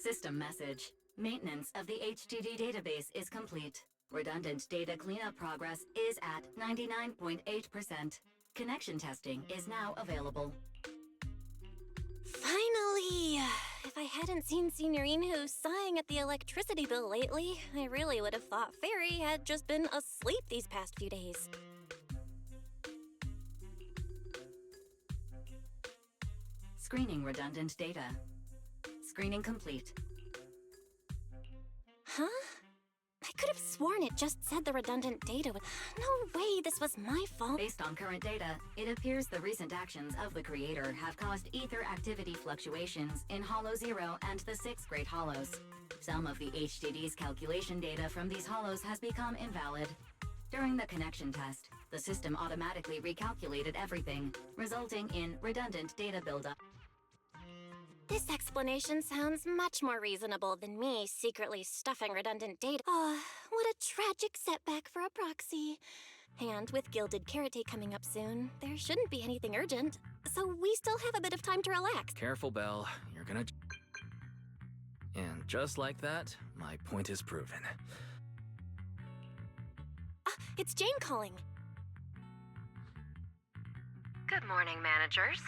System message. Maintenance of the HDD database is complete. Redundant data cleanup progress is at 99.8%. Connection testing is now available. Finally! If I hadn't seen Signorino sighing at the electricity bill lately, I really would have thought Fairy had just been asleep these past few days. Screening redundant data. Screening complete. Huh? I could have sworn it just said the redundant data was... No way, this was my fault. Based on current data, it appears the recent actions of the creator have caused ether activity fluctuations in Hollow 0 and the 6th grade hollows. Some of the HDD's calculation data from these hollows has become invalid. During the connection test, the system automatically recalculated everything, resulting in redundant data buildup. This explanation sounds much more reasonable than me secretly stuffing redundant data. Oh, what a tragic setback for a proxy. And with Gilded Karate coming up soon, there shouldn't be anything urgent, so we still have a bit of time to relax. Careful, Belle. You're gonna... And just like that, my point is proven. It's Jane calling. Good morning, managers.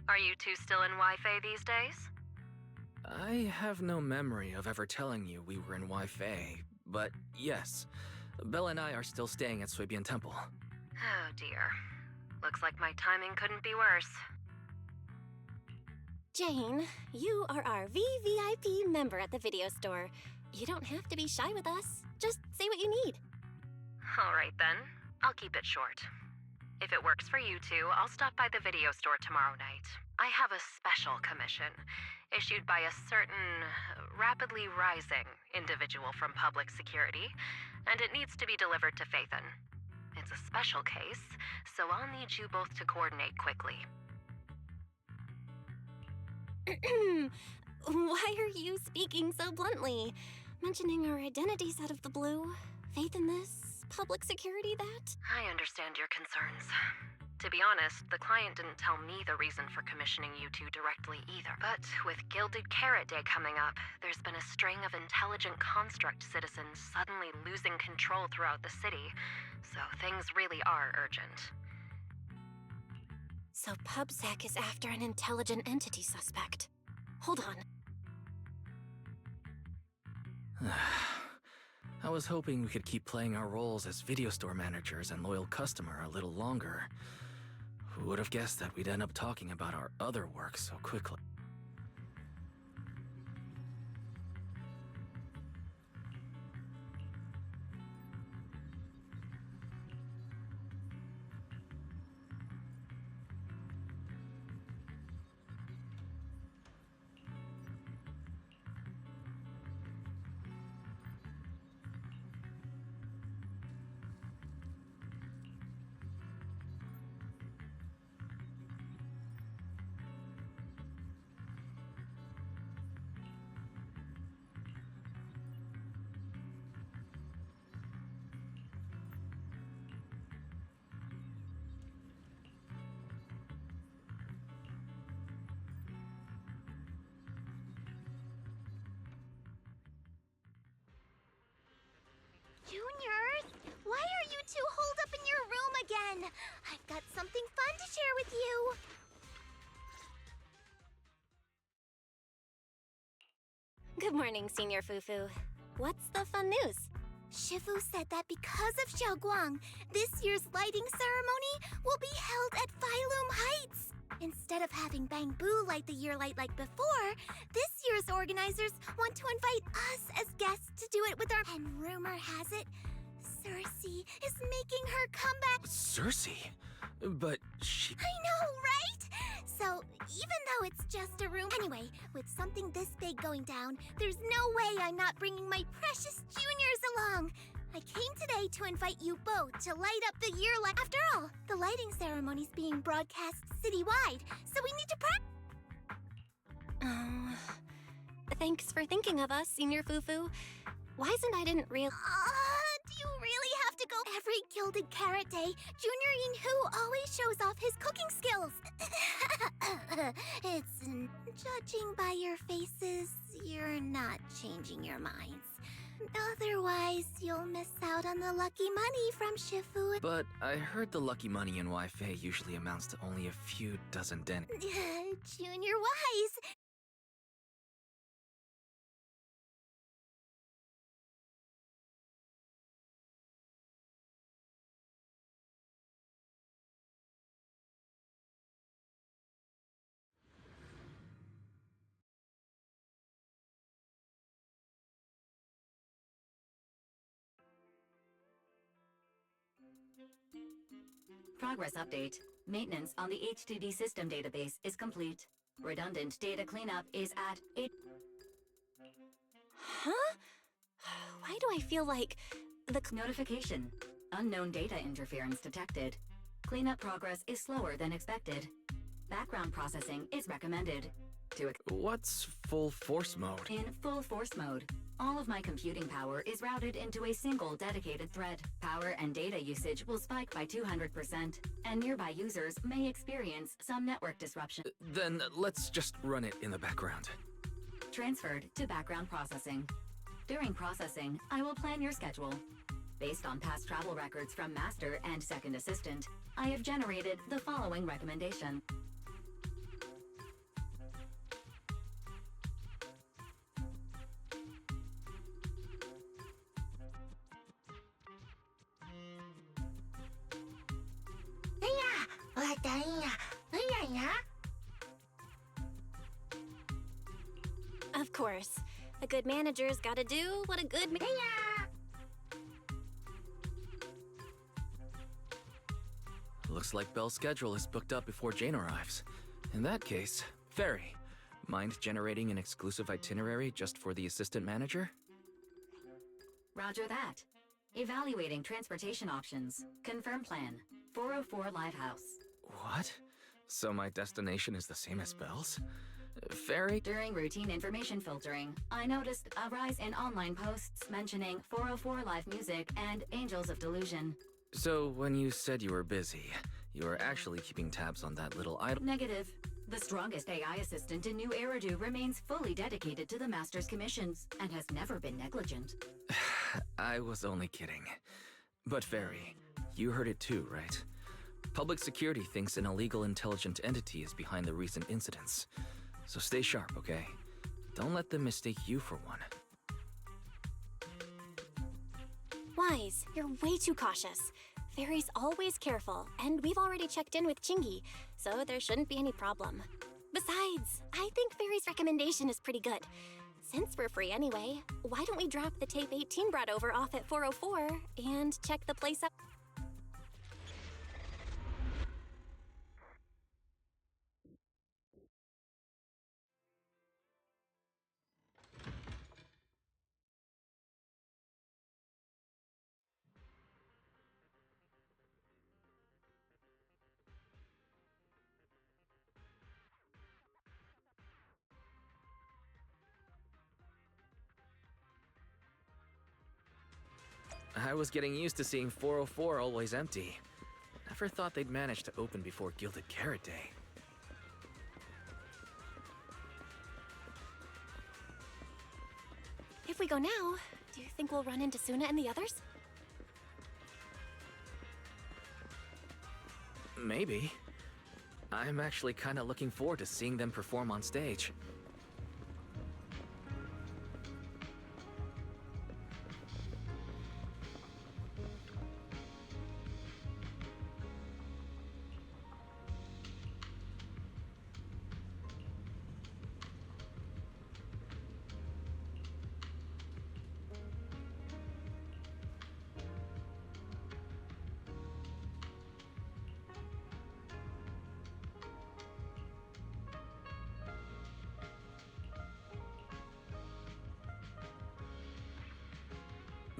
Are you two still in Wi-Fi these days? I have no memory of ever telling you we were in Wi-Fi, but yes, Belle and I are still staying at Swabian Temple. Oh dear. Looks like my timing couldn't be worse. Jane, you are our VVIP member at the video store. You don't have to be shy with us. Just say what you need. All right then, I'll keep it short. If it works for you two, I'll stop by the video store tomorrow night. I have a special commission, issued by a certain rapidly rising individual from public security, and it needs to be delivered to Phaethon. It's a special case, so I'll need you both to coordinate quickly. Why are you speaking so bluntly? Mentioning our identities out of the blue. Faith in this, public security that? I understand your concerns. To be honest, the client didn't tell me the reason for commissioning you two directly either. But with Gilded Carrot Day coming up, there's been a string of intelligent construct citizens suddenly losing control throughout the city, so things really are urgent. So PubSec is after an intelligent entity suspect. Hold on. I was hoping we could keep playing our roles as video store managers and loyal customer a little longer. Who would have guessed that we'd end up talking about our other work so quickly? Juniors, why are you two holed up in your room again? I've got something fun to share with you. Good morning, Senior Fufu. What's the fun news? Shifu said that because of Xiaoguang, this year's lighting ceremony will be held at Phylum Heights. Instead of having Bangbu light the year light like before, this year's organizers want to invite us as guests to do it with our... And rumor has it, Cersei is making her comeback. Cersei? But she... I know, right? So, even though it's just a room... Anyway, with something this big going down, there's no way I'm not bringing my precious juniors along. I came today to invite you both to light up the year light. After all, the lighting ceremony's being broadcast citywide, so we need to Thanks for thinking of us, Senior Fufu. Wise and I didn't realize... Do you really have to practical. Every Gilded Carrot Day, Junior Yin-Hoo always shows off his cooking skills. Judging by your faces, you're not changing your minds. Otherwise, you'll miss out on the lucky money from Shifu. But I heard the lucky money in Wi-Fi usually amounts to only a few dozen den. Junior Wise. Progress update. Maintenance on the HDD system database is complete. Redundant data cleanup is at 8. Huh? Why do I feel like the Notification. Unknown data interference detected. Cleanup progress is slower than expected. Background processing is recommended. What's full force mode? In full force mode, all of my computing power is routed into a single dedicated thread. Power and data usage will spike by 200%, and nearby users may experience some network disruption. Then let's just run it in the background. Transferred to background processing. During processing, I will plan your schedule. Based on past travel records from Master and Second Assistant, I have generated the following recommendation. Of course. A good manager's gotta do what a good Looks like Belle's schedule is booked up before Jane arrives. In that case, Fairy, mind generating an exclusive itinerary just for the assistant manager? Roger that. Evaluating transportation options. Confirm plan. 404 Live House. What? So my destination is the same as Belle's? Fairy? During routine information filtering, I noticed a rise in online posts mentioning 404 Live Music and Angels of Delusion. So when you said you were busy, you were actually keeping tabs on that little idol? Negative. The strongest AI assistant in New Eridu remains fully dedicated to the Master's commissions and has never been negligent. I was only kidding. But Fairy, you heard it too, right? Public security thinks an illegal intelligent entity is behind the recent incidents. So stay sharp, okay? Don't let them mistake you for one. Wise, you're way too cautious. Fairy's always careful, and we've already checked in with Chingy, so there shouldn't be any problem. Besides, I think Fairy's recommendation is pretty good. Since we're free anyway, why don't we drop the tape 18 brought over off at 404 and check the place up? I was getting used to seeing 404 always empty. Never thought they'd manage to open before Gilded Carrot Day. If we go now, do you think we'll run into Suna and the others? Maybe. I'm actually kinda looking forward to seeing them perform on stage.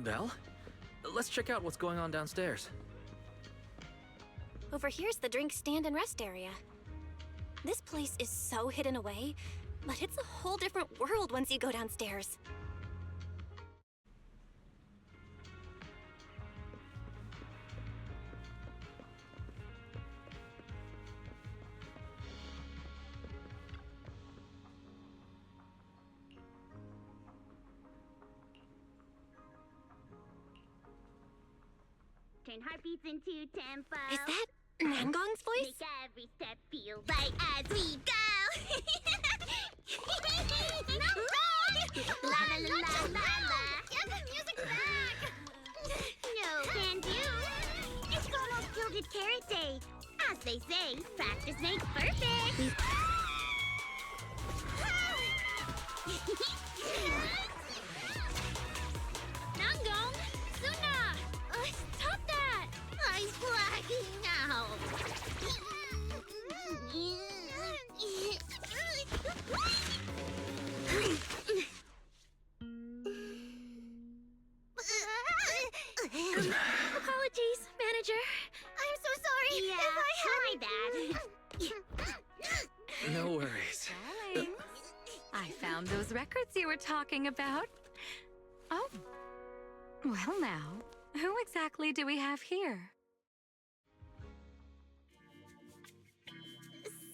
Belle? Let's check out what's going on downstairs. Over here's the drink stand and rest area. This place is so hidden away, but it's a whole different world once you go downstairs. turn heartbeats into tempo. Is that Nangong's voice? Make every step feel right as we go. La la la la la. Get the music back. No can do. It's almost Gilded Carrot Day. As they say, practice makes perfect. Nangong! Suna! Stop that! I'm blacking out. Apologies, manager. I'm so sorry. Yeah, if I my bad. No worries. Darling, I found those records you were talking about. Oh. Well now, who exactly do we have here?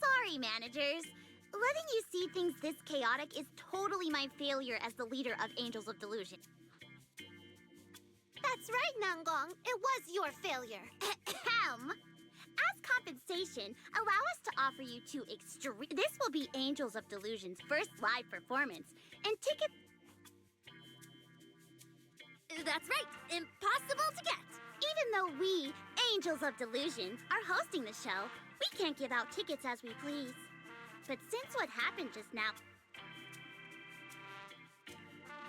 Sorry, managers. Letting you see things this chaotic is totally my failure as the leader of Angels of Delusion. That's right, Nangong. It was your failure. Ahem. As compensation, allow us to offer you two extreme... This will be Angels of Delusion's first live performance, and ticket... That's right. Impossible to get. Even though we, Angels of Delusion, are hosting the show, we can't give out tickets as we please. But since what happened just now...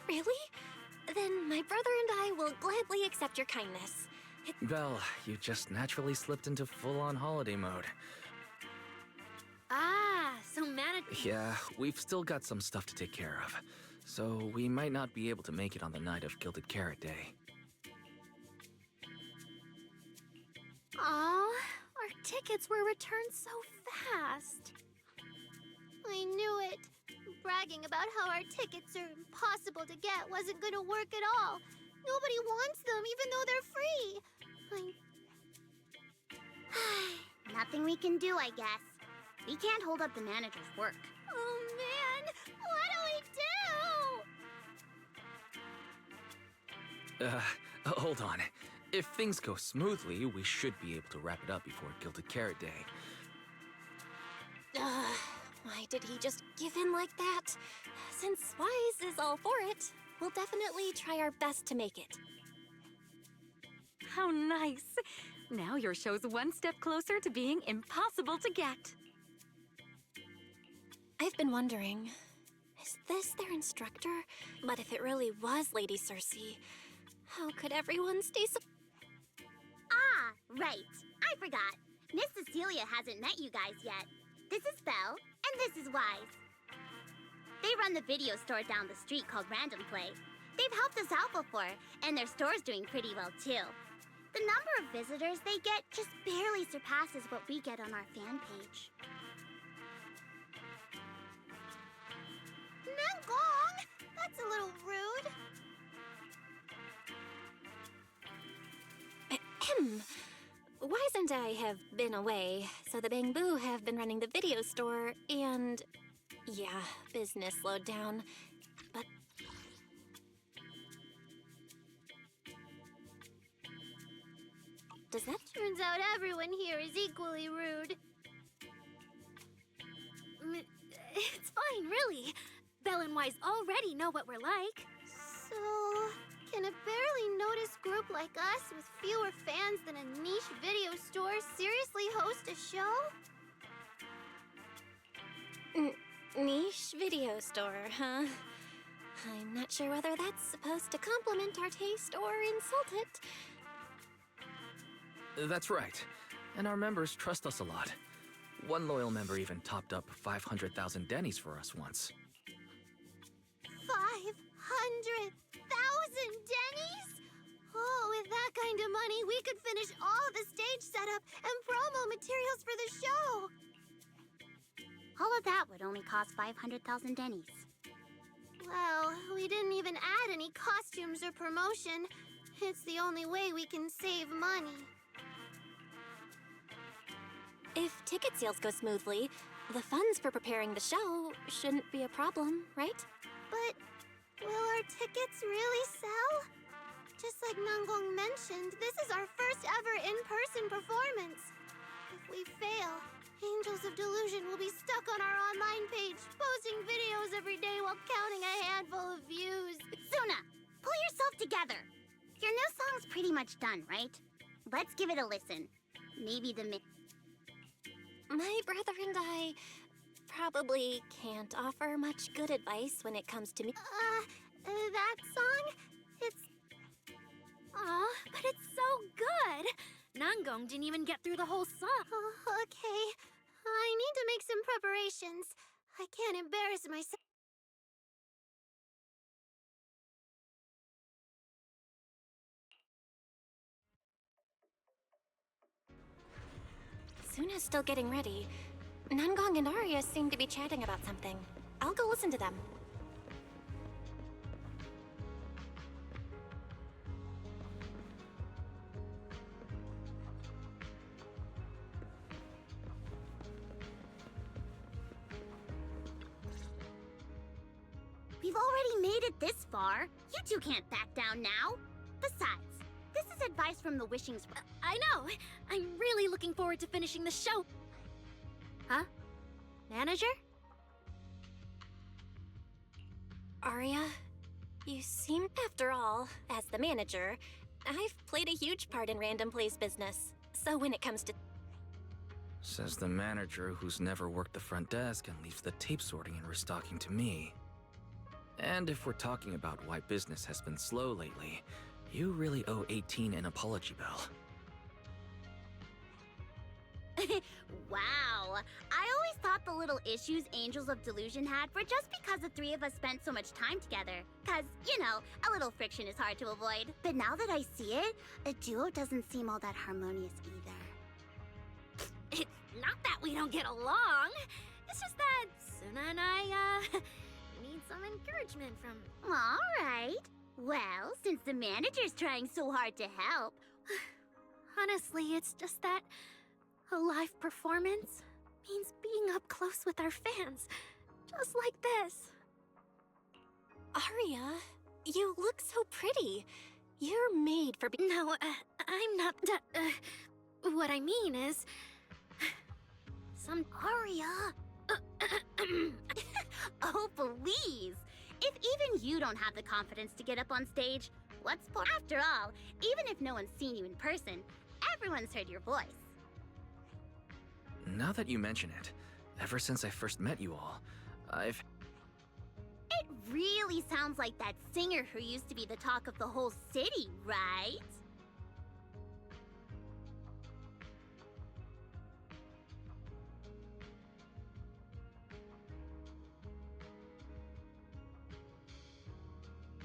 Really? Then my brother and I will gladly accept your kindness. Belle, you just naturally slipped into full-on holiday mode. Ah, so Yeah, we've still got some stuff to take care of. So we might not be able to make it on the night of Gilded Carrot Day. Aw, our tickets were returned so fast. I knew it. Bragging about how our tickets are impossible to get wasn't gonna work at all. Nobody wants them, even though they're free. Nothing we can do, I guess. We can't hold up the manager's work. Oh, man! What do we do? Hold on. If things go smoothly, we should be able to wrap it up before Gilded Carrot Day. Why did he just give in like that? Since Wise is all for it, we'll definitely try our best to make it. How nice. Now your show's one step closer to being impossible to get. I've been wondering, is this their instructor? But if it really was Lady Cersei, how could everyone stay so... Ah, right. I forgot. Miss Cecilia hasn't met you guys yet. This is Belle, and this is Wise. They run the video store down the street called Random Play. They've helped us out before, and their store's doing pretty well too. The number of visitors they get just barely surpasses what we get on our fan page. Nangong! That's a little rude. Ahem. Wise and I have been away, so the Bamboo have been running the video store, and... yeah, business slowed down. But... does that... Turns out everyone here is equally rude. It's fine, really. Belle and Wise already know what we're like. So, can a barely noticed group like us with fewer fans than a niche video store seriously host a show? Niche video store, huh? I'm not sure whether that's supposed to compliment our taste or insult it. That's right. And our members trust us a lot. One loyal member even topped up 500,000 dennies for us once. 500,000 dennies? Oh, with that kind of money, we could finish all of the stage setup and promo materials for the show. All of that would only cost 500,000 dennies. Well, we didn't even add any costumes or promotion. It's the only way we can save money. If ticket sales go smoothly, the funds for preparing the show shouldn't be a problem, right? But will our tickets really sell? Just like Nangong mentioned, this is our first ever in-person performance. If we fail, Angels of Delusion will be stuck on our online page, posting videos every day while counting a handful of views. Suna, pull yourself together. Your new song's pretty much done, right? Let's give it a listen. Maybe My brother and I probably can't offer much good advice when it comes to me. That song? It's... Aw, but it's so good! Nangong didn't even get through the whole song. Okay. I need to make some preparations. I can't embarrass myself. Suna's still getting ready. Nangong and Arya seem to be chatting about something. I'll go listen to them. We've already made it this far. You two can't back down now. Besides, this is advice from the Wishings. I know! I'm really looking forward to finishing the show. Huh? Manager? Arya, you seem... After all, as the manager, I've played a huge part in Random Play's business. So when it comes to... Says the manager who's never worked the front desk and leaves the tape sorting and restocking to me. And if we're talking about why business has been slow lately, you really owe 18 an apology, Belle. Wow. I always thought the little issues Angels of Delusion had were just because the three of us spent so much time together. Cause, you know, a little friction is hard to avoid. But now that I see it, a duo doesn't seem all that harmonious either. It's not that we don't get along. It's just that Suna and I, need some encouragement from... Alright. Well, since the manager's trying so hard to help... Honestly, it's just that a live performance means being up close with our fans. Just like this. Arya, you look so pretty. You're made for... No, I'm not... what I mean is... Arya! Oh, please! If even you don't have the confidence to get up on stage, what's for? After all, even if no one's seen you in person, everyone's heard your voice. Now that you mention it, ever since I first met you all, I've... It really sounds like that singer who used to be the talk of the whole city, right?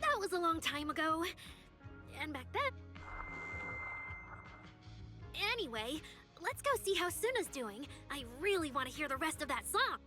That was a long time ago. And back then... Anyway, let's go see how Suna's doing. I really want to hear the rest of that song.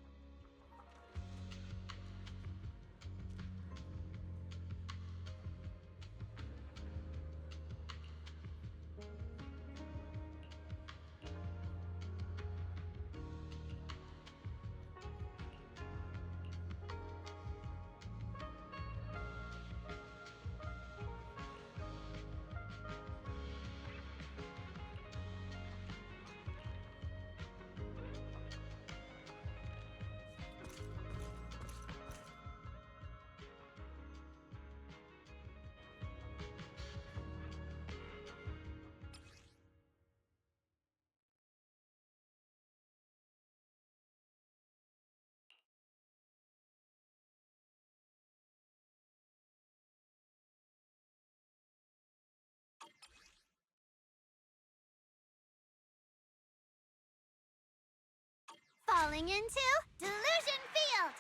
Falling into Delusion Field!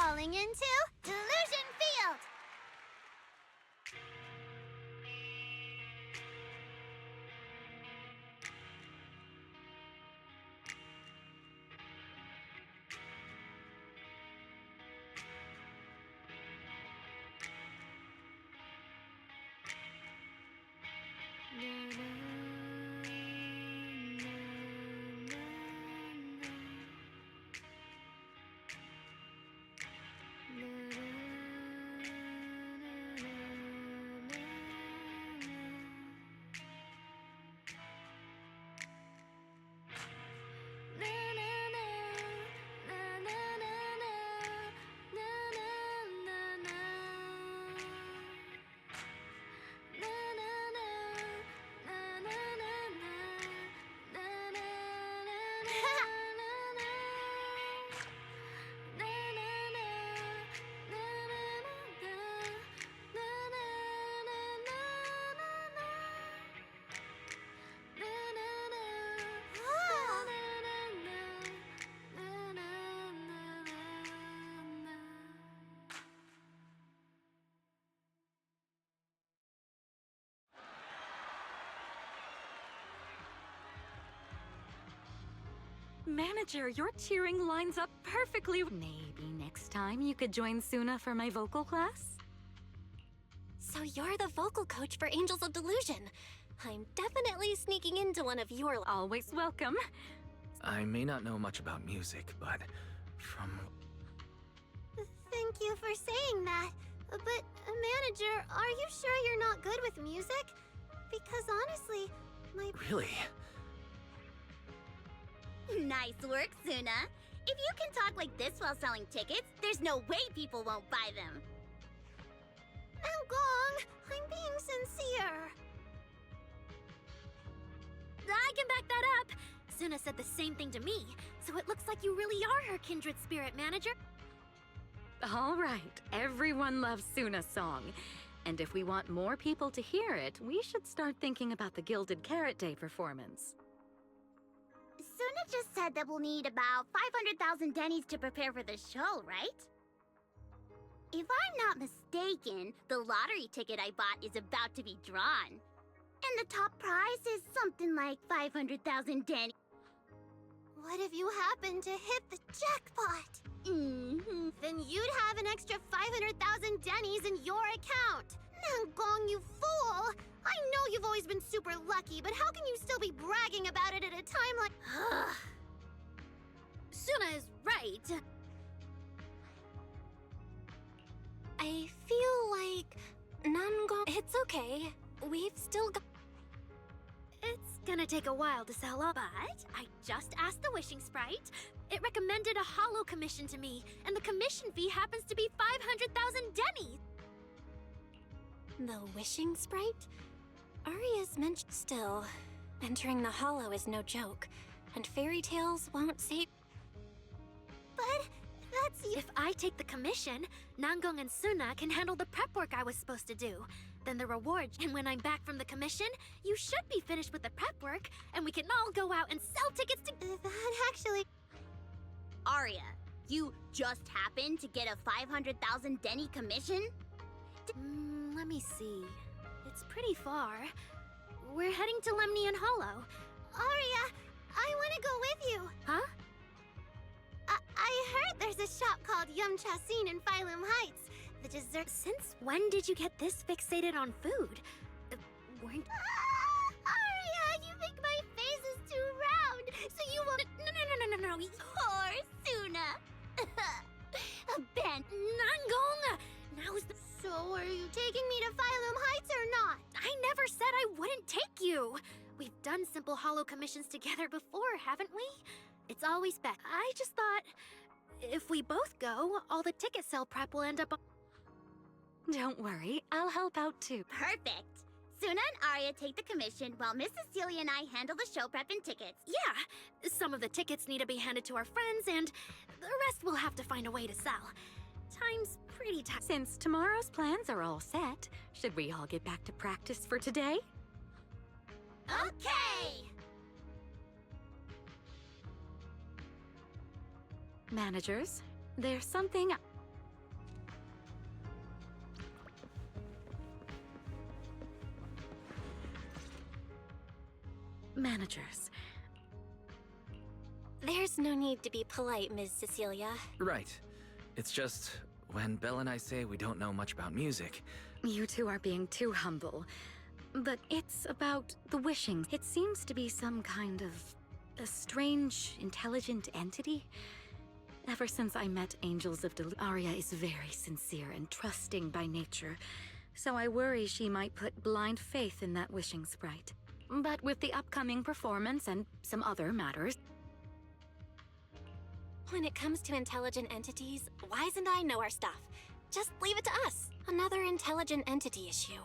falling into Delusion Field! Manager, your cheering lines up perfectly. Maybe next time you could join Suna for my vocal class? So you're the vocal coach for Angels of Delusion. I'm definitely sneaking into one of your... Always welcome. I may not know much about music, but from... Thank you for saying that. But, manager, are you sure you're not good with music? Because honestly, my... Really? Nice work, Suna. If you can talk like this while selling tickets, there's no way people won't buy them. Gong, I'm being sincere. I can back that up. Suna said the same thing to me, so it looks like you really are her kindred spirit, manager. All right, everyone loves Suna's song. And if we want more people to hear it, we should start thinking about the Gilded Carrot Day performance. Suna just said that we'll need about 500,000 dennies to prepare for the show, right? If I'm not mistaken, the lottery ticket I bought is about to be drawn. And the top prize is something like 500,000 dennies. What if you happen to hit the jackpot? Then you'd have an extra 500,000 dennies in your account. Gong, you fool! I know you've always been super lucky, but how can you still be bragging about it at a time like... Suna is right. I feel like... Nango... It's okay. We've still got... It's gonna take a while to sell up, but I just asked the Wishing Sprite. It recommended a holo commission to me, and the commission fee happens to be 500,000 dennies. The Wishing Sprite? Aria's mentioned... Still, entering the holo is no joke, and fairy tales won't save... But that's... If I take the commission, Nangong and Suna can handle the prep work I was supposed to do. Then the reward, and when I'm back from the commission, you should be finished with the prep work, and we can all go out and sell tickets to... That actually... Aria, you just happened to get a 500,000 denny commission? Let me see. It's pretty far. We're heading to Lemnian Hollow. Aria, I want to go with you. Huh? I heard there's a shop called Yum Chasin in Phylum Heights. The dessert... Since when did you get this fixated on food? Weren't... Aria, you think my face is too round, so you won't... No. Poor Suna. Ben. Nangong! Now's the... So are you taking me to Phylum Heights or not? I never said I wouldn't take you. We've done simple holo commissions together before, haven't we? It's always best. I just thought, if we both go, all the ticket sale prep will end up on... Don't worry, I'll help out too. Perfect. Suna and Aria take the commission while Miss Cecilia and I handle the show prep and tickets. Yeah, some of the tickets need to be handed to our friends, and the rest we'll have to find a way to sell. Time's pretty tight. Since tomorrow's plans are all set, should we all get back to practice for today? Okay! Managers, there's something... managers. There's no need to be polite, Ms. Cecilia. Right. It's just, when Belle and I say we don't know much about music, You two are being too humble. But it's about the wishing. It seems to be some kind of a strange, intelligent entity. Ever since I met Angels of Delusion, Arya is very sincere and trusting by nature, so I worry she might put blind faith in that wishing sprite. But with the upcoming performance and some other matters... When it comes to intelligent entities, Wise and I know our stuff. Just leave it to us. Another intelligent entity issue.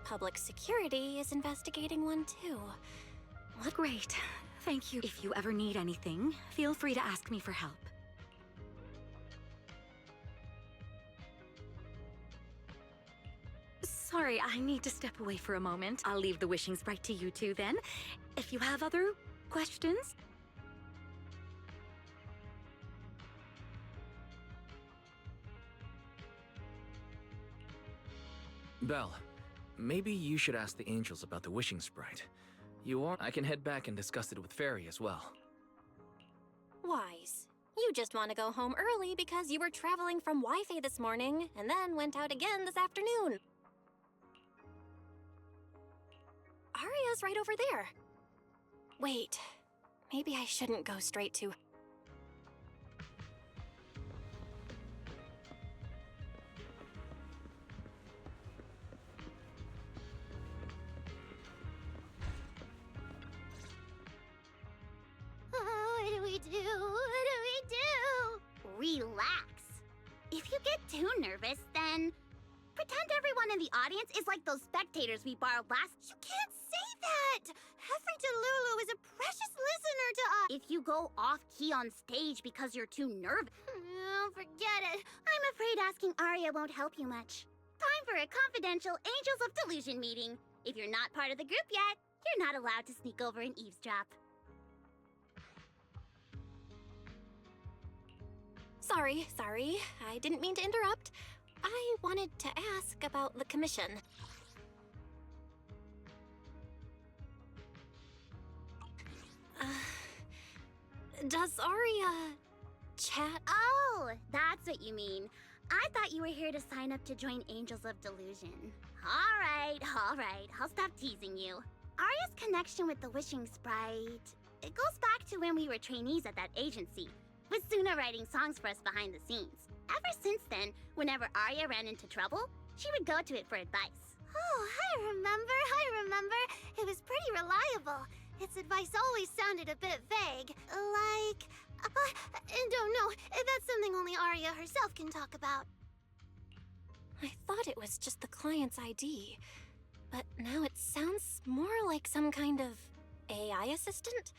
Public security is investigating one too. What great. Thank you. If you ever need anything, feel free to ask me for help. Sorry, I need to step away for a moment. I'll leave the wishing sprite to you two then. If you have other questions... Belle, maybe you should ask the angels about the wishing sprite. I can head back and discuss it with Fairy as well. Wise, you just want to go home early because you were traveling from Wi-Fi this morning and then went out again this afternoon. Arya's right over there. Wait, maybe I shouldn't go straight to... What do we do? What do we do? Relax. If you get too nervous, then pretend everyone in the audience is like those spectators we borrowed last... You can't say that! Hefri Delulu is a precious listener to us. If you go off-key on stage because you're too nervous... Oh, forget it. I'm afraid asking Arya won't help you much. Time for a confidential Angels of Delusion meeting. If you're not part of the group yet, you're not allowed to sneak over and eavesdrop. Sorry. I didn't mean to interrupt. I wanted to ask about the commission. Does Arya chat? Oh, that's what you mean. I thought you were here to sign up to join Angels of Delusion. All right. I'll stop teasing you. Arya's connection with the Wishing Sprite, it goes back to when we were trainees at that agency, with Suna writing songs for us behind the scenes. Ever since then, whenever Arya ran into trouble, she would go to it for advice. Oh, I remember. It was pretty reliable. Its advice always sounded a bit vague. Like, I don't know. That's something only Arya herself can talk about. I thought it was just the client's ID, but now it sounds more like some kind of AI assistant.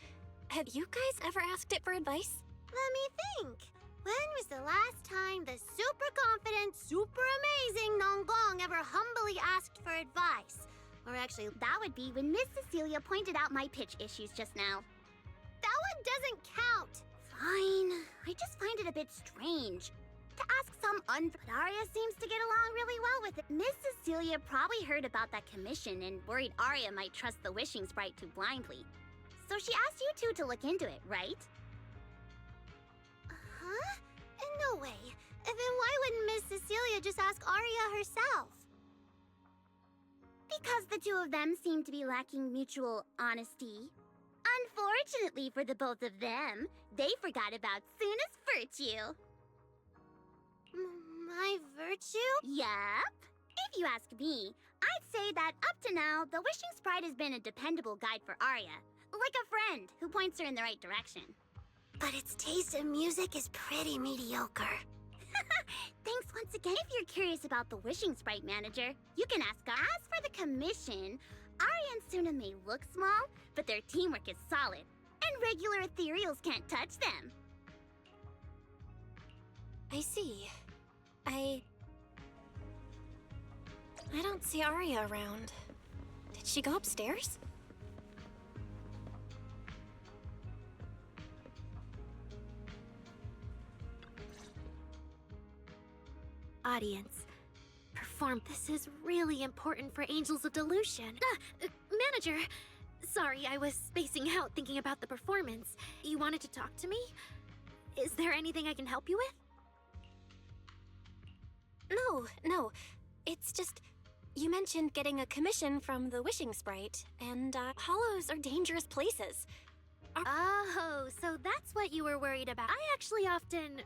Have you guys ever asked it for advice? Let me think. When was the last time the super confident, super amazing Nonggong ever humbly asked for advice? Or actually, that would be when Miss Cecilia pointed out my pitch issues just now. That one doesn't count. Fine. I just find it a bit strange to ask some But Arya seems to get along really well with it. Miss Cecilia probably heard about that commission and worried Arya might trust the Wishing Sprite too blindly. So she asked you two to look into it, right? Huh? No way. Then why wouldn't Miss Cecilia just ask Arya herself? Because the two of them seem to be lacking mutual honesty. Unfortunately for the both of them, they forgot about Suna's virtue. My virtue? Yup. If you ask me, I'd say that up to now, the Wishing Sprite has been a dependable guide for Arya. Like a friend who points her in the right direction. But its taste in music is pretty mediocre. Thanks once again. If you're curious about the Wishing Sprite manager, you can ask her. As for the commission, Arya and Suna may look small, but their teamwork is solid, and regular ethereals can't touch them. I see. I don't see Arya around. Did she go upstairs? Audience, perform. This is really important for Angels of Delusion. Manager, Sorry, I was spacing out thinking about the performance. You wanted to talk to me? Is there anything I can help you with? No. It's just, you mentioned getting a commission from the wishing sprite, and hollows are dangerous places. Oh, so that's what you were worried about. I actually often,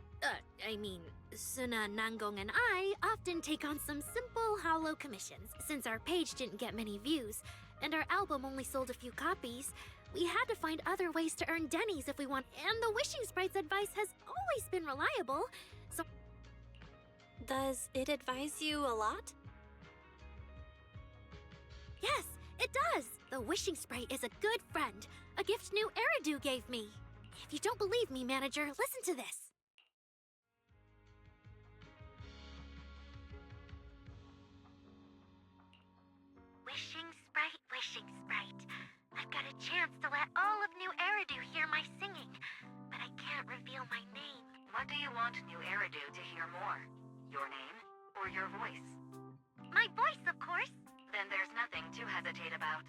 Suna, Nangong, and I often take on some simple hollow commissions. Since our page didn't get many views, and our album only sold a few copies, we had to find other ways to earn dennies if we want, and the wishing sprite's advice has always been reliable, so... Does it advise you a lot? Yes, it does! The wishing sprite is a good friend. A gift new Eridu gave me. If you don't believe me, manager, listen to this. Wishing Sprite. I've got a chance to let all of New Eridu hear my singing, but I can't reveal my name. What do you want New Eridu to hear more? Your name or your voice? My voice, of course. Then there's nothing to hesitate about.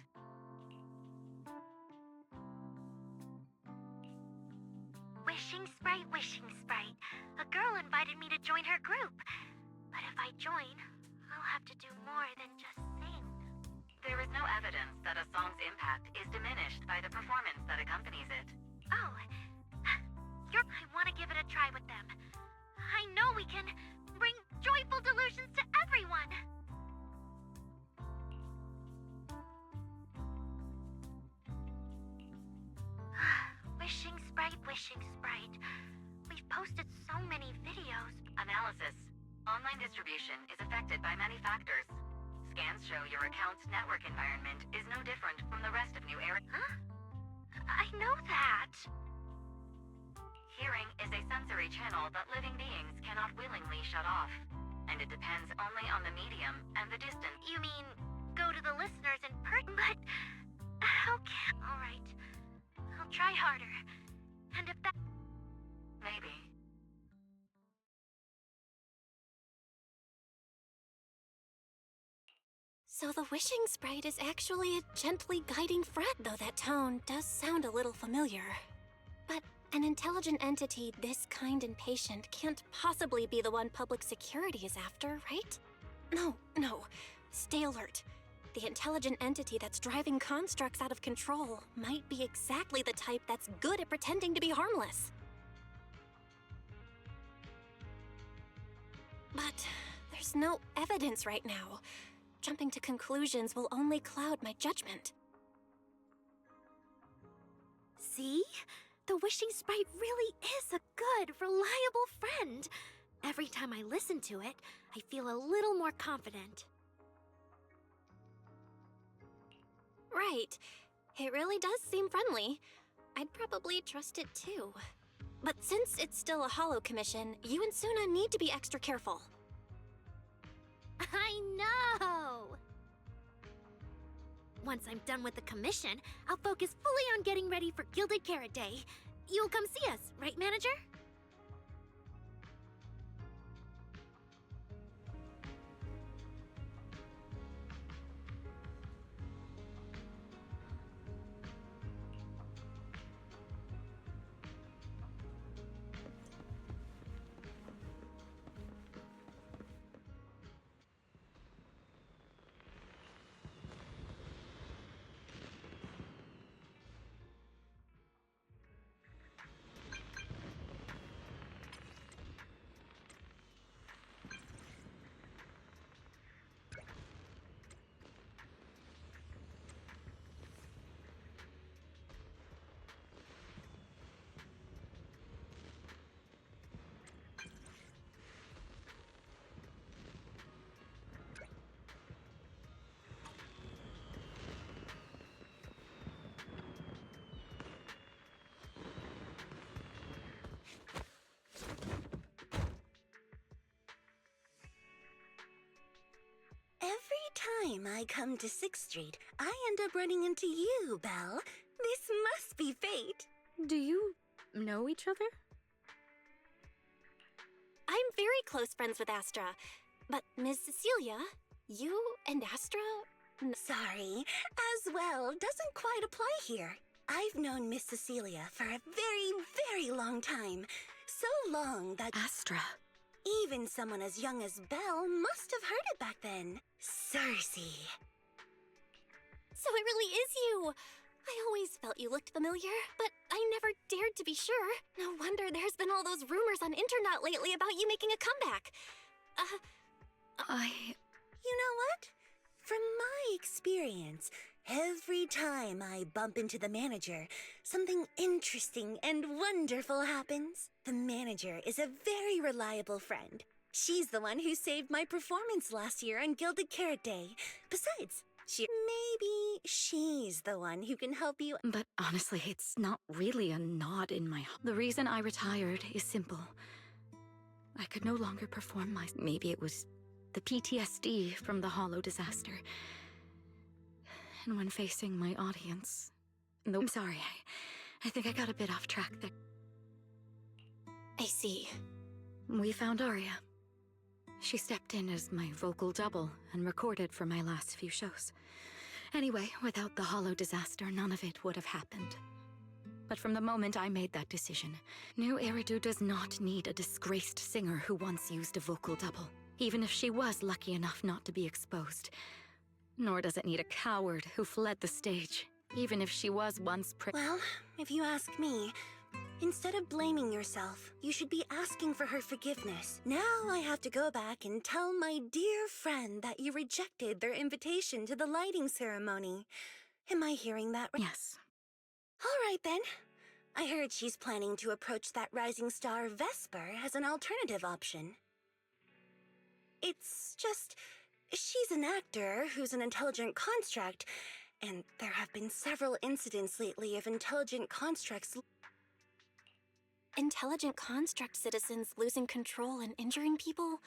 Wishing Sprite. A girl invited me to join her group. But if I join, I'll have to do more than just sing. There is no evidence that a song's impact is diminished by the performance that accompanies it. Oh, I want to give it a try with them. I know we can bring joyful delusions to everyone. Wishing Sprite. We've posted so many videos. Analysis. Online distribution is affected by many factors. Scans show your account's network environment is no different from the rest of New Era. Huh? I know that. Hearing is a sensory channel that living beings cannot willingly shut off. And it depends only on the medium and the distance. You mean, go to the listeners in person? But, how can... Alright. I'll try harder. And if that... Maybe. So the wishing sprite is actually a gently guiding friend, though that tone does sound a little familiar. But an intelligent entity this kind and patient can't possibly be the one public security is after, right? No. Stay alert. The intelligent entity that's driving constructs out of control might be exactly the type that's good at pretending to be harmless. But there's no evidence right now. Jumping to conclusions will only cloud my judgment. See? The wishing sprite really is a good, reliable friend. Every time I listen to it, I feel a little more confident. Right. It really does seem friendly. I'd probably trust it too. But since it's still a hollow commission, you and Suna need to be extra careful. I know! Once I'm done with the commission, I'll focus fully on getting ready for Gilded Carrot Day. You'll come see us, right, manager? Every time I come to 6th Street, I end up running into you, Belle. This must be fate. Do you know each other? I'm very close friends with Astra. But Ms. Cecilia, you and Astra, Sorry, as well doesn't quite apply here. I've known Miss Cecilia for a very, very long time. So long that Astra. even someone as young as Belle must have heard it back then. Cersei. So it really is you! I always felt you looked familiar, but I never dared to be sure. No wonder there's been all those rumors on internet lately about you making a comeback. You know what? From my experience, every time I bump into the manager, something interesting and wonderful happens. The manager is a very reliable friend. She's the one who saved my performance last year on Gilded Carrot Day. Besides, maybe she's the one who can help you. But honestly, it's not really a nod in my heart. The reason I retired is simple. I could no longer perform my... Maybe it was the PTSD from the Hollow disaster. And when facing my audience... No, I'm sorry, I think I got a bit off track there. I see. We found Aria. She stepped in as my vocal double and recorded for my last few shows. Anyway, without the Hollow disaster, none of it would have happened. But from the moment I made that decision, New Eridu does not need a disgraced singer who once used a vocal double, even if she was lucky enough not to be exposed. Nor does it need a coward who fled the stage, even if she was once Well, if you ask me, instead of blaming yourself, you should be asking for her forgiveness. Now I have to go back and tell my dear friend that you rejected their invitation to the lighting ceremony. Am I hearing that right? Yes. All right, then. I heard she's planning to approach that rising star Vesper as an alternative option. It's just, she's an actor who's an intelligent construct, and there have been several incidents lately of intelligent constructs... Intelligent construct citizens losing control and injuring people?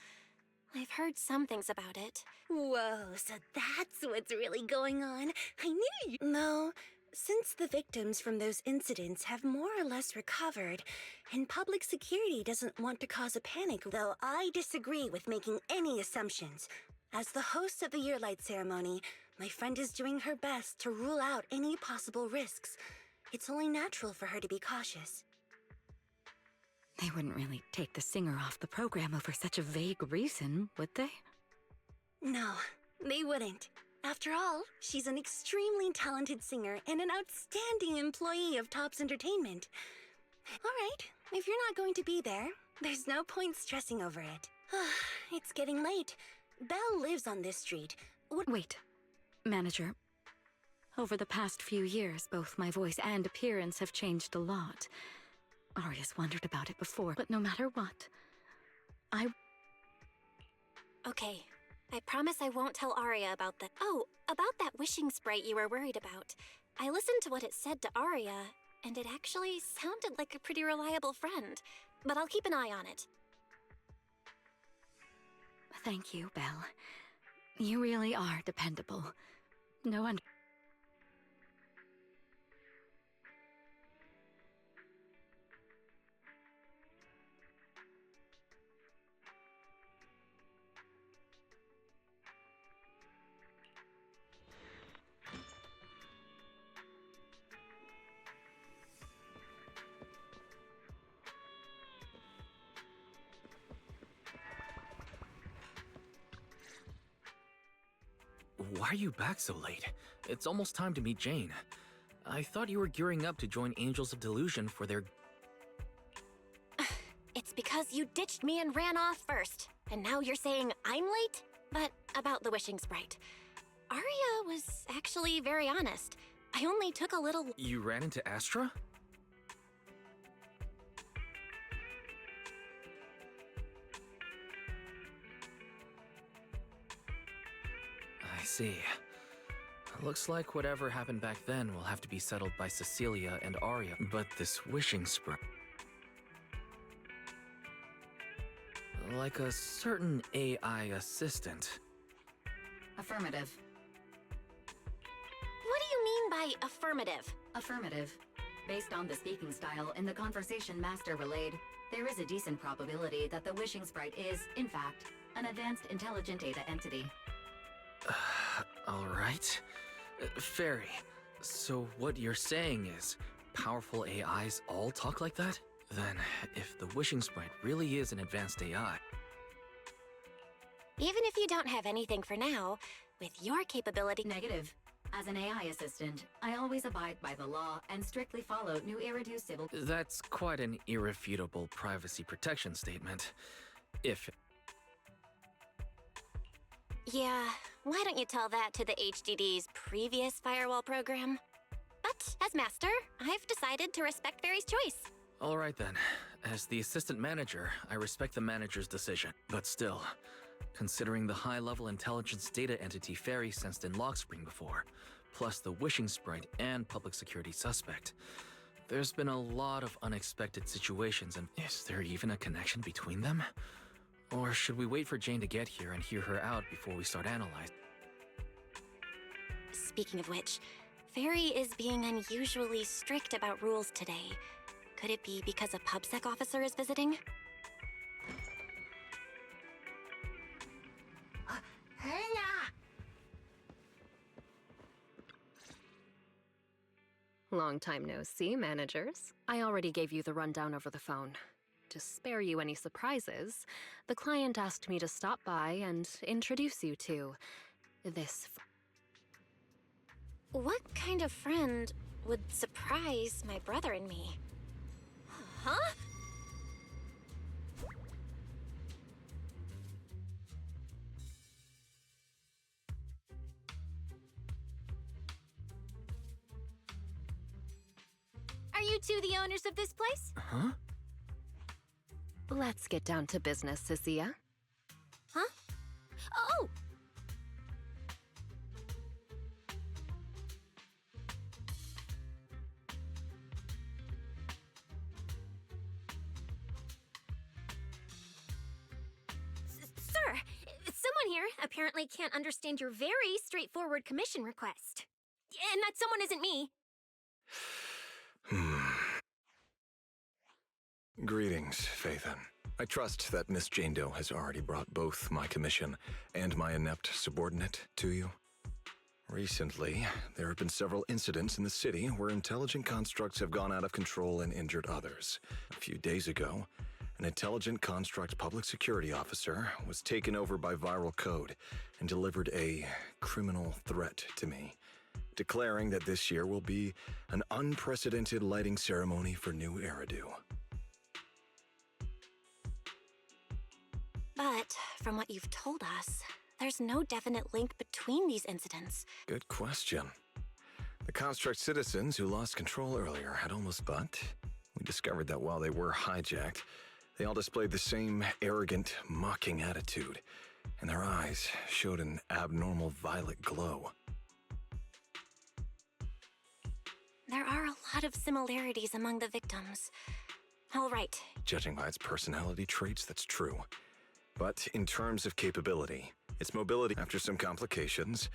I've heard some things about it. Whoa, so that's what's really going on. I knew you... No, since the victims from those incidents have more or less recovered, and public security doesn't want to cause a panic, though I disagree with making any assumptions. As the host of the Yearlight ceremony, my friend is doing her best to rule out any possible risks. It's only natural for her to be cautious. They wouldn't really take the singer off the program over such a vague reason, would they? No, they wouldn't. After all, she's an extremely talented singer and an outstanding employee of Topps Entertainment. All right, if you're not going to be there, there's no point stressing over it. It's getting late. Belle lives on this street. Wait, manager. Over the past few years, both my voice and appearance have changed a lot. Aria's wondered about it before, but no matter what, Okay. I promise I won't tell Aria about that. Oh, about that wishing sprite you were worried about. I listened to what it said to Aria, and it actually sounded like a pretty reliable friend. But I'll keep an eye on it. Thank you, Belle. You really are dependable. No one... Why are you back so late? It's almost time to meet Jane. I thought you were gearing up to join Angels of Delusion for their... It's because you ditched me and ran off first. And now you're saying I'm late? But about the wishing sprite. Aria was actually very honest. I only took a little... You ran into Astra? I see. Looks like whatever happened back then will have to be settled by Cecilia and Aria. But this wishing sprite... Like a certain AI assistant. Affirmative. What do you mean by affirmative? Affirmative. Based on the speaking style in the conversation Master relayed, there is a decent probability that the wishing sprite is, in fact, an advanced intelligent data entity. All right. Fairy, so what you're saying is powerful AIs all talk like that? Then, if the Wishing Sprite really is an advanced AI... Even if you don't have anything for now, with your capability... Negative. As an AI assistant, I always abide by the law and strictly follow New Eridu civil... That's quite an irrefutable privacy protection statement. If... Yeah, why don't you tell that to the HDD's previous firewall program? But, as master, I've decided to respect Fairy's choice. All right then. As the assistant manager, I respect the manager's decision. But still, considering the high-level intelligence data entity Fairy sensed in Lockspring before, plus the Wishing Sprite and public security suspect, there's been a lot of unexpected situations, and is there even a connection between them? Or should we wait for Jane to get here and hear her out before we start analyzing? Speaking of which, Fairy is being unusually strict about rules today. Could it be because a PubSec officer is visiting? Long time no see, managers. I already gave you the rundown over the phone. To spare you any surprises, the client asked me to stop by and introduce you to this. What kind of friend would surprise my brother and me? Huh? Are you two the owners of this place? Huh? Let's get down to business, Cecilia. Huh? Oh! Sir, someone here apparently can't understand your very straightforward commission request. And that someone isn't me. Greetings, Phaethon. I trust that Miss Jane Doe has already brought both my commission and my inept subordinate to you. Recently, there have been several incidents in the city where intelligent constructs have gone out of control and injured others. A few days ago, an intelligent construct public security officer was taken over by viral code and delivered a criminal threat to me, declaring that this year will be an unprecedented lighting ceremony for New Eridu. But, from what you've told us, there's no definite link between these incidents. Good question. The construct citizens who lost control earlier had almost but we discovered that while they were hijacked, they all displayed the same arrogant, mocking attitude, and their eyes showed an abnormal violet glow. There are a lot of similarities among the victims. All right. Judging by its personality traits, that's true. But in terms of capability, its mobility, after some complications,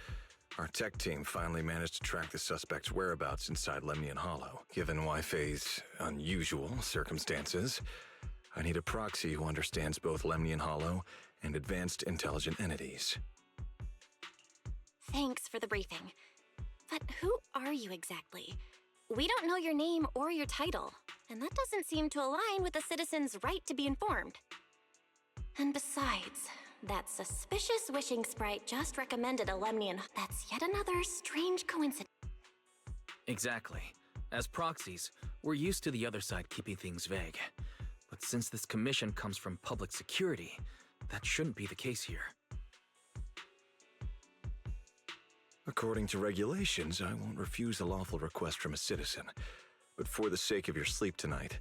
our tech team finally managed to track the suspect's whereabouts inside Lemnian Hollow. Given Wi-Fi's unusual circumstances, I need a proxy who understands both Lemnian Hollow and advanced intelligent entities. Thanks for the briefing. But who are you exactly? We don't know your name or your title, and that doesn't seem to align with the citizens' right to be informed. And besides, that suspicious Wishing Sprite just recommended a Lemnian. That's yet another strange coincidence. Exactly. As proxies, we're used to the other side keeping things vague. But since this commission comes from public security, that shouldn't be the case here. According to regulations, I won't refuse a lawful request from a citizen. But for the sake of your sleep tonight,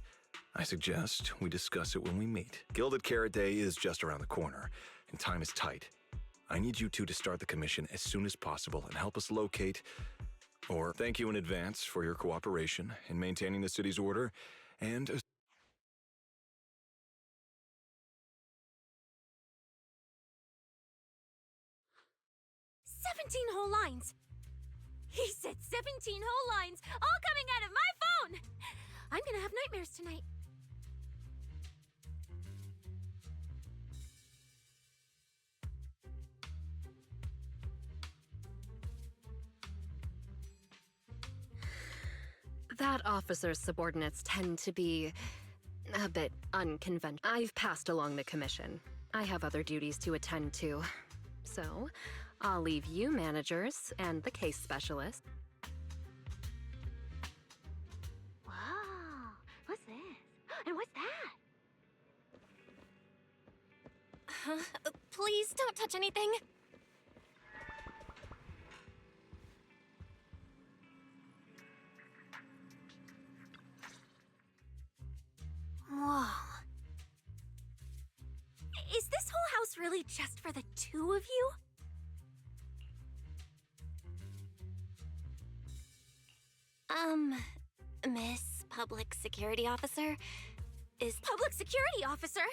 I suggest we discuss it when we meet. Gilded Carrot Day is just around the corner, and time is tight. I need you two to start the commission as soon as possible and help us locate, or thank you in advance for your cooperation in maintaining the city's order, and 17 whole lines! He said 17 whole lines, all coming out of my phone! I'm gonna have nightmares tonight. That officer's subordinates tend to be a bit unconventional. I've passed along the commission. I have other duties to attend to. So, I'll leave you managers and the case specialist. Whoa, what's this? And what's that? Please don't touch anything. Whoa. Is this whole house really just for the two of you? Miss Public Security Officer? Is Public security officer?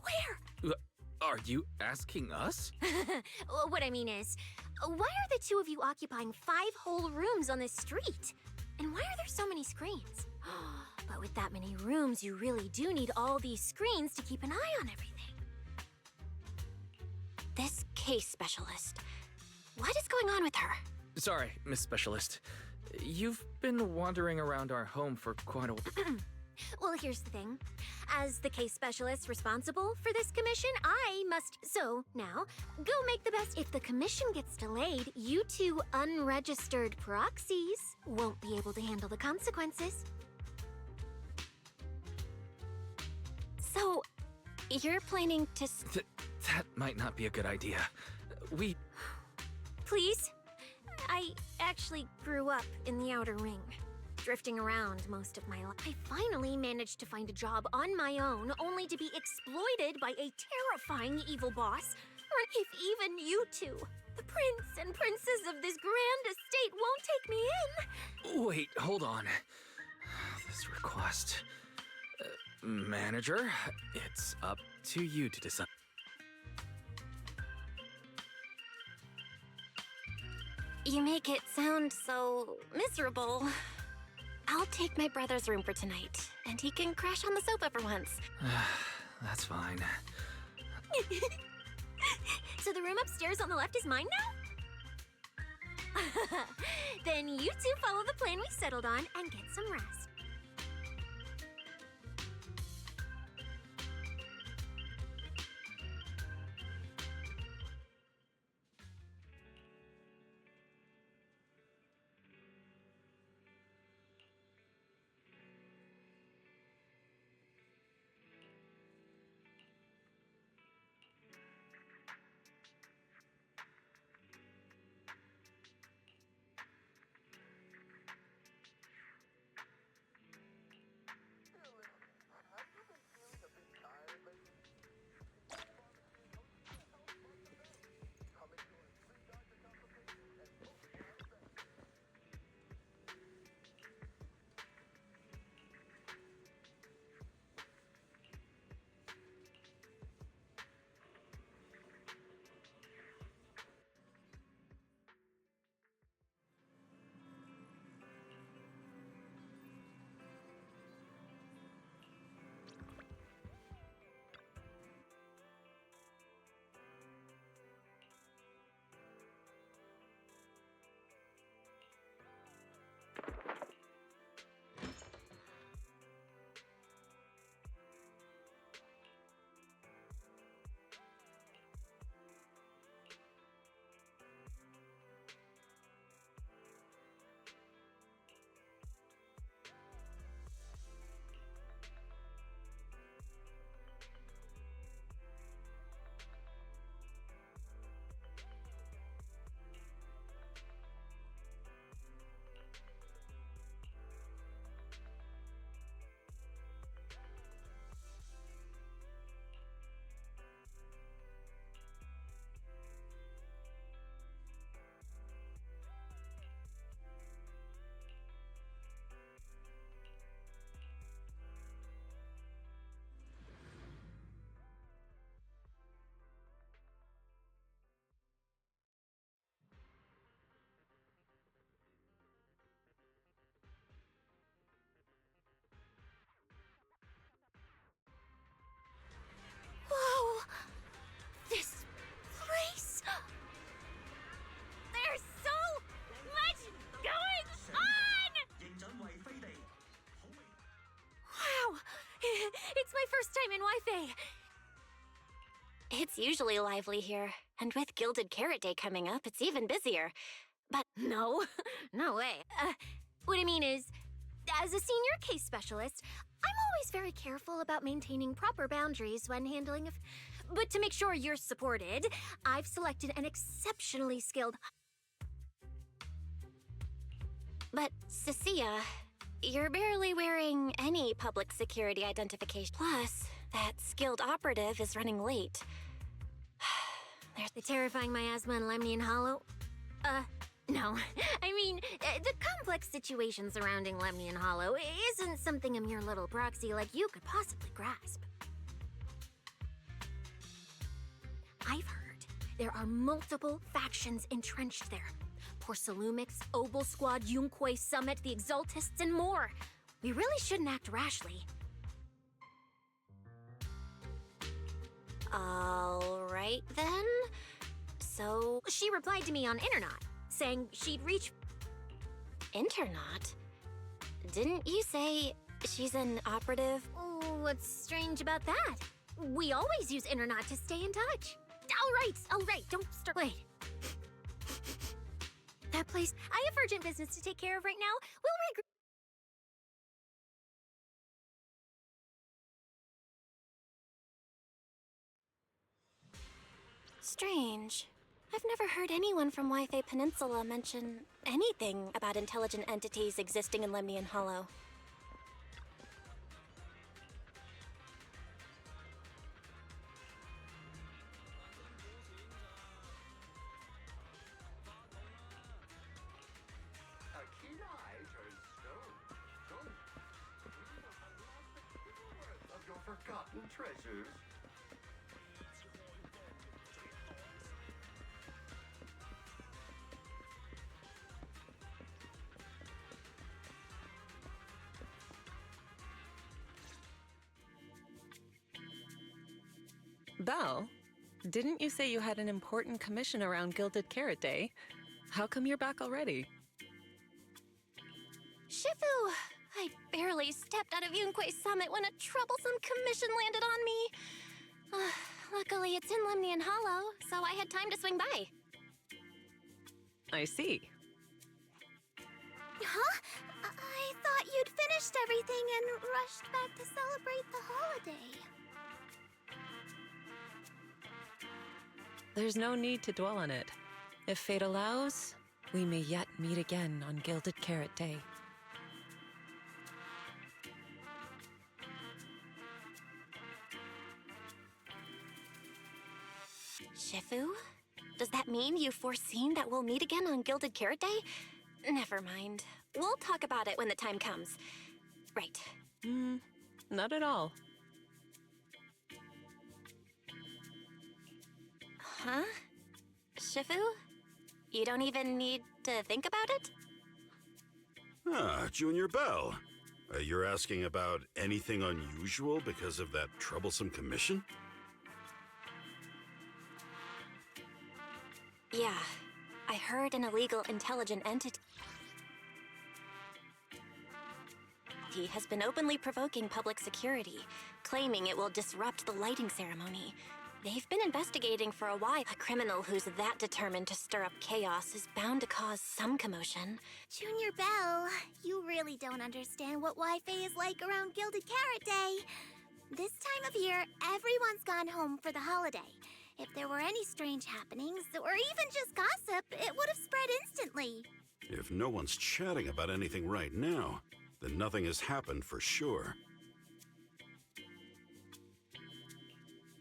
Where? Are you asking us? What I mean is, why are the two of you occupying 5 whole rooms on this street? And why are there so many screens? But with that many rooms, you really do need all these screens to keep an eye on everything. this case specialist? What is going on with her? Sorry, Miss Specialist. You've been wandering around our home for quite a while. Well, here's the thing. As the case specialist responsible for this commission, I must... So, now, go make the best. If the commission gets delayed, you two unregistered proxies won't be able to handle the consequences. So, you're planning to... That might not be a good idea. Please? I actually grew up in the Outer Ring, drifting around most of my life. I finally managed to find a job on my own, only to be exploited by a terrifying evil boss. Or if even you two, the prince and princess of this grand estate, won't take me in. Wait, hold on. This request... Manager, it's up to you to decide. You make it sound so miserable. I'll take my brother's room for tonight, and he can crash on the sofa for once. That's fine. So the room upstairs on the left is mine now? Then you two follow the plan we settled on and get some rest. It's my first time in Wi-Fi. It's usually lively here, and with Gilded Carrot Day coming up, it's even busier. But No, no way. What I mean is, as a senior case specialist, I'm always very careful about maintaining proper boundaries when handling but to make sure you're supported, I've selected an exceptionally skilled... But, Cecilia, you're barely wearing any public security identification. Plus, that skilled operative is running late. There's the terrifying miasma in Lemnian Hollow. No. I mean, the complex situation surrounding Lemnian Hollow isn't something a mere little proxy like you could possibly grasp. I've heard there are multiple factions entrenched there. Porcelumix, Obel Squad, Yunque Summit, the Exaltists, and more. We really shouldn't act rashly. All right, then. So... She replied to me on Internet, saying she'd reach... Internet? Didn't you say she's an operative? Oh, what's strange about that? We always use Internet to stay in touch. All right, don't start. Wait. That place, I have urgent business to take care of right now. We'll regroup. Strange. I've never heard anyone from Wi-Fi Peninsula mention anything about intelligent entities existing in Lemnian Hollow. Forgotten treasures. Belle, didn't you say you had an important commission around Gilded Carrot Day? How come you're back already? Shifu! I barely stepped out of Yunque Summit when a troublesome commission landed on me. Luckily, it's in Lemnian Hollow, so I had time to swing by. I see. Huh? I thought you'd finished everything and rushed back to celebrate the holiday. There's no need to dwell on it. If fate allows, we may yet meet again on Gilded Carrot Day. Shifu? Does that mean you've foreseen that we'll meet again on Gilded Carrot Day? Never mind. We'll talk about it when the time comes. Right. Not at all. Huh? Shifu? You don't even need to think about it? Ah, Junior Belle. You're asking about anything unusual because of that troublesome commission? Yeah. I heard an illegal intelligent entity has been openly provoking public security, claiming it will disrupt the lighting ceremony. They've been investigating for a while. A criminal who's that determined to stir up chaos is bound to cause some commotion. Junior Belle, you really don't understand what Wi-Fi is like around Gilded Carrot Day. This time of year, everyone's gone home for the holiday. If there were any strange happenings, or even just gossip, it would have spread instantly. If no one's chatting about anything right now, then nothing has happened for sure.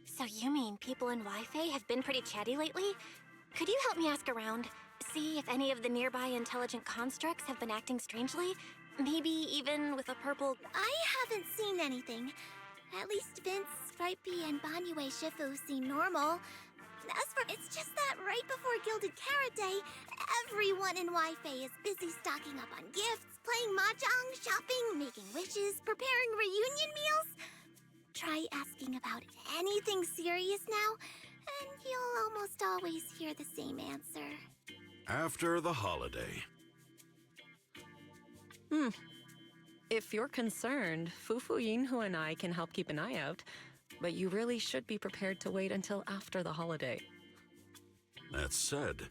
So you mean people in Wi-Fi have been pretty chatty lately? Could you help me ask around? See if any of the nearby intelligent constructs have been acting strangely? Maybe even with a purple... I haven't seen anything. At least Vince, Stripey, and Banyue Shifu seem normal. As for... It's just that right before Gilded Carrot Day, everyone in Wi-Fi is busy stocking up on gifts, playing mahjong, shopping, making wishes, preparing reunion meals. Try asking about anything serious now, and you'll almost always hear the same answer. After the holiday. If you're concerned, Fufu Yinhu and I can help keep an eye out, but you really should be prepared to wait until after the holiday. That said,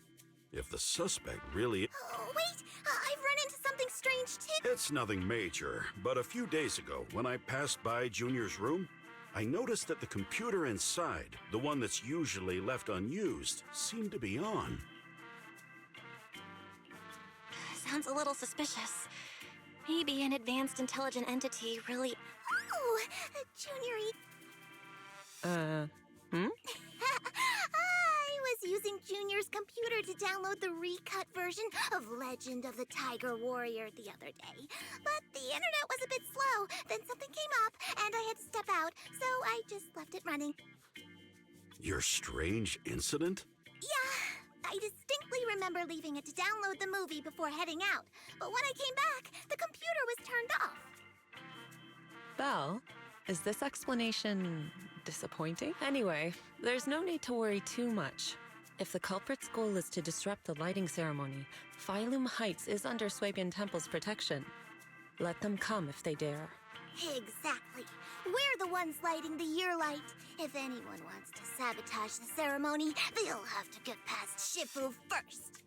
if the suspect really... Oh, wait! I've run into something strange, too! It's nothing major, but a few days ago, when I passed by Junior's room, I noticed that the computer inside, the one that's usually left unused, seemed to be on. Sounds a little suspicious. Maybe an advanced intelligent entity really... Oh, Junior... I was using Junior's computer to download the recut version of Legend of the Tiger Warrior the other day. But the internet was a bit slow, then something came up, and I had to step out, so I just left it running. Your strange incident? Yeah, I distinctly remember leaving it to download the movie before heading out. But when I came back, the computer was turned off. Belle, is this explanation disappointing? Anyway, there's no need to worry too much. If the culprit's goal is to disrupt the lighting ceremony, Phylum Heights is under Swabian Temple's protection. Let them come if they dare. Exactly. We're the ones lighting the year light. If anyone wants to sabotage the ceremony, they'll have to get past Shifu first.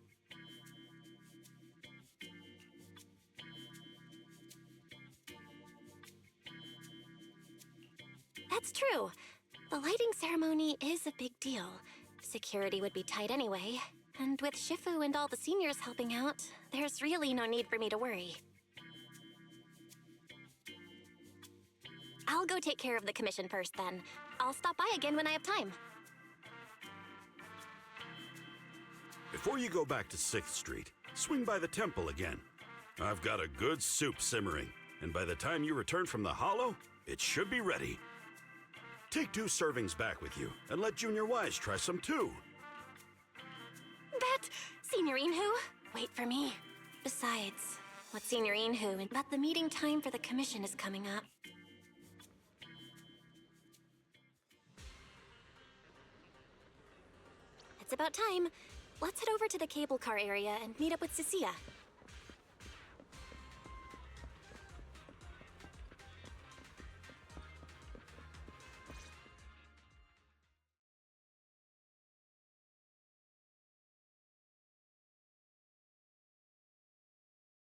That's true. The lighting ceremony is a big deal. Security would be tight anyway. And with Shifu and all the seniors helping out, there's really no need for me to worry. I'll go take care of the commission first then. I'll stop by again when I have time. Before you go back to 6th Street, swing by the temple again. I've got a good soup simmering, and by the time you return from the hollow, it should be ready. Take 2 servings back with you, and let Junior Wise try some too. That... Signorine who? Wait for me. Besides, what Signorine who? But the meeting time for the commission is coming up. It's about time. Let's head over to the cable car area and meet up with Cecilia.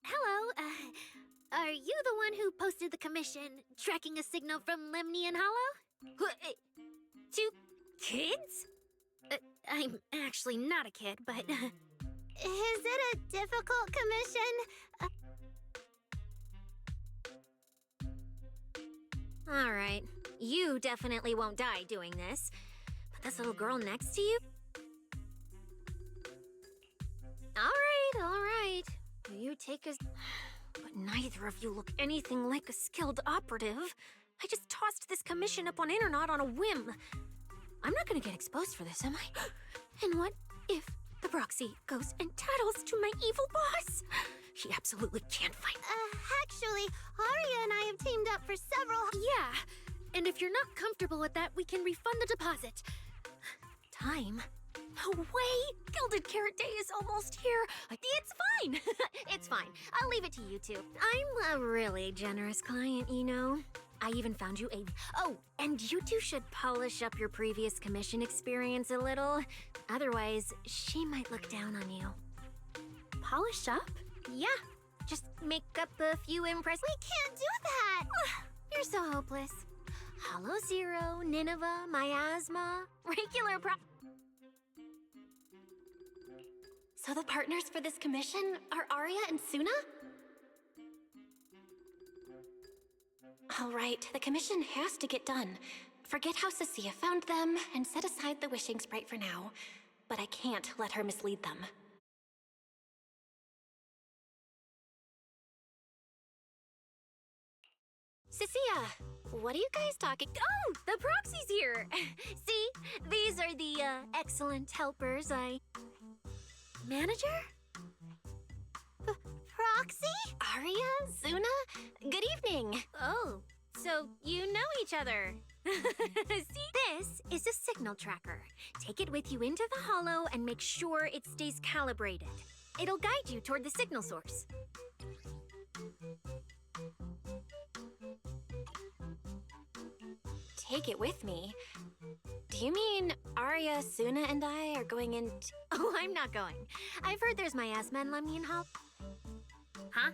Hello, are you the one who posted the commission, tracking a signal from Lemny and Hollow? 2 kids? I'm actually not a kid, but... Is it a difficult commission? Alright, you definitely won't die doing this. But this little girl next to you? Alright. You take us... But neither of you look anything like a skilled operative. I just tossed this commission up on Internet on a whim. I'm not gonna get exposed for this, am I? And what if the proxy goes and tattles to my evil boss? He absolutely can't find me. Actually, Arya and I have teamed up for several... Yeah, and if you're not comfortable with that, we can refund the deposit. Time? No way! Gilded Carrot Day is almost here. It's fine. It's fine. I'll leave it to you two. I'm a really generous client, you know. I even found you a... Oh, and you two should polish up your previous commission experience a little. Otherwise, she might look down on you. Polish up? Yeah. Just make up a few impress... We can't do that! You're so hopeless. Hollow Zero, Nineveh, Miasma, regular So the partners for this commission are Arya and Suna? All right, the commission has to get done. Forget how Cecilia found them and set aside the wishing sprite for now. But I can't let her mislead them. Cecilia, what are you guys talking? Oh, the proxy's here. See, these are the excellent helpers Manager? Proxy? Arya, Suna, good evening. Oh, so you know each other. See, this is a signal tracker. Take it with you into the hollow and make sure it stays calibrated. It'll guide you toward the signal source. take it with me. Do you mean Arya, Suna, and I are going in? Oh, I'm not going. I've heard there's my ass man Lemon Hop. Huh?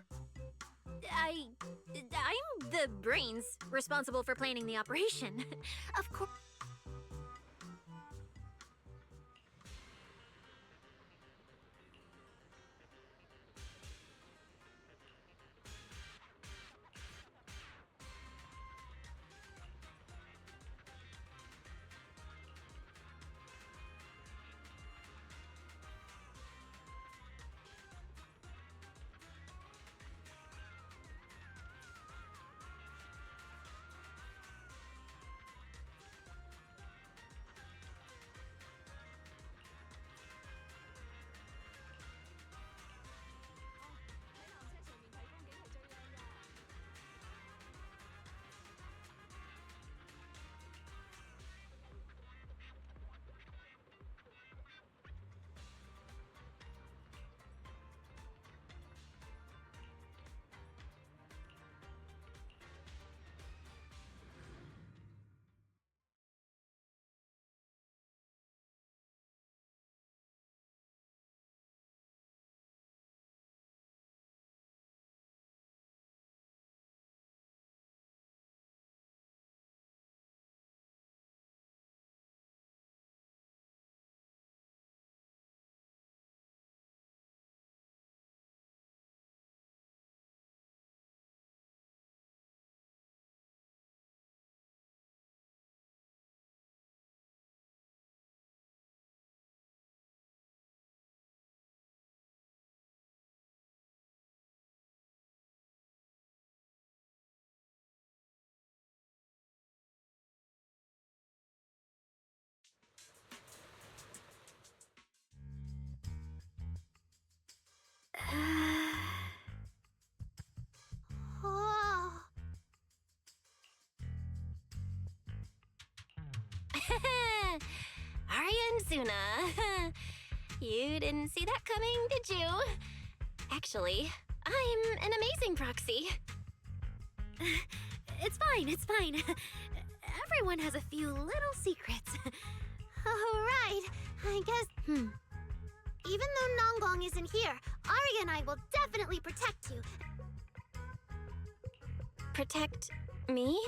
I'm the brains responsible for planning the operation. Of course. Oh. Arya and Suna. You didn't see that coming, did you? Actually, I'm an amazing proxy. It's fine, it's fine. Everyone has a few little secrets. Oh, right. I guess. Even though Nonggong isn't here, Arya and I will definitely protect you. Protect me?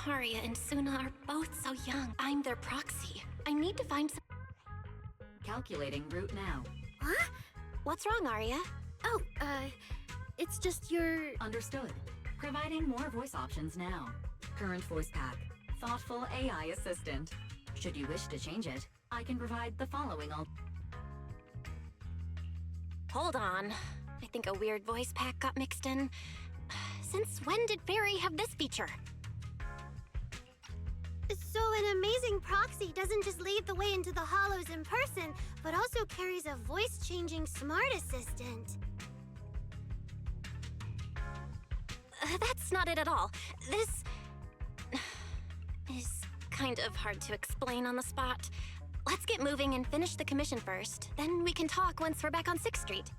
Arya and Suna are both so young. I'm their proxy. I need to find some. Calculating route now. Huh? What's wrong, Arya? Oh, it's just your... Understood. Providing more voice options now. Current voice pack. Thoughtful AI assistant. Should you wish to change it, I can provide the following Hold on. I think a weird voice pack got mixed in. Since when did Fairy have this feature? So an amazing proxy doesn't just lead the way into the hollows in person, but also carries a voice-changing smart assistant. That's not it at all. This is kind of hard to explain on the spot. Let's get moving and finish the commission first. Then we can talk once we're back on 6th Street.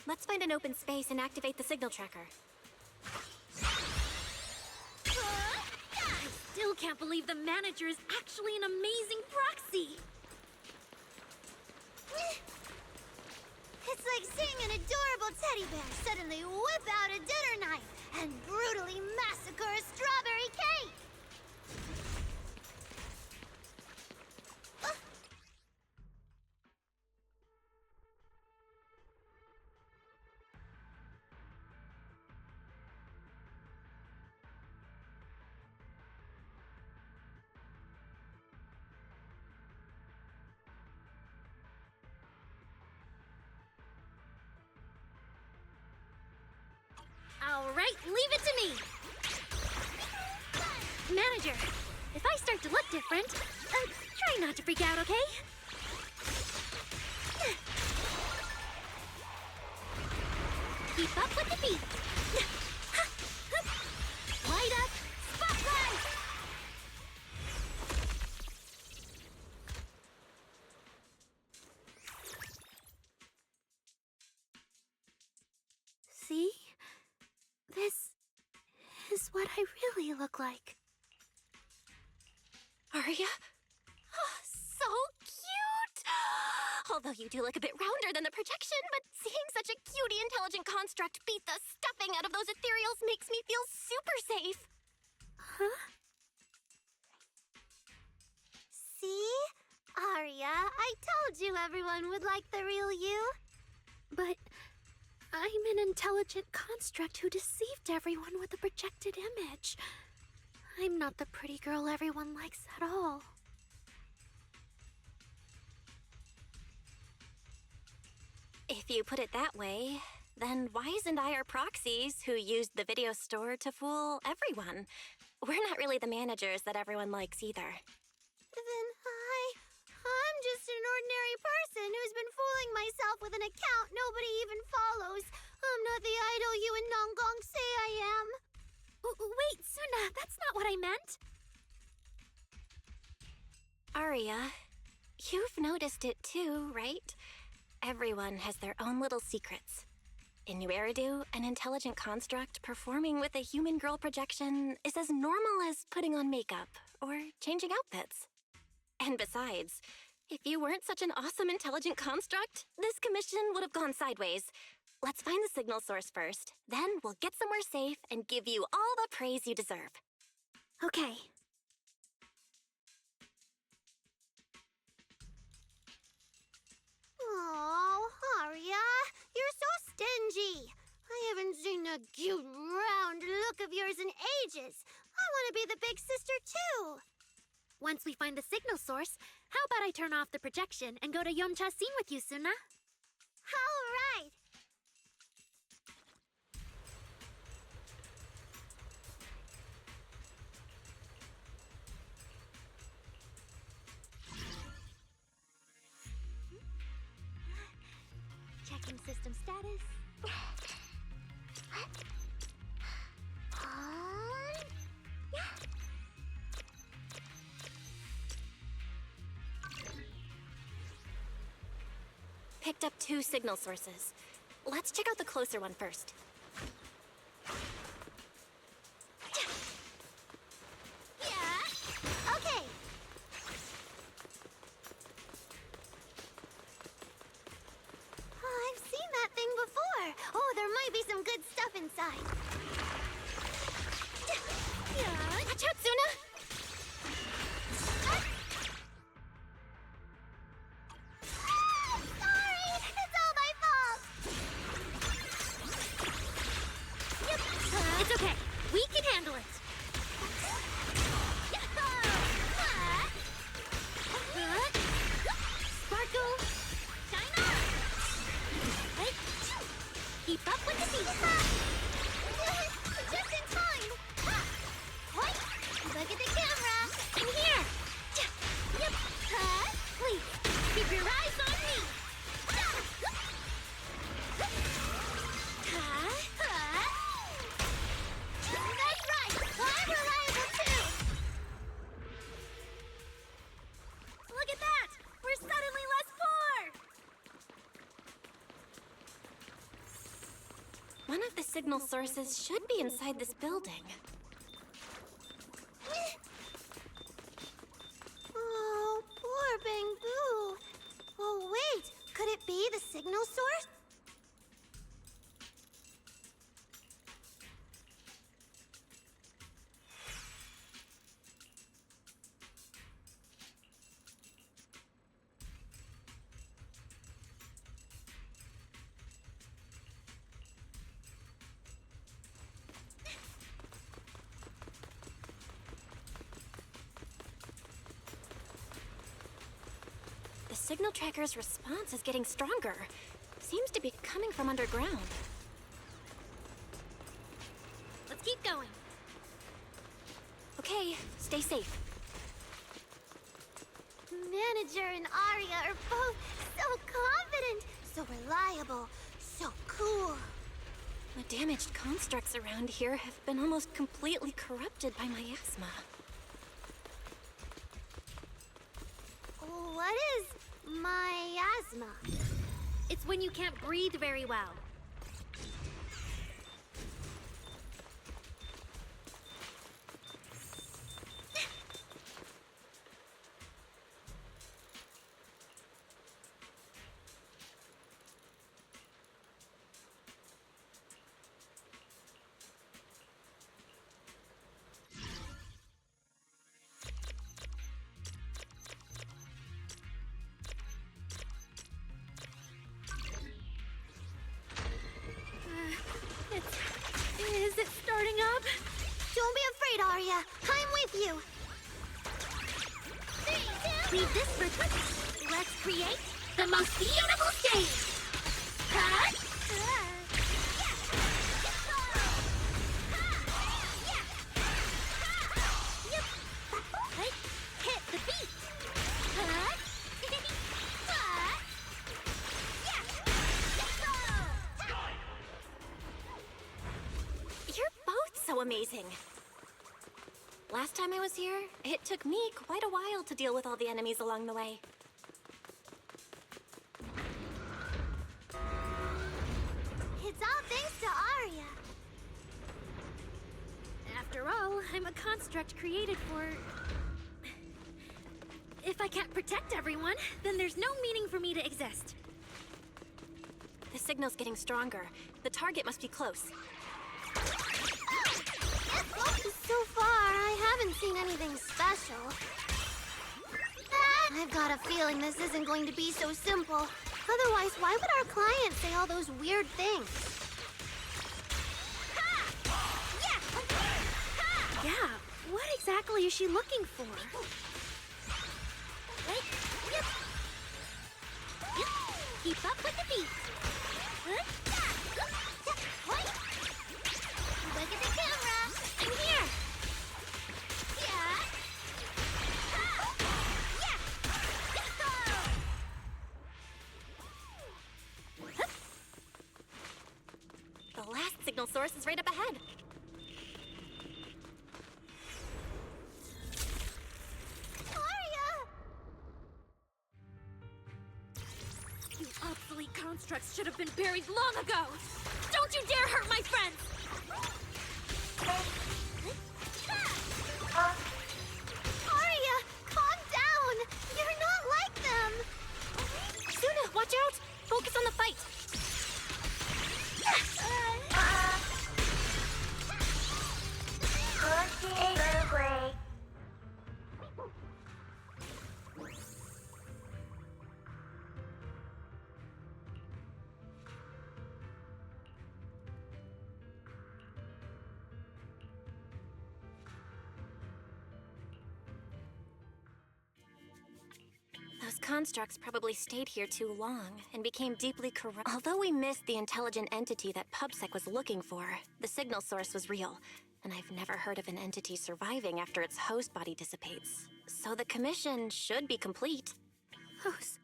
Let's find an open space and activate the signal tracker. I still can't believe the manager is actually an amazing proxy. It's like seeing an adorable teddy bear suddenly whip out a dinner knife and brutally massacre a strawberry cake! All right, leave it to me. Manager, if I start to look different, try not to freak out, okay? Keep up with the beat. Light up, spotlight! See? This is what I really look like. Arya? Oh, so cute! Although you do look a bit rounder than the projection, but seeing such a cutie intelligent construct beat the stuffing out of those ethereals makes me feel super safe. Huh? See? Arya, I told you everyone would like the real you. But I'm an intelligent construct who deceived everyone with a projected image. I'm not the pretty girl everyone likes at all. If you put it that way, then Wise and I are proxies who used the video store to fool everyone. We're not really the managers that everyone likes either. Then I'm just an ordinary person who's been fooling myself with an account nobody even follows. I'm not the idol you and Nongong say I am. Wait, Suna, that's not what I meant. Arya, you've noticed it too, right? Everyone has their own little secrets. In New Eridu, an intelligent construct performing with a human girl projection is as normal as putting on makeup or changing outfits. And besides, if you weren't such an awesome intelligent construct, this commission would have gone sideways. Let's find the signal source first, then we'll get somewhere safe and give you all the praise you deserve. Okay. Oh, Arya, you're so stingy. I haven't seen a cute, round look of yours in ages. I want to be the big sister, too. Once we find the signal source, how about I turn off the projection and go to Yomcha scene with you, Suna? All right. Checking system status. Picked up 2 signal sources. Let's check out the closer one first. Yeah. Okay. I've seen that thing before. Oh, there might be some good stuff inside. Yeah. Watch out, Suna! Sorry, it's all my fault. It's okay. We can handle it. Sparkle! Shine on! Hey. Keep up with the beat. Just in time. What? Look at the camera. In here! Yep. Please, keep your eyes on me! That's right. I'm reliable too. Look at that! We're suddenly less poor! One of the signal sources should be inside this building. Oh, poor Bangbu. Oh, wait. Could it be the signal source? The signal tracker's response is getting stronger. Seems to be coming from underground. Let's keep going. Okay, stay safe. Manager and Arya are both so confident, so reliable, so cool. The damaged constructs around here have been almost completely corrupted by miasma. What is miasma? It's when you can't breathe very well. I'm with you. 3, 2, leave this for quick. Let's create the most beautiful stage. Cut. Hit the beat. Cut. You're both so amazing. Last time I was here, it took me quite a while to deal with all the enemies along the way. It's all thanks to Arya. After all, I'm a construct created for... If I can't protect everyone, then there's no meaning for me to exist. The signal's getting stronger. The target must be close. So far, I haven't seen anything special. I've got a feeling this isn't going to be so simple. Otherwise, why would our client say all those weird things? Yeah, what exactly is she looking for? Keep up with the beat. Look at the camera. I'm here. Yeah. The last signal source is right up ahead. You obsolete constructs should have been buried long ago! Don't you dare hurt my friends! Arya, calm down! You're not like them! Suna, watch out! Focus on the fight! Those constructs probably stayed here too long and became deeply corrupt. Although we missed the intelligent entity that PubSec was looking for, the signal source was real, and I've never heard of an entity surviving after its host body dissipates. So the commission should be complete. Who's...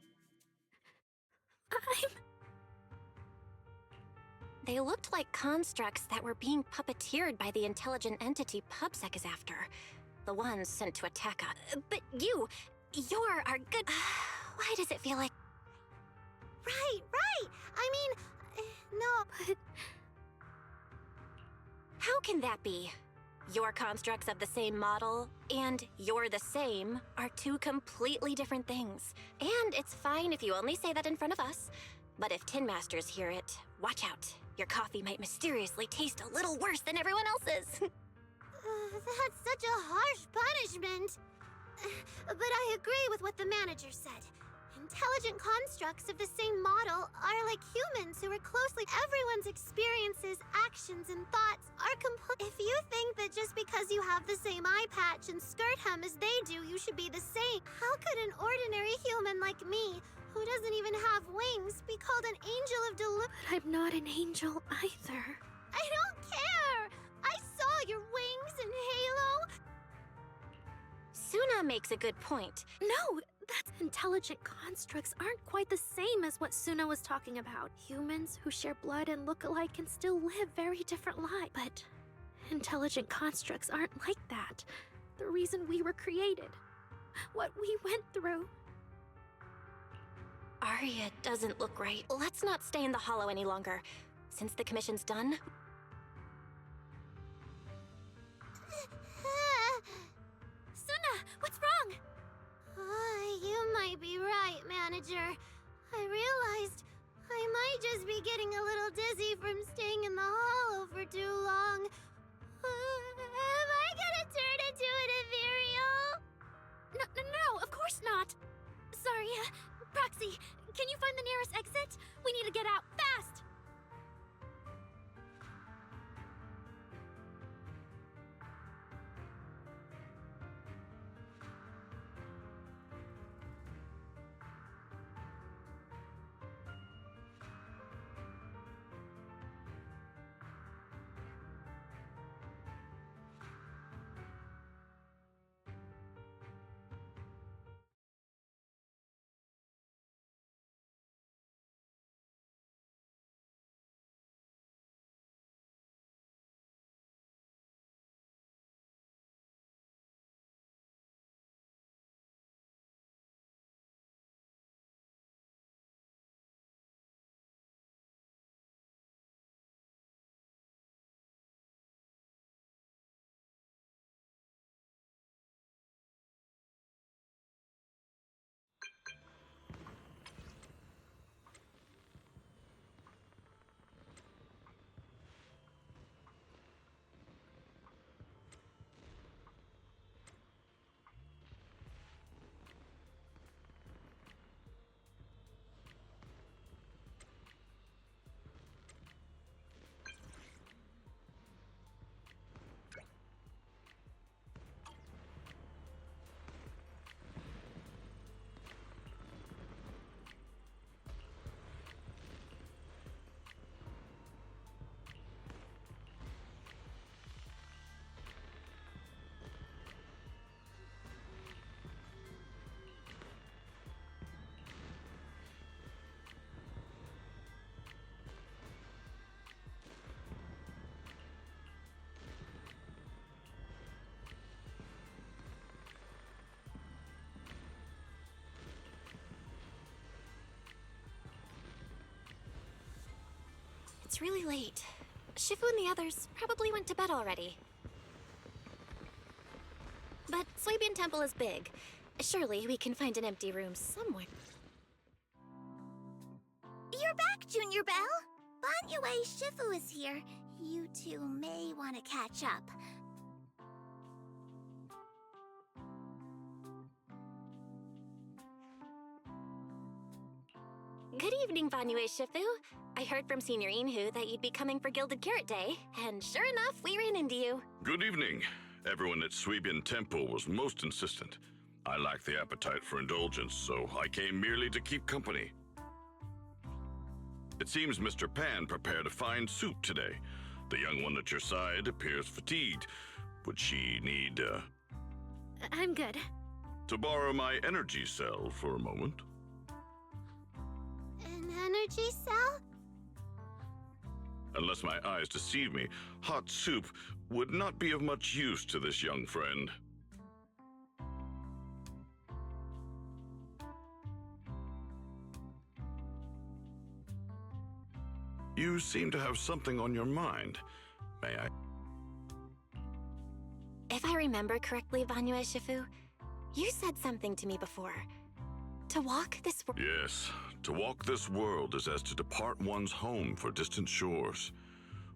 They looked like constructs that were being puppeteered by the intelligent entity PubSec is after. The ones sent to attack us. But you're our good... Why does it feel like... Right. I mean, no, but... How can that be? Your constructs of the same model and you're the same are two completely different things. And it's fine if you only say that in front of us. But if Tin Masters hear it, watch out. Your coffee might mysteriously taste a little worse than everyone else's. That's such a harsh punishment. But I agree with what the manager said. Intelligent constructs of the same model are like humans who are closely... Everyone's experiences, actions, and thoughts are complete. If you think that just because you have the same eye patch and skirt hem as they do, you should be the same, how could an ordinary human like me, who doesn't even have wings, be called an angel of But I'm not an angel either. I don't care! I saw your wings and halo! Suna makes a good point. No, that's intelligent constructs aren't quite the same as what Suna was talking about. Humans who share blood and look alike can still live very different lives. But intelligent constructs aren't like that. The reason we were created. What we went through. Arya doesn't look right. Let's not stay in the hollow any longer. Since the commission's done... Suna, what's wrong? You might be right, manager. I realized I might just be getting a little dizzy from staying in the hollow for too long. Am I gonna turn into an ethereal? No, of course not. Sorry, Proxy, can you find the nearest exit? We need to get out fast. It's really late. Shifu and the others probably went to bed already. But Soybean Temple is big. Surely we can find an empty room somewhere. You're back, Junior Belle. Banyue Shifu is here. You two may want to catch up. Good evening, Banyue Shifu. I heard from Senior Inhu that you'd be coming for Gilded Carrot Day, and sure enough, we ran into you. Good evening. Everyone at Suibian Temple was most insistent. I lack the appetite for indulgence, so I came merely to keep company. It seems Mr. Pan prepared a fine soup today. The young one at your side appears fatigued. Would she need, I'm good. to borrow my energy cell for a moment? An energy cell? Unless my eyes deceive me, hot soup would not be of much use to this young friend. You seem to have something on your mind. May I? If I remember correctly, Banyue Shifu, you said something to me before. To walk this world. Yes, to walk this world is as to depart one's home for distant shores.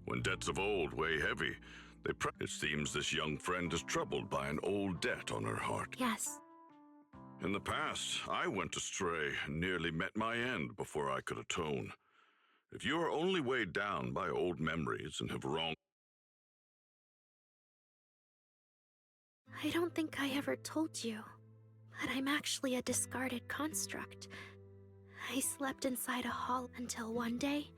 When debts of old weigh heavy, it seems this young friend is troubled by an old debt on her heart. Yes. In the past, I went astray and nearly met my end before I could atone. If you are only weighed down by old memories and have wronged... I don't think I ever told you, but I'm actually a discarded construct. I slept inside a hall until one day,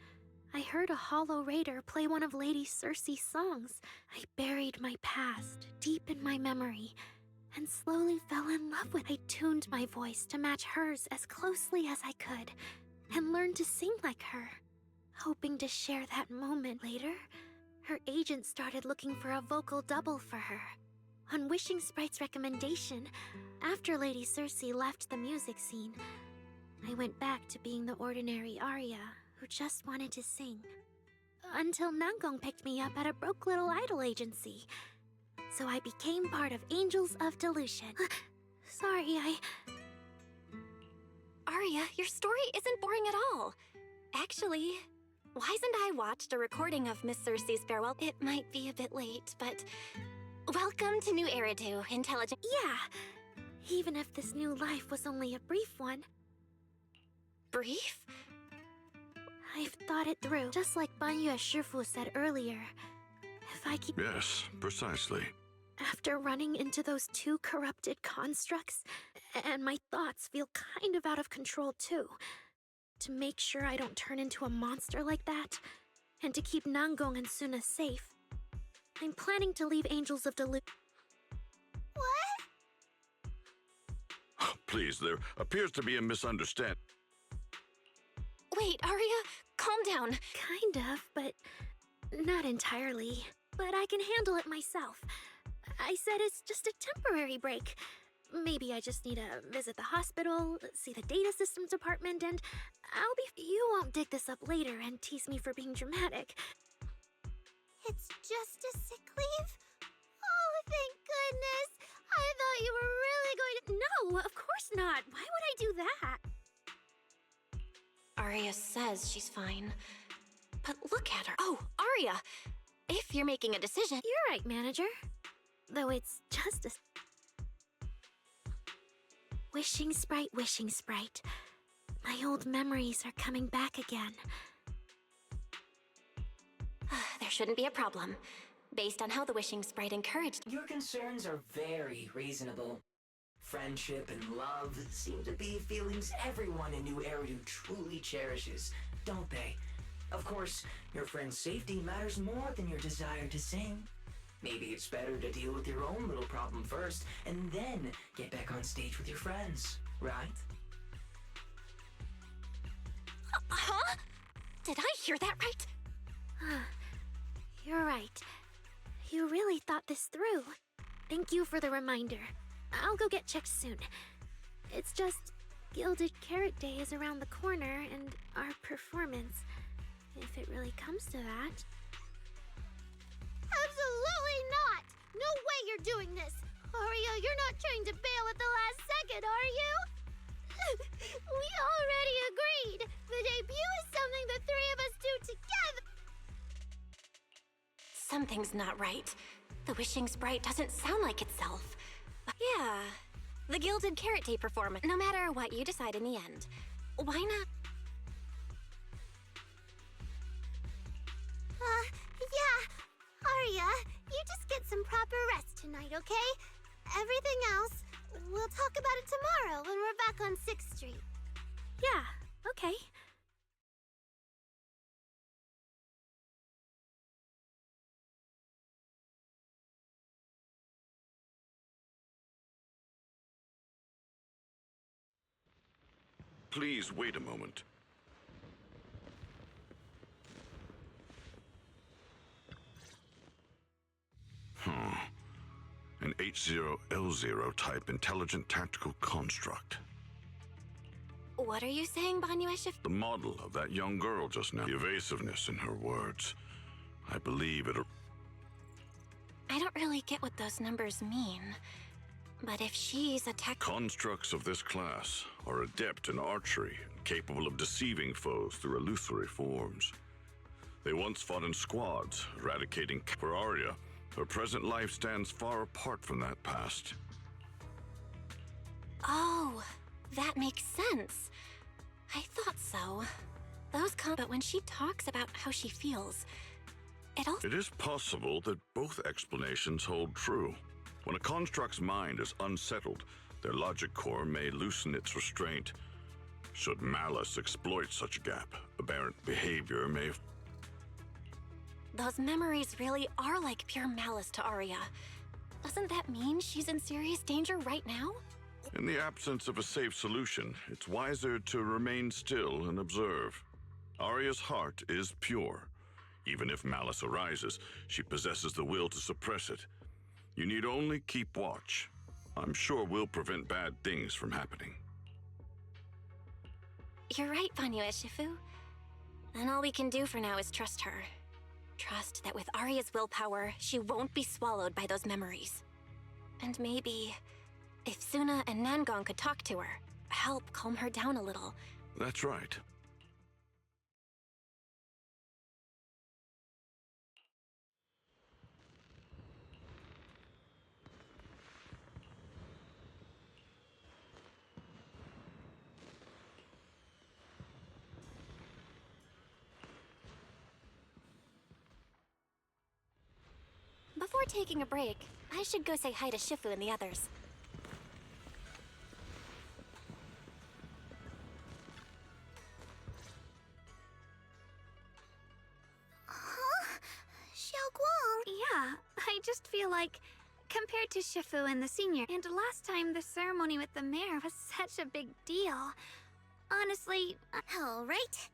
I heard a hollow raider play one of Lady Circe's songs. I buried my past deep in my memory and slowly fell in love with it. I tuned my voice to match hers as closely as I could and learned to sing like her. Hoping to share that moment later, her agent started looking for a vocal double for her. On Wishing Sprite's recommendation, after Lady Circe left the music scene, I went back to being the ordinary Arya who just wanted to sing. Until Nangong picked me up at a broke little idol agency. So I became part of Angels of Delusion. Sorry, Arya, your story isn't boring at all. Actually, why hasn't I watched a recording of Miss Circe's farewell? It might be a bit late, but... Welcome to New Eridu, intelligent... Yeah, even if this new life was only a brief one. Brief? I've thought it through, just like Banyue Shifu said earlier. If I keep... Yes, precisely. After running into those two corrupted constructs, and my thoughts feel kind of out of control too. To make sure I don't turn into a monster like that, and to keep Nangong and Suna safe, I'm planning to leave Angels of Delusion. What? Please, there appears to be a misunderstanding. Wait, Arya, calm down. Kind of, but not entirely. But I can handle it myself. I said it's just a temporary break. Maybe I just need to visit the hospital, see the data systems department, and I'll be... You won't dig this up later and tease me for being dramatic. It's just a sick leave? Oh, thank goodness! I thought you were really going to... No, of course not. Why would I do that? Arya says she's fine. But look at her. Oh, Arya! If you're making a decision... You're right, manager. Though it's just a... Wishing Sprite, Wishing Sprite. My old memories are coming back again. There shouldn't be a problem. Based on how the Wishing Sprite encouraged... Your concerns are very reasonable. Friendship and love seem to be feelings everyone in New Eridu truly cherishes, don't they? Of course, your friend's safety matters more than your desire to sing. Maybe it's better to deal with your own little problem first, and then get back on stage with your friends, right? Huh? Did I hear that right? You're right. You really thought this through. Thank you for the reminder. I'll go get checked soon. It's just, Gilded Carrot Day is around the corner, and our performance... if it really comes to that. Absolutely not! No way you're doing this! Aria, you're not trying to bail at the last second, are you? We already agreed! The debut is something the three of us do together! Something's not right. The Wishing Sprite doesn't sound like itself. Yeah, the Gilded Carrot Day performance. No matter what you decide in the end, why not? Yeah. Aria, you just get some proper rest tonight, okay? Everything else, we'll talk about it tomorrow when we're back on 6th Street. Yeah, okay. Please wait a moment. An H0L0 type intelligent tactical construct. What are you saying, Banyueshif? The model of that young girl just now. The evasiveness in her words. I believe it'll... I don't really get what those numbers mean. But if she's a tech... Constructs of this class are adept in archery, capable of deceiving foes through illusory forms. They once fought in squads, eradicating... For Aria, her present life stands far apart from that past. Oh, that makes sense. I thought so. But when she talks about how she feels, It is possible that both explanations hold true. When a construct's mind is unsettled, their logic core may loosen its restraint. Should malice exploit such a gap, aberrant behavior may... Those memories really are like pure malice to Aria. Doesn't that mean she's in serious danger right now? In the absence of a safe solution, it's wiser to remain still and observe. Aria's heart is pure. Even if malice arises, she possesses the will to suppress it. You need only keep watch. I'm sure we'll prevent bad things from happening. You're right, Banyueshifu. And all we can do for now is trust her. Trust that with Aria's willpower, she won't be swallowed by those memories. And maybe, if Suna and Nangong could talk to her, help calm her down a little. That's right. Before taking a break, I should go say hi to Shifu and the others. Huh? Xiaoguang? Yeah, I just feel like, compared to Shifu and the senior, and last time the ceremony with the mayor was such a big deal. Honestly, all right.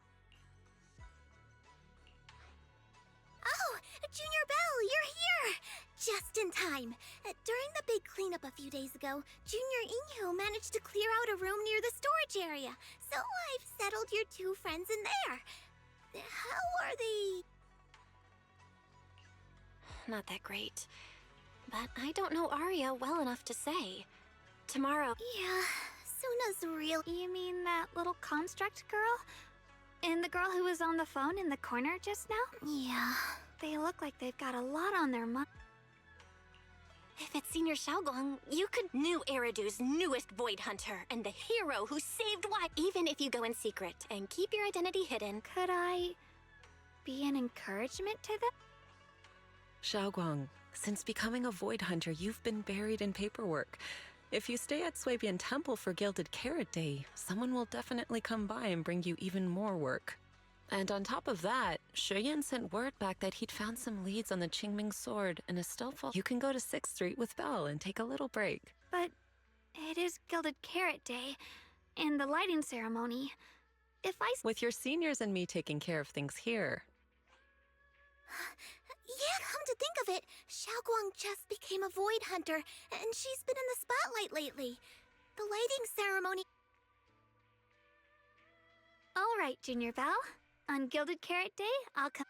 Oh, Junior Belle, you're here! Just in time. During the big cleanup a few days ago, Junior Inyu managed to clear out a room near the storage area, so I've settled your two friends in there. How are they? Not that great. But I don't know Aria well enough to say. Tomorrow... Yeah, Suna's real... You mean that little construct girl? And the girl who was on the phone in the corner just now? Yeah. They look like they've got a lot on their mind. If it's Senior Xiaoguang, you could New Eridu's newest Void Hunter and the hero who saved Wai. Even if you go in secret and keep your identity hidden, could I be an encouragement to them? Xiaoguang, since becoming a Void Hunter, you've been buried in paperwork. If you stay at Swabian Temple for Gilded Carrot Day, someone will definitely come by and bring you even more work. And on top of that, Shuyan sent word back that he'd found some leads on the Qingming sword and a stealth. You can go to 6th Street with Belle and take a little break. But it is Gilded Carrot Day, and the lighting ceremony. With your seniors and me taking care of things here. Yeah, come to think of it, Xiaoguang just became a Void Hunter, and she's been in the spotlight lately. The lighting ceremony... All right, Junior Belle. On Gilded Carrot Day, I'll come.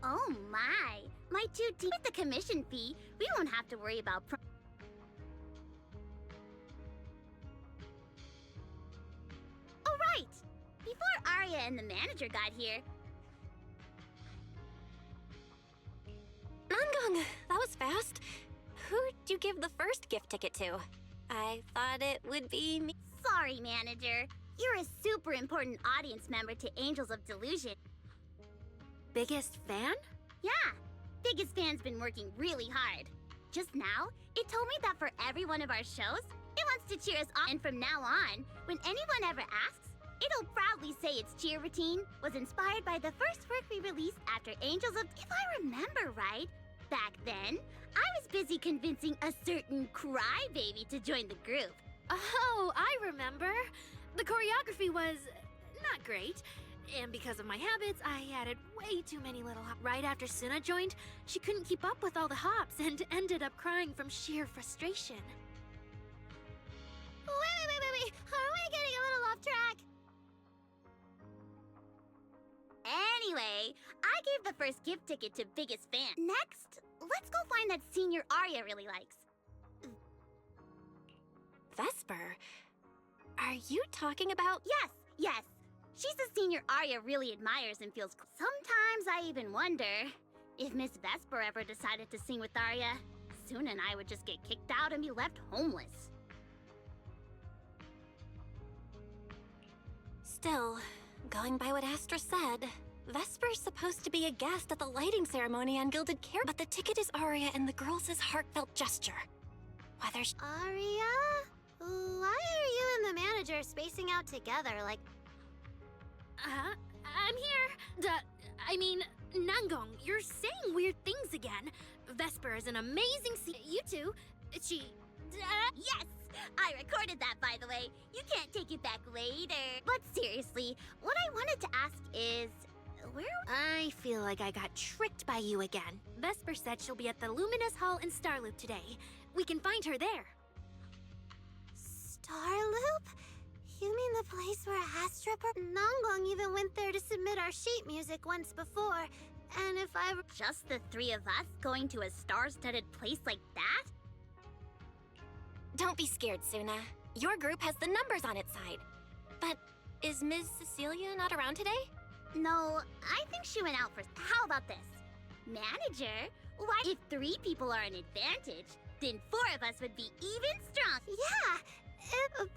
Oh my! My 2 teams with the commission fee, we won't have to worry about Oh right! Before Arya and the manager got here... Nangong, that was fast. Who'd you give the first gift ticket to? I thought it would be me. Sorry, manager. You're a super important audience member to Angels of Delusion. Biggest fan? Yeah, biggest fan's been working really hard. Just now, it told me that for every one of our shows, it wants to cheer us on. And from now on, when anyone ever asks, it'll proudly say its cheer routine was inspired by the first work we released after Angels of... If I remember right, back then, I was busy convincing a certain crybaby to join the group. Oh, I remember. The choreography was not great. And because of my habits, I added way too many little hops. Right after Suna joined, she couldn't keep up with all the hops and ended up crying from sheer frustration. Wait. Are we getting a little off track? Anyway, I gave the first gift ticket to biggest fan. Next, let's go find that senior Arya really likes. Vesper? Are you talking about... Yes. She's the senior Arya really admires and feels... Sometimes I even wonder if Miss Vesper ever decided to sing with Arya, Suna and I would just get kicked out and be left homeless. Still, going by what Astra said, Vesper's supposed to be a guest at the lighting ceremony on Gilded Carrot, but the ticket is Arya and the girl's heartfelt gesture. Whether Arya? Why are you and the manager spacing out together like... I'm here. Nangong, you're saying weird things again. Vesper is an amazing you two. She... Yes! I recorded that, by the way. You can't take it back later. But seriously, what I wanted to ask is... Where... I feel like I got tricked by you again. Vesper said she'll be at the Luminous Hall in Starloop today. We can find her there. Starloop? You mean the place where Astra... Nangong even went there to submit our sheet music once before. And if I were... Just the 3 of us going to a star-studded place like that? Don't be scared, Suna. Your group has the numbers on its side. But is Ms. Cecilia not around today? No, I think she went out for... How about this? Manager, why... If 3 people are an advantage, then 4 of us would be even strong. Yeah, but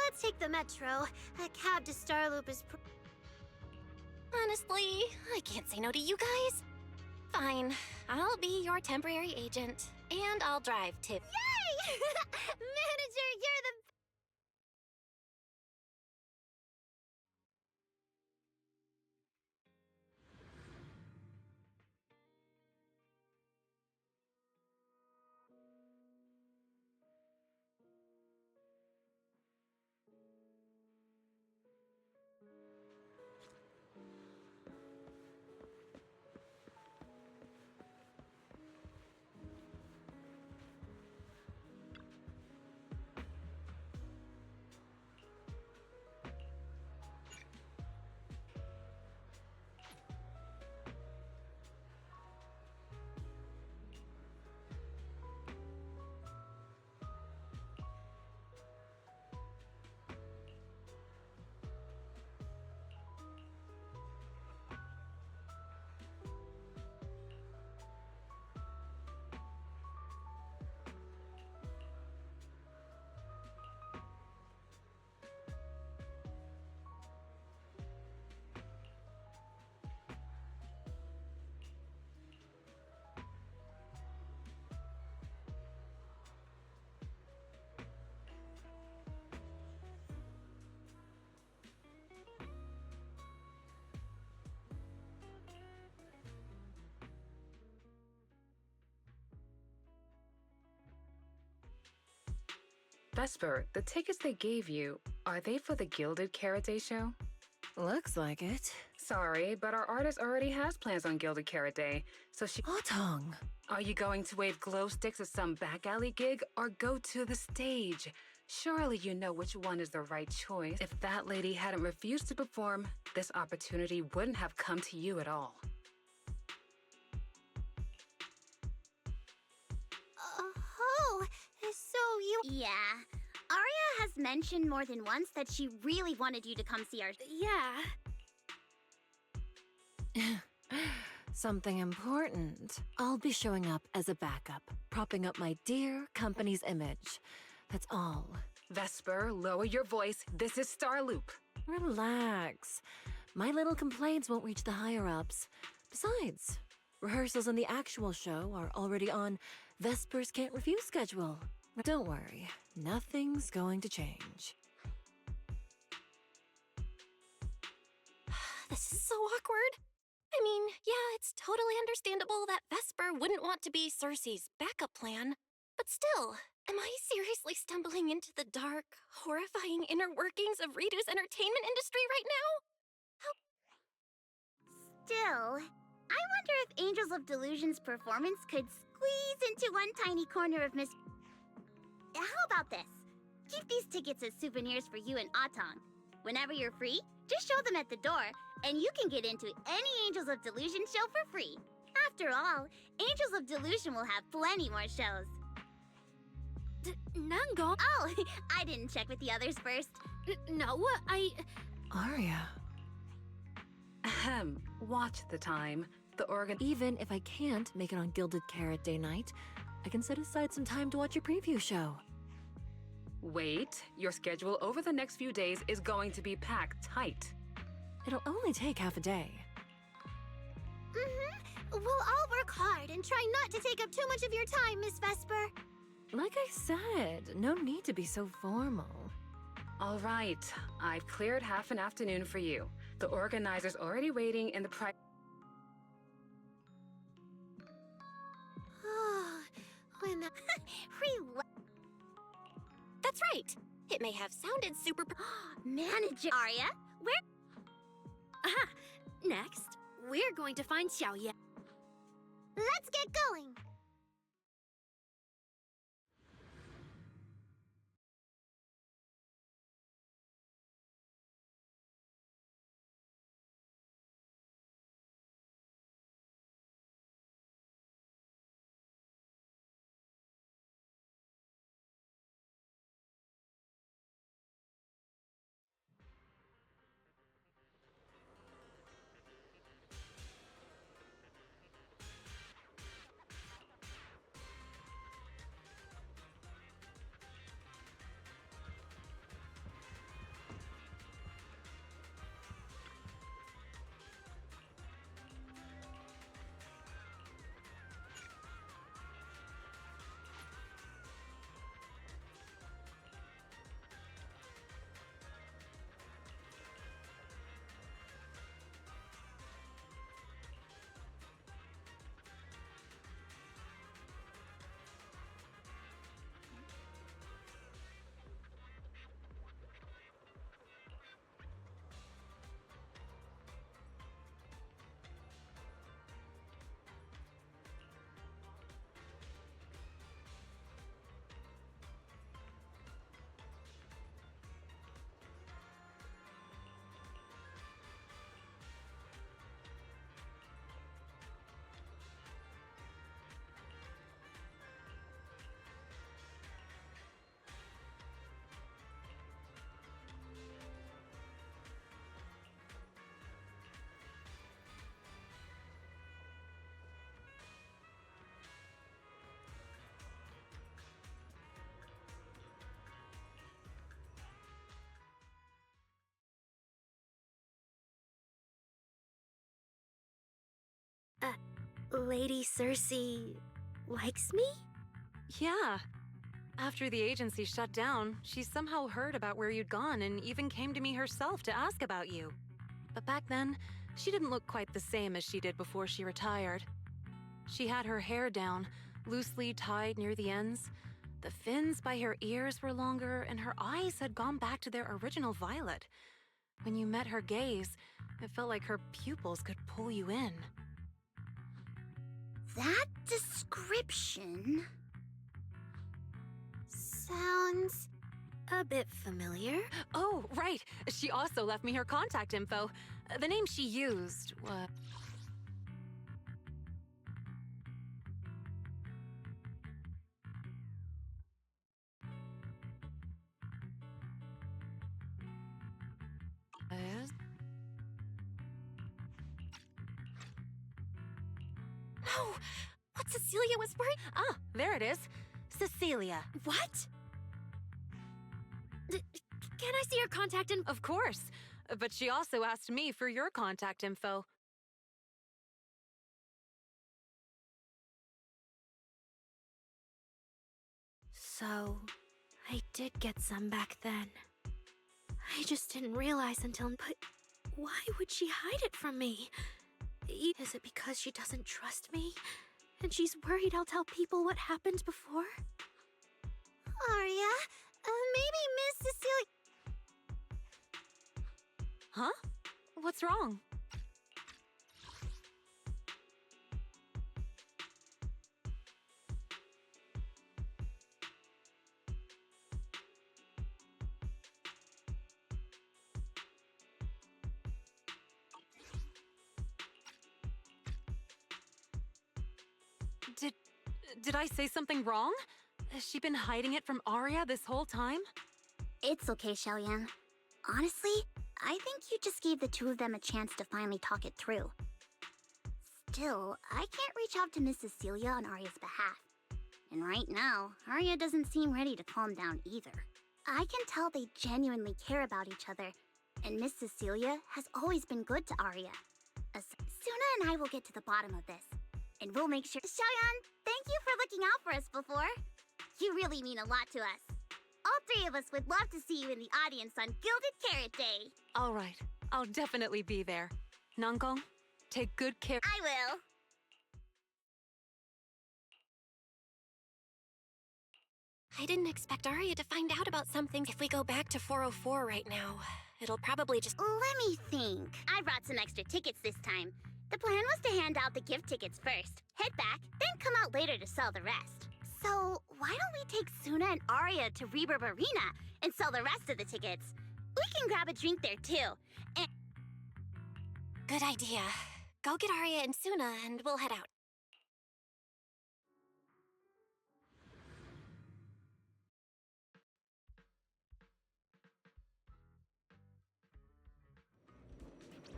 let's take the metro. A cab to Starloop is... Honestly, I can't say no to you guys. Fine, I'll be your temporary agent, and I'll drive too. Yay! Manager, you're the... Vesper, the tickets they gave you, are they for the Gilded Karate show? Looks like it. Sorry, but our artist already has plans on Gilded Karate, so she— Otong! Are you going to wave glow sticks at some back alley gig, or go to the stage? Surely you know which one is the right choice. If that lady hadn't refused to perform, this opportunity wouldn't have come to you at all. Oh, so you... Yeah. Arya has mentioned more than once that she really wanted you to come see our... Yeah. Something important. I'll be showing up as a backup, propping up my dear company's image. That's all. Vesper, lower your voice. This is Starloop. Relax. My little complaints won't reach the higher-ups. Besides, rehearsals and the actual show are already on Vesper's Can't Refuse schedule. Don't worry, nothing's going to change. This is so awkward. I mean, yeah, it's totally understandable that Vesper wouldn't want to be Cersei's backup plan. But still, am I seriously stumbling into the dark, horrifying inner workings of Ridu's entertainment industry right now? Still, I wonder if Angels of Delusion's performance could squeeze into one tiny corner of Miss... How about this? Keep these tickets as souvenirs for you and Otong. Whenever you're free, just show them at the door, and you can get into any Angels of Delusion show for free. After all, Angels of Delusion will have plenty more shows. Nango? Oh, I didn't check with the others first. No, Arya. Ahem. Watch the time. Even if I can't make it on Gilded Carrot Day night, I can set aside some time to watch your preview show. Wait, your schedule over the next few days is going to be packed tight. It'll only take half a day. We'll all work hard and try not to take up too much of your time, Miss Vesper. Like I said, no need to be so formal. All right, I've cleared half an afternoon for you. The organizer's already waiting in the That's right. It may have sounded super... Manager Arya, where... Aha! Next, we're going to find Xiaoyan. Let's get going! Lady Cersei likes me? Yeah. After the agency shut down, she somehow heard about where you'd gone and even came to me herself to ask about you. But back then, she didn't look quite the same as she did before she retired. She had her hair down, loosely tied near the ends. The fins by her ears were longer, and her eyes had gone back to their original violet. When you met her gaze, it felt like her pupils could pull you in. That description sounds a bit familiar. Oh, right. She also left me her contact info. The name she used was... No! What Cecilia was worried? Ah, there it is. Cecilia. What? Can I see your contact info? Of course. But she also asked me for your contact info. So, I did get some back then. I just didn't realize until... But why would she hide it from me? Is it because she doesn't trust me? And she's worried I'll tell people what happened before? Arya, maybe Miss Cecilia... Huh? What's wrong? Did I say something wrong? Has she been hiding it from Arya this whole time? It's okay, Xiaoyan. Honestly, I think you just gave the two of them a chance to finally talk it through. Still, I can't reach out to Miss Cecilia on Arya's behalf. And right now, Arya doesn't seem ready to calm down either. I can tell they genuinely care about each other, and Miss Cecilia has always been good to Arya. Suna and I will get to the bottom of this, and we'll make sure— Xiaoyan, thank you for looking out for us before. You really mean a lot to us. All three of us would love to see you in the audience on Gilded Carrot Day. All right, I'll definitely be there. Nangong, take good care— I will. I didn't expect Arya to find out about something. If we go back to 404 right now, it'll probably just— Let me think. I brought some extra tickets this time. The plan was to hand out the gift tickets first, head back, then come out later to sell the rest. So, why don't we take Suna and Arya to Reverb Arena and sell the rest of the tickets? We can grab a drink there too. And good idea. Go get Arya and Suna and we'll head out.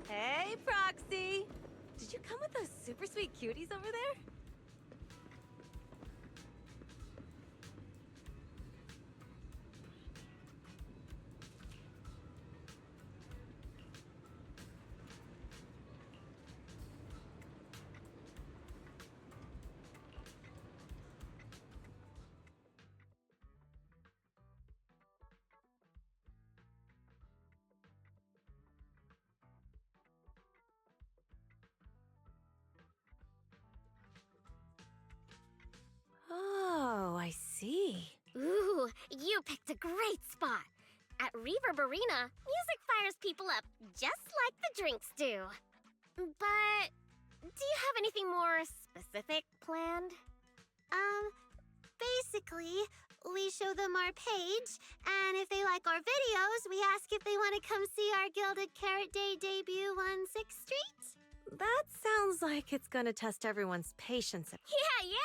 Hey, Proxy! Did you come with those super sweet cuties over there? Oh, I see. Ooh, you picked a great spot. At Reverb Arena, music fires people up, just like the drinks do. But do you have anything more specific planned? Basically, we show them our page, and if they like our videos, we ask if they want to come see our Gilded Carrot Day debut on 6th Street. That sounds like it's gonna test everyone's patience. Yeah.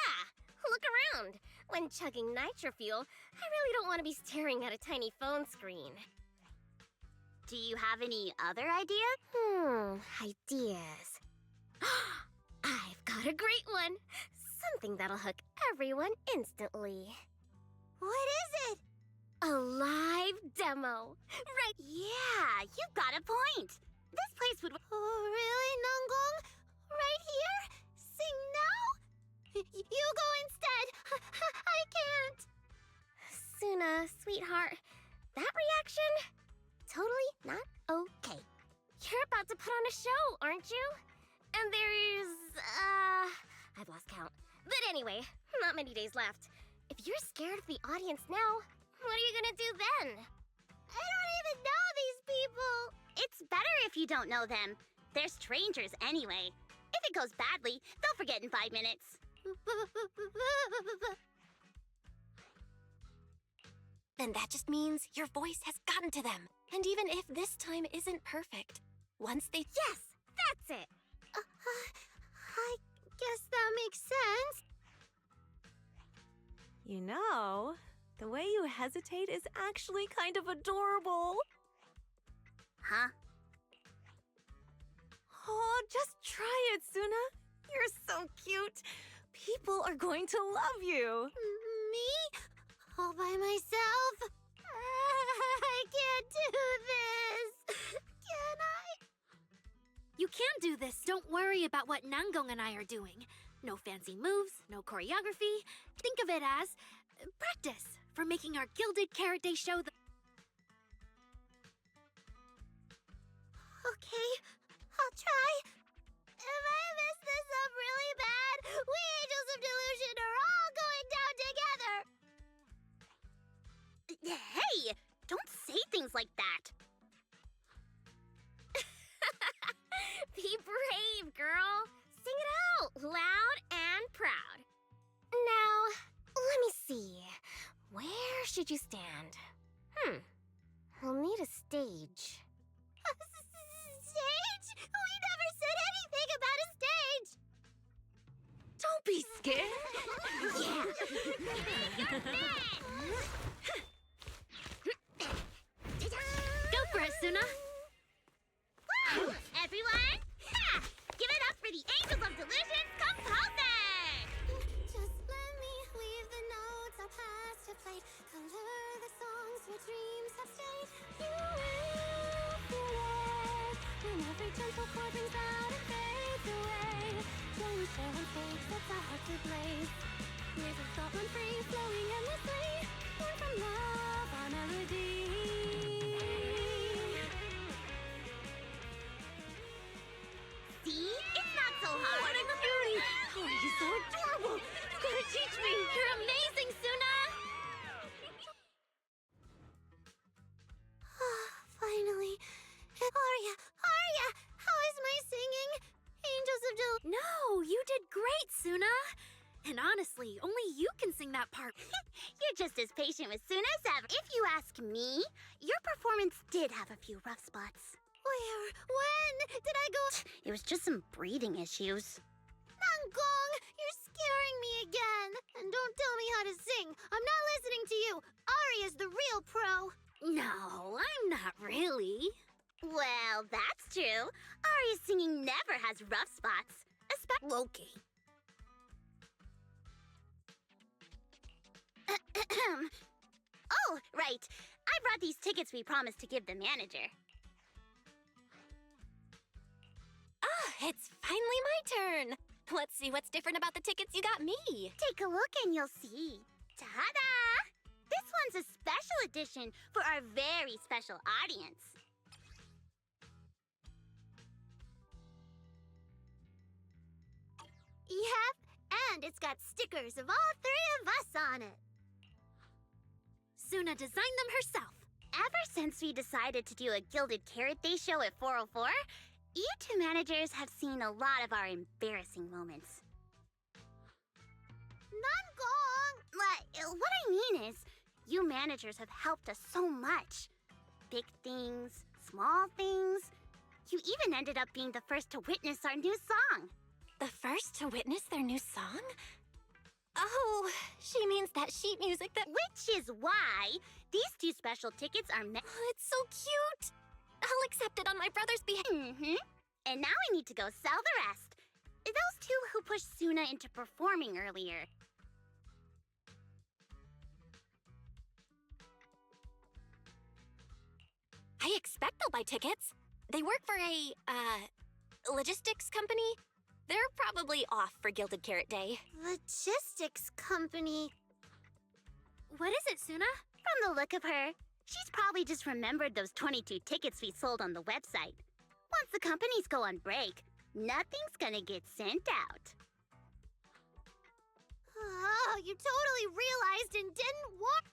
Look around. When chugging nitro fuel, I really don't want to be staring at a tiny phone screen. do you have any other ideas? Ideas. I've got a great one. Something that'll hook everyone instantly. What is it? A live demo. Right. Yeah, you've got a point. This place would... Oh, really, Nangong? Right here? Sing don't you? And there's, I've lost count. But anyway, not many days left. If you're scared of the audience now, what are you gonna do then? I don't even know these people! It's better if you don't know them. They're strangers anyway. If it goes badly, they'll forget in 5 minutes. Then that just means your voice has gotten to them. And even if this time isn't perfect, once they— Yes! That's it! I guess that makes sense. You know, the way you hesitate is actually kind of adorable. Huh? Oh, just try it, Suna. You're so cute. People are going to love you. Me? All by myself? I can't do this. Can I? You can do this. Don't worry about what Nangong and I are doing. No fancy moves, no choreography. Think of it as practice for making our Gilded Carrot Day show the— Okay, I'll try. If I mess this up really bad, we Angels of Delusion are all going down together! Hey! Don't say things like that! Be brave, girl! Sing it out, loud and proud. Now, let me see. Where should you stand? We'll need a stage. Stage? We never said anything about a stage! Don't be scared. Yeah! Go for it, Suna! Woo! Everyone! Ha! Give it up for the Angels of Delusion composer! Just let me leave the notes our past have played. Color the songs where dreams have stayed. You will feel it when every gentle chord rings out and fades away. When we share one stage sets our hearts ablaze. Music thought run free, flowing endlessly. Born from love, our melody. See? It's not so hard. What a cutie! Oh, he's so adorable! You gotta teach me! You're amazing, Suna! Finally. Arya! Arya! How is my singing? Angels of Del— No, you did great, Suna! And honestly, only you can sing that part. You're just as patient with Suna as ever. If you ask me, your performance did have a few rough spots. Where? When did I go— It was just some breathing issues. Nangong! You're scaring me again! And don't tell me how to sing! I'm not listening to you! Arya's the real pro! No, I'm not really. Well, that's true. Arya's singing never has rough spots. Okay. Oh, right. I brought these tickets we promised to give the manager. It's finally my turn. Let's see what's different about the tickets you got me. Take a look and you'll see. Ta-da! This one's a special edition for our very special audience. Yep, and it's got stickers of all 3 of us on it. Suna designed them herself. Ever since we decided to do a Gilded Carrot Day show at 404, you two managers have seen a lot of our embarrassing moments. Nangong! What I mean is, you managers have helped us so much. Big things, small things. You even ended up being the first to witness our new song. The first to witness their new song? Oh, she means that sheet music that— Which is why these 2 special tickets are meant— Oh, it's so cute! I'll accept it on my brother's behalf. And now I need to go sell the rest. Those 2 who pushed Suna into performing earlier. I expect they'll buy tickets. They work for a, logistics company. They're probably off for Gilded Carrot Day. Logistics company. What is it, Suna? From the look of her, she's probably just remembered those 22 tickets we sold on the website. Once the companies go on break, Nothing's gonna get sent out. Oh, you totally realized and didn't want.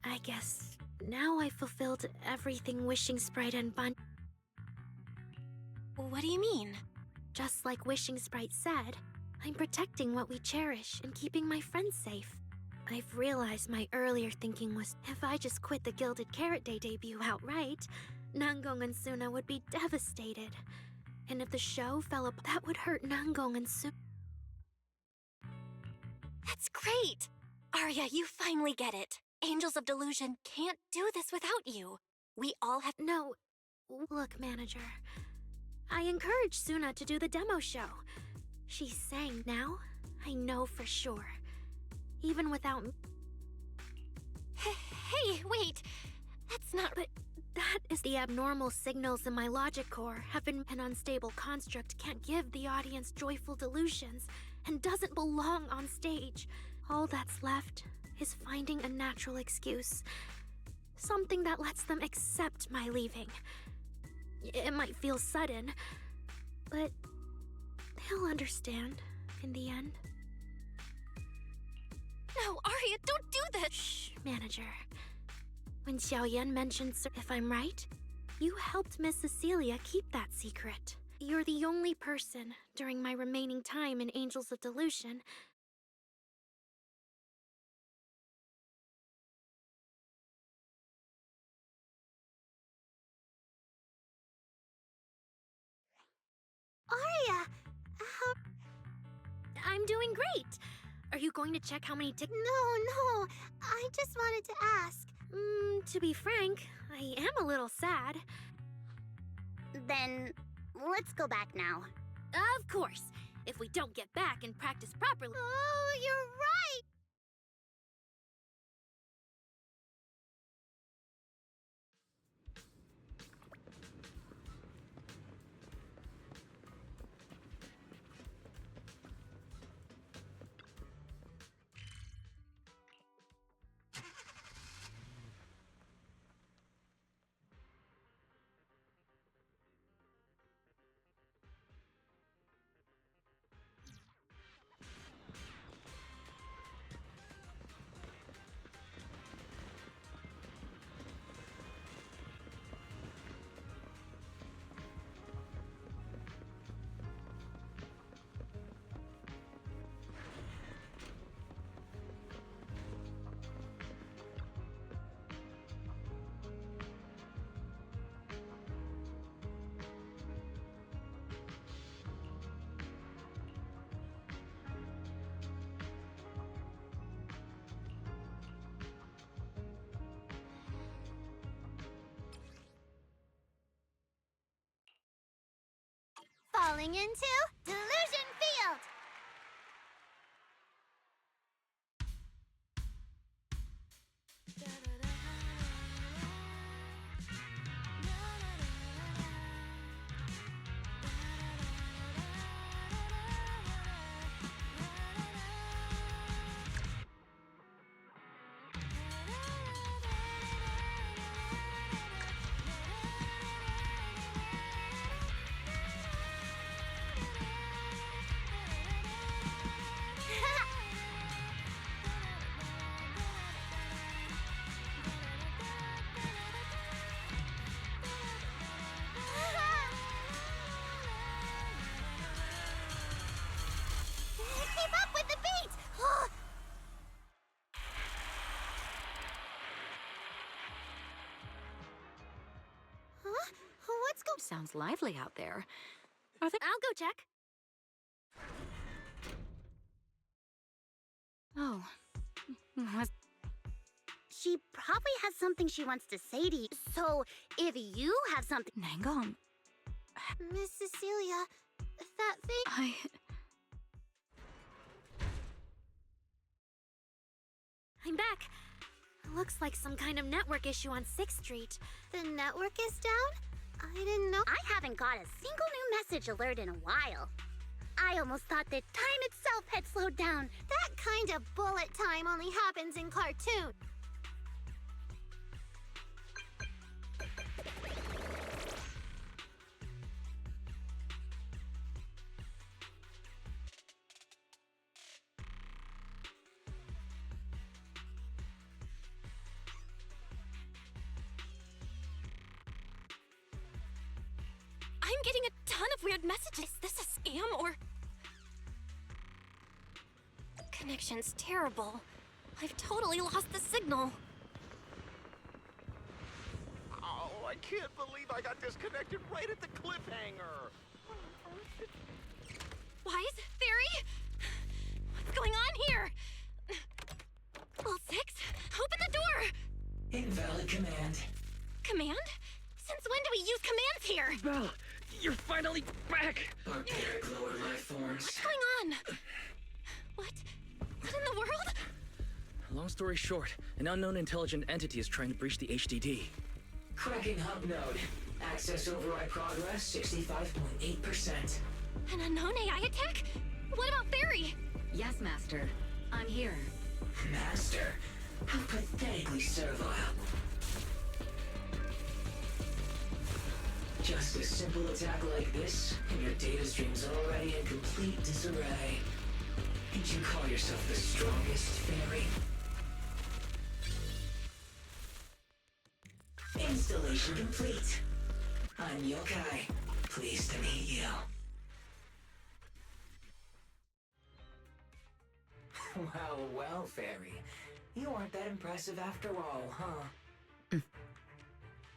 I guess now I fulfilled everything Wishing Sprite and Bun. What do you mean? Just like Wishing Sprite said, I'm protecting what we cherish and keeping my friends safe. I've realized my earlier thinking was if I just quit the Gilded Carrot Day debut outright, Nangong and Suna would be devastated. And if the show fell apart, that would hurt Nangong and Suna. That's great! Arya, you finally get it. Angels of Delusion can't do this without you. We all have— No. Look, manager. I encouraged Suna to do the demo show. She's sang now. I know for sure. Even without me. Hey, wait! That's not— But that is the abnormal signals in my logic core have been an unstable construct can't give the audience joyful delusions and doesn't belong on stage. All that's left is finding a natural excuse. Something that lets them accept my leaving. It might feel sudden, but they'll understand in the end. No, Arya, don't do this! Shh, manager. When Xiaoyan mentioned if I'm right, you helped Miss Cecilia keep that secret. You're the only person during my remaining time in Angels of Delusion. Arya, I'm doing great. Are you going to check how many tickets? No, I just wanted to ask. To be frank, I am a little sad. Then, let's go back now. Of course, if we don't get back and practice properly. Oh, you're right! Falling into Delusion Field! sounds lively out there. Are they— I'll go check. Oh. She probably has something she wants to say to you. So, if you have something... Nangong. Miss Cecilia, that thing... I'm back. Looks like some kind of network issue on 6th Street. The network is down? I didn't know. I haven't got a single new message alert in a while. I almost thought that time itself had slowed down. That kind of bullet time only happens in cartoons. I'm getting a ton of weird messages. Is this a scam or... Connection's terrible. I've totally lost the signal. Oh, I can't believe I got disconnected right at the cliffhanger. Why is it Fairy? What's going on here? Well, 6, open the door! Invalid command. Command? Since when do we use commands here? Belle, you're finally back! Barbaric lower life forms. What's going on? What? What in the world? Long story short, an unknown intelligent entity is trying to breach the HDD. Cracking hub node. Access override progress 65.8%. An unknown AI attack? What about Fairy? Yes, Master. I'm here. Master? How pathetically servile. Just a simple attack like this, and your data stream's already in complete disarray. And you call yourself the strongest fairy? Installation complete. I'm Yokai. Pleased to meet you. Well, fairy. You aren't that impressive after all, huh?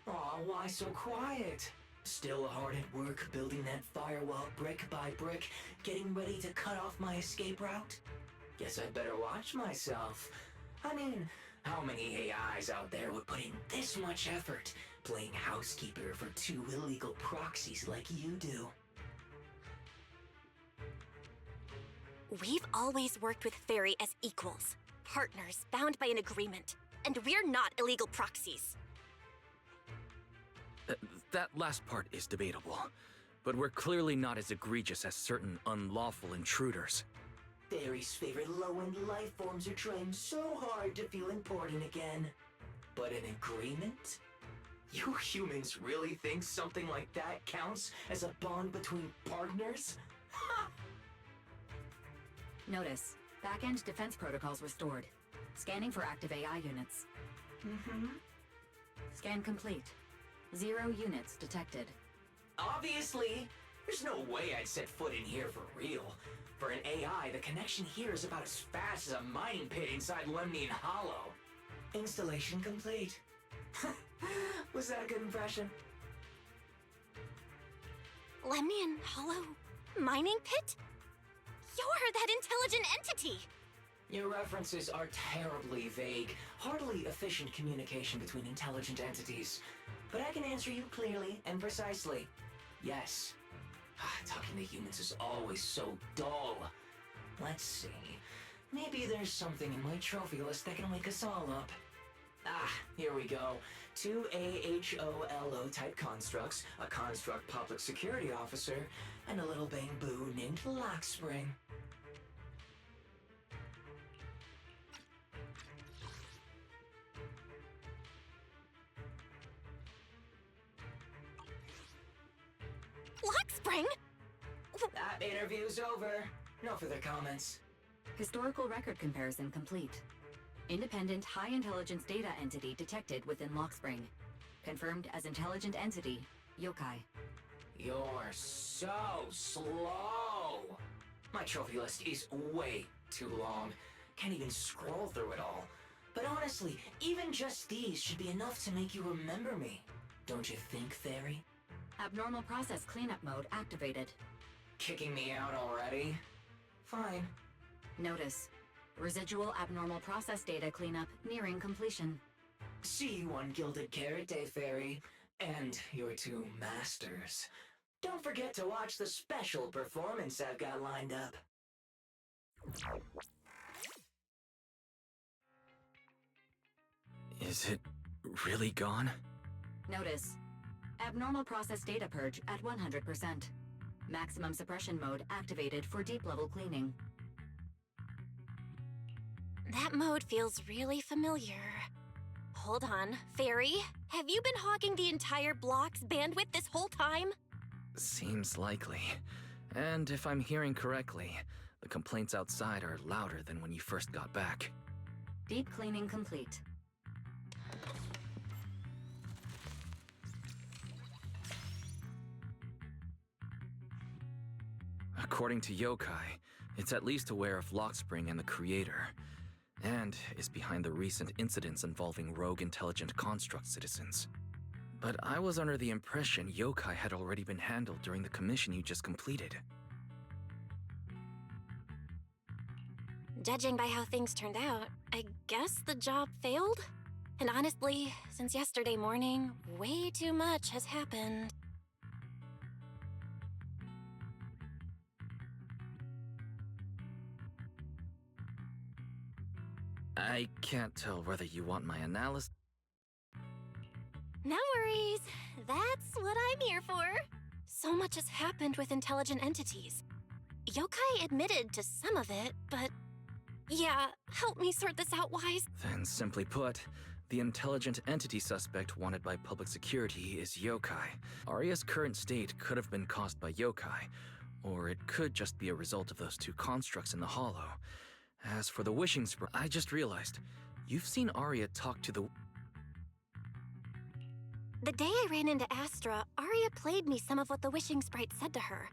Aw, why so quiet? Still hard at work building that firewall brick by brick, getting ready to cut off my escape route? Guess I'd better watch myself. I mean, how many AIs out there would put in this much effort playing housekeeper for 2 illegal proxies like you do? We've always worked with Fairy as equals, partners bound by an agreement, and we're not illegal proxies. That last part is debatable, but we're clearly not as egregious as certain unlawful intruders. Fairy's favorite low-end life forms are trying so hard to feel important again. But an agreement? You humans really think something like that counts as a bond between partners? Ha! Notice, back-end defense protocols restored. Scanning for active AI units. Scan complete. 0 units detected. Obviously! There's no way I'd set foot in here for real. For an AI, the connection here is about as fast as a mining pit inside Lemnian Hollow. Installation complete. Was that a good impression? Lemnian Hollow mining pit? You're that intelligent entity! Your references are terribly vague, hardly efficient communication between intelligent entities. But I can answer you clearly and precisely. Yes. Talking to humans is always so dull. Let's see. Maybe there's something in my trophy list that can wake us all up. Here we go. 2 AHOLO type constructs, a construct public security officer, and a little bamboo named Lockspring. Lockspring? That interview's over. No further comments. Historical record comparison complete. Independent high-intelligence data entity detected within Lockspring. Confirmed as intelligent entity, Yokai. You're so slow. My trophy list is way too long. Can't even scroll through it all. But honestly, even just these should be enough to make you remember me. Don't you think, Fairy? Abnormal process cleanup mode activated. Kicking me out already? Fine. Notice. Residual abnormal process data cleanup nearing completion. See you on Gilded Carrot Day, Fairy. And your two masters. Don't forget to watch the special performance I've got lined up. Is it really gone? Notice. Abnormal process data purge at 100%. Maximum suppression mode activated for deep level cleaning. That mode feels really familiar. Hold on, Fairy, have you been hogging the entire block's bandwidth this whole time? Seems likely. And if I'm hearing correctly, the complaints outside are louder than when you first got back. Deep cleaning complete. According to Yokai, it's at least aware of Lockspring and the Creator, and is behind the recent incidents involving rogue intelligent construct citizens. But I was under the impression Yokai had already been handled during the commission you just completed. Judging by how things turned out, I guess the job failed? And honestly, since yesterday morning, way too much has happened. I can't tell whether you want my analysis. No worries. That's what I'm here for. So much has happened with intelligent entities. Yokai admitted to some of it, but... Yeah, help me sort this out, Wise. Then simply put, the intelligent entity suspect wanted by public security is Yokai. Arya's current state could have been caused by Yokai, or it could just be a result of those two constructs in the Hollow. As for the wishing sprite, I just realized, you've seen Arya talk to the... The day I ran into Astra, Arya played me some of what the wishing sprite said to her.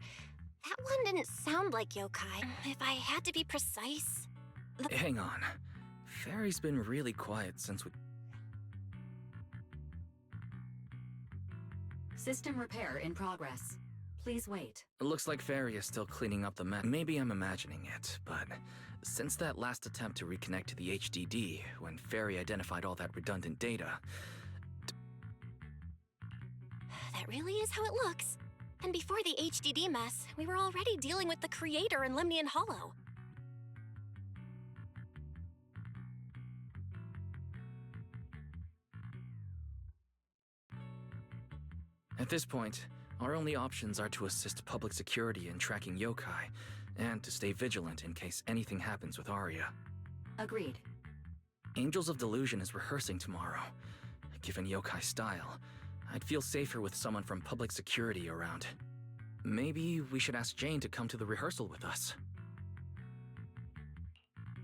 That one didn't sound like Yokai. If I had to be precise... Hang on. Fairy's been really quiet since we... System repair in progress. Please wait. It looks like Fairy is still cleaning up the mess. Maybe I'm imagining it, but since that last attempt to reconnect to the HDD, when Fairy identified all that redundant data... That really is how it looks. And before the HDD mess, we were already dealing with the Creator in Lemnian Hollow. At this point, our only options are to assist public security in tracking Yokai, and to stay vigilant in case anything happens with Arya. Agreed. Angels of Delusion is rehearsing tomorrow. Given Yokai's style, I'd feel safer with someone from public security around. Maybe we should ask Jane to come to the rehearsal with us.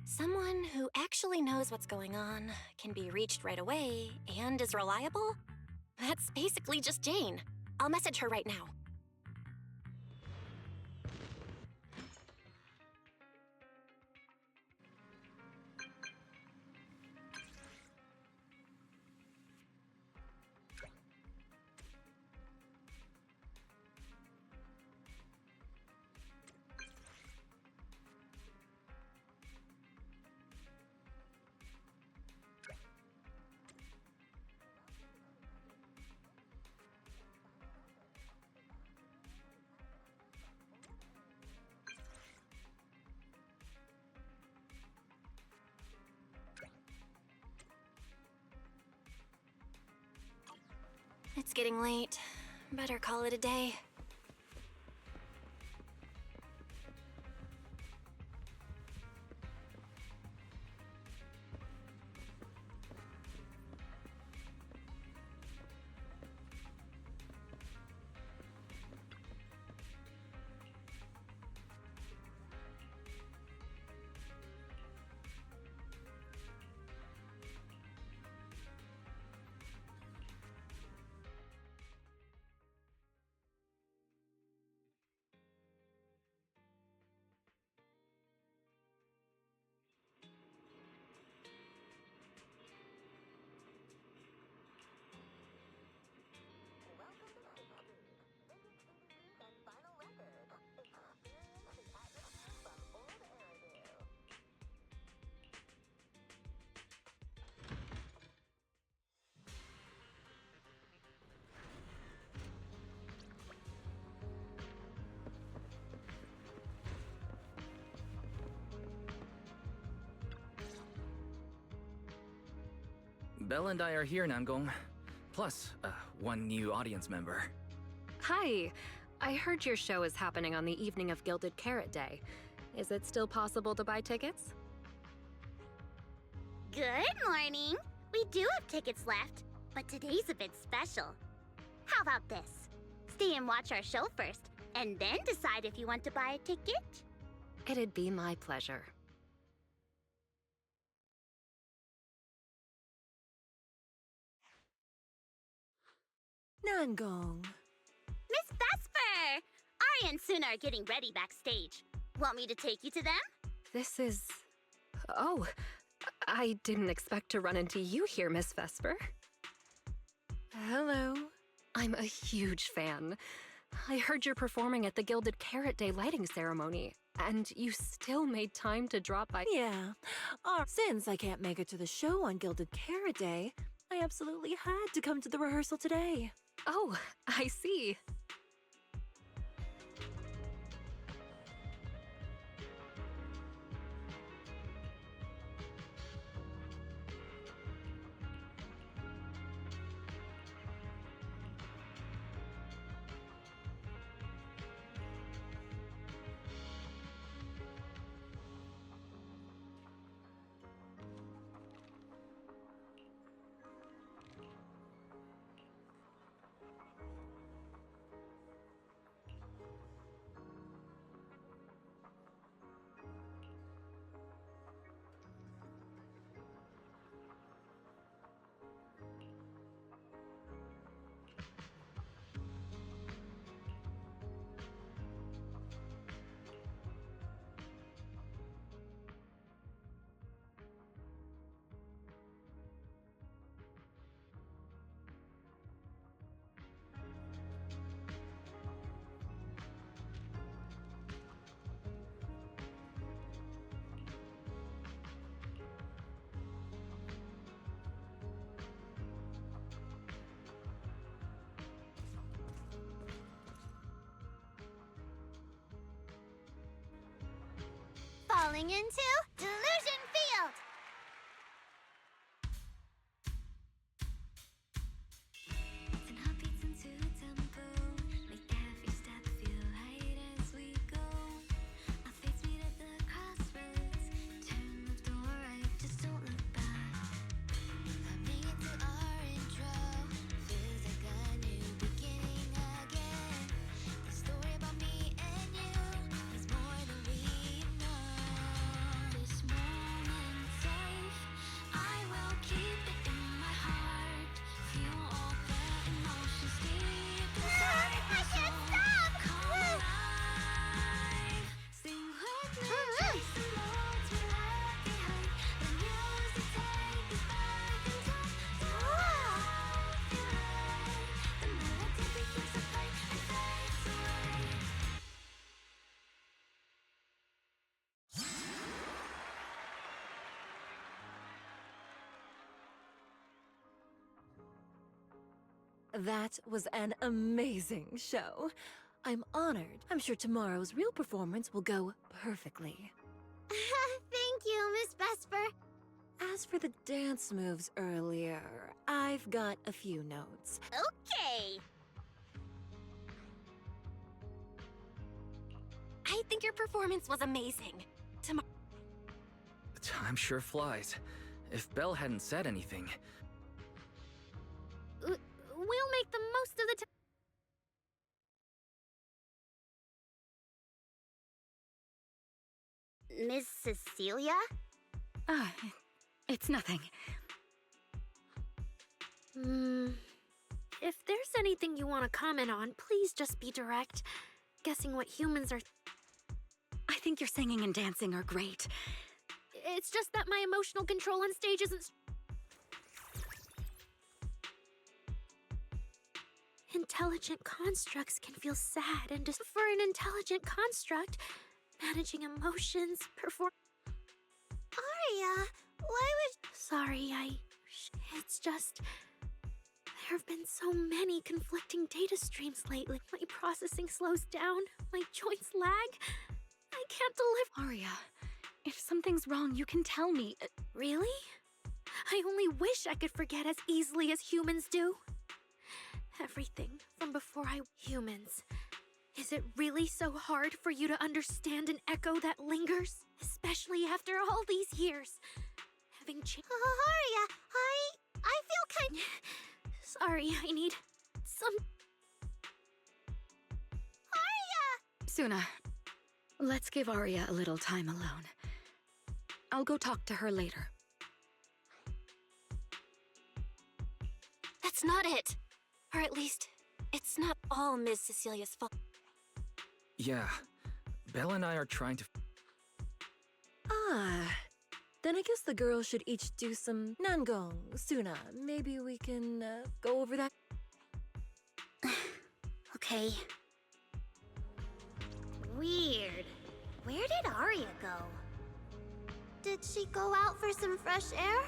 Someone who actually knows what's going on, can be reached right away, and is reliable? That's basically just Jane. I'll message her right now. It's getting late. Better call it a day. Belle and I are here, Nangong. Plus, one new audience member. Hi. I heard your show is happening on the evening of Gilded Carrot Day. Is it still possible to buy tickets? Good morning. We do have tickets left, but today's a bit special. How about this? Stay and watch our show first, and then decide if you want to buy a ticket. It'd be my pleasure. Nangong. Miss Vesper! Ari and Suna are getting ready backstage. Want me to take you to them? This is... Oh, I didn't expect to run into you here, Miss Vesper. Hello. I'm a huge fan. I heard you're performing at the Gilded Carrot Day lighting ceremony, and you still made time to drop by. Yeah. Since I can't make it to the show on Gilded Carrot Day, I absolutely had to come to the rehearsal today. Oh, I see. Falling into Delusion Field! That was an amazing show. I'm honored. I'm sure tomorrow's real performance will go perfectly. Thank you, Miss Vesper. As for the dance moves earlier, I've got a few notes. Okay. I think your performance was amazing. Time sure flies. If Belle hadn't said anything... We'll make the most of the time. Miss Cecilia? It's nothing. If there's anything you want to comment on, please just be direct. Guessing what humans are... I think your singing and dancing are great. It's just that my emotional control on stage isn't... Intelligent constructs can feel sad and just for an intelligent construct, managing emotions, Aria, why would... Sorry, it's just... There have been so many conflicting data streams lately. My processing slows down, my joints lag. I can't deliver... Aria, if something's wrong, you can tell me. Really? I only wish I could forget as easily as humans do. Everything from before humans. Is it really so hard for you to understand an echo that lingers? Especially after all these years. Having Aria, I feel kind... Sorry, I need some... Aria! Suna, let's give Arya a little time alone. I'll go talk to her later. That's not it. Or at least, it's not all Ms. Cecilia's fault. Yeah, Belle and I are trying to... Then I guess the girls should each do some Nangong, Suna. Maybe we can go over that. Okay. Weird. Where did Arya go? Did she go out for some fresh air?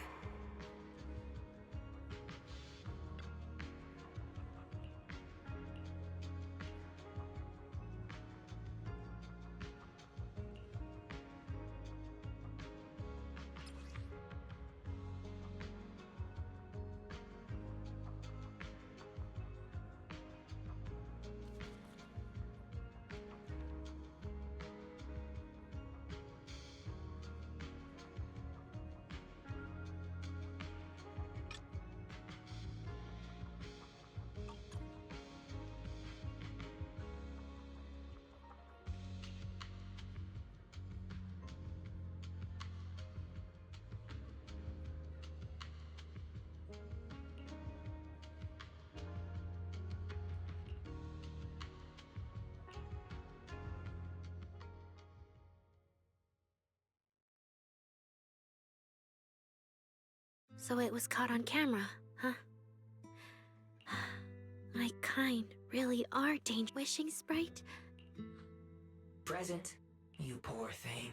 So it was caught on camera, huh? My kind really are dangerous. Wishing sprite? Present, you poor thing.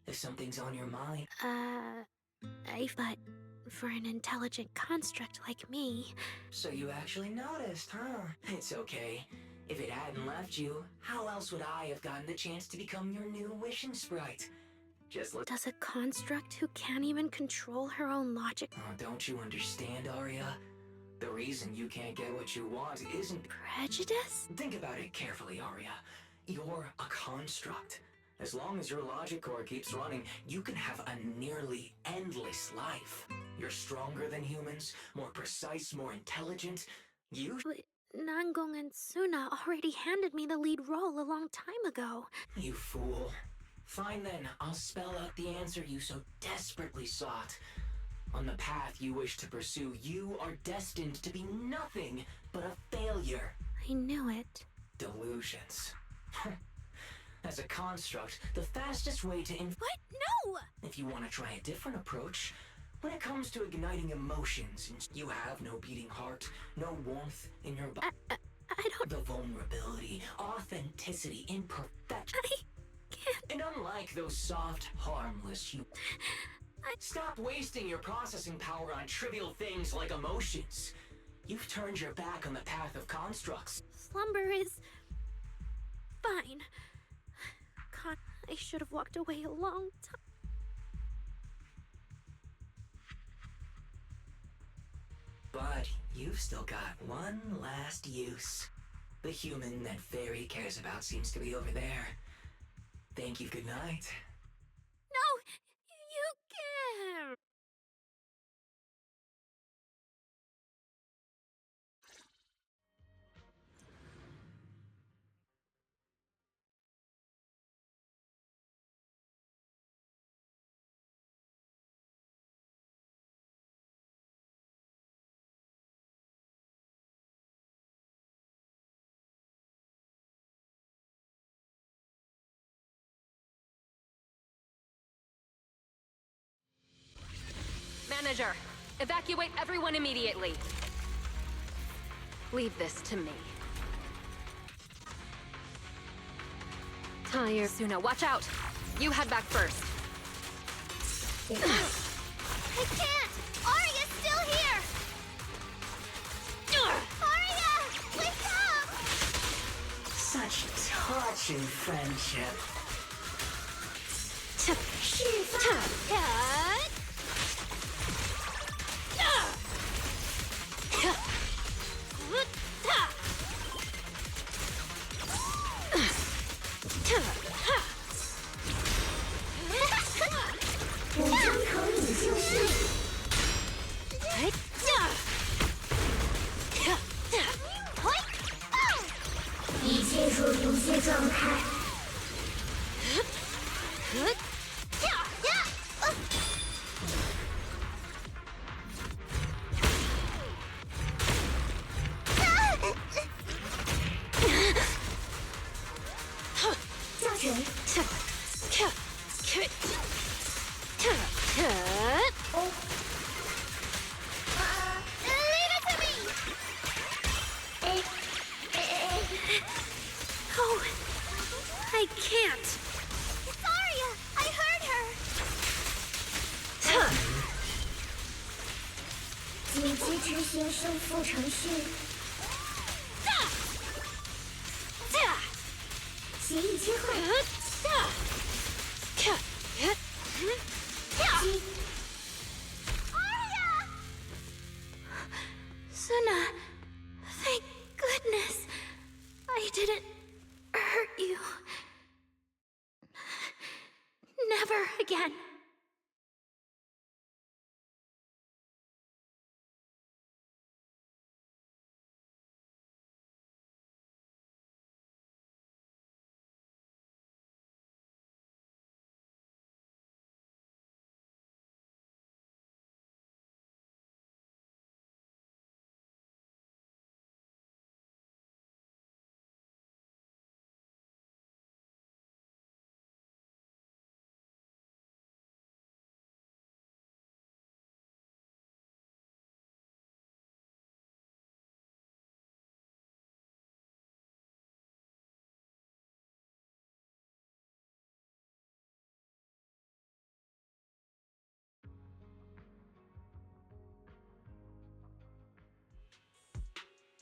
If something's on your mind... But for an intelligent construct like me... So you actually noticed, huh? It's okay. If it hadn't left you, how else would I have gotten the chance to become your new wishing sprite? Does a construct who can't even control her own logic... Oh, don't you understand, Arya? The reason you can't get what you want isn't... Prejudice? Think about it carefully, Arya. You're a construct. As long as your logic core keeps running, you can have a nearly endless life. You're stronger than humans, more precise, more intelligent. You... But Nangong and Suna already handed me the lead role a long time ago. You fool. Fine then, I'll spell out the answer you so desperately sought. On the path you wish to pursue, you are destined to be nothing but a failure. I knew it. Delusions. As a construct, the fastest way to... What? No! If you want to try a different approach, when it comes to igniting emotions, you have no beating heart, no warmth in your body. I don't... The vulnerability, authenticity, imperfection. I can't... And unlike those soft, harmless Stop wasting your processing power on trivial things like emotions. You've turned your back on the path of constructs. Slumber is... fine. I should have walked away a long time. But you've still got one last use. The human that Fairy cares about seems to be over there. Thank you, good night. No! You can't! Manager, evacuate everyone immediately. Leave this to me. Tired. Suna, watch out! You head back first. I can't! Arya's still here! Arya! Wake up! Such touching friendship. 已进入临界状态。降神。Oh, I can't. It's Arya! I heard her! 紧急执行胜负程序。协议切换。Arya! Suna, thank goodness. I didn't hurt you. Never again.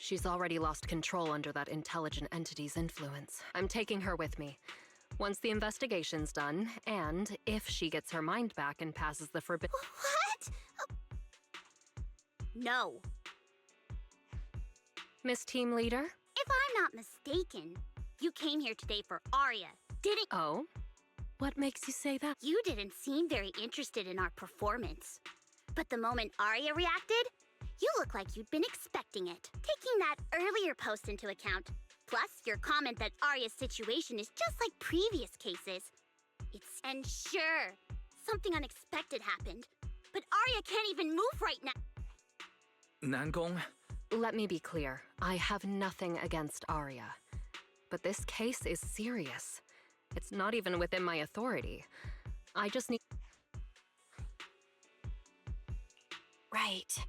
She's already lost control under that intelligent entity's influence. I'm taking her with me. Once the investigation's done, and if she gets her mind back and passes the forbidden— What? No. Miss Team Leader? If I'm not mistaken, you came here today for Arya, didn't— Oh? What makes you say that? You didn't seem very interested in our performance. But the moment Arya reacted, you look like you'd been expecting it. Taking that earlier post into account, plus your comment that Arya's situation is just like previous cases. And sure, something unexpected happened. But Arya can't even move right now. Nangong? Let me be clear. I have nothing against Arya. But this case is serious. It's not even within my authority. I just need— Right.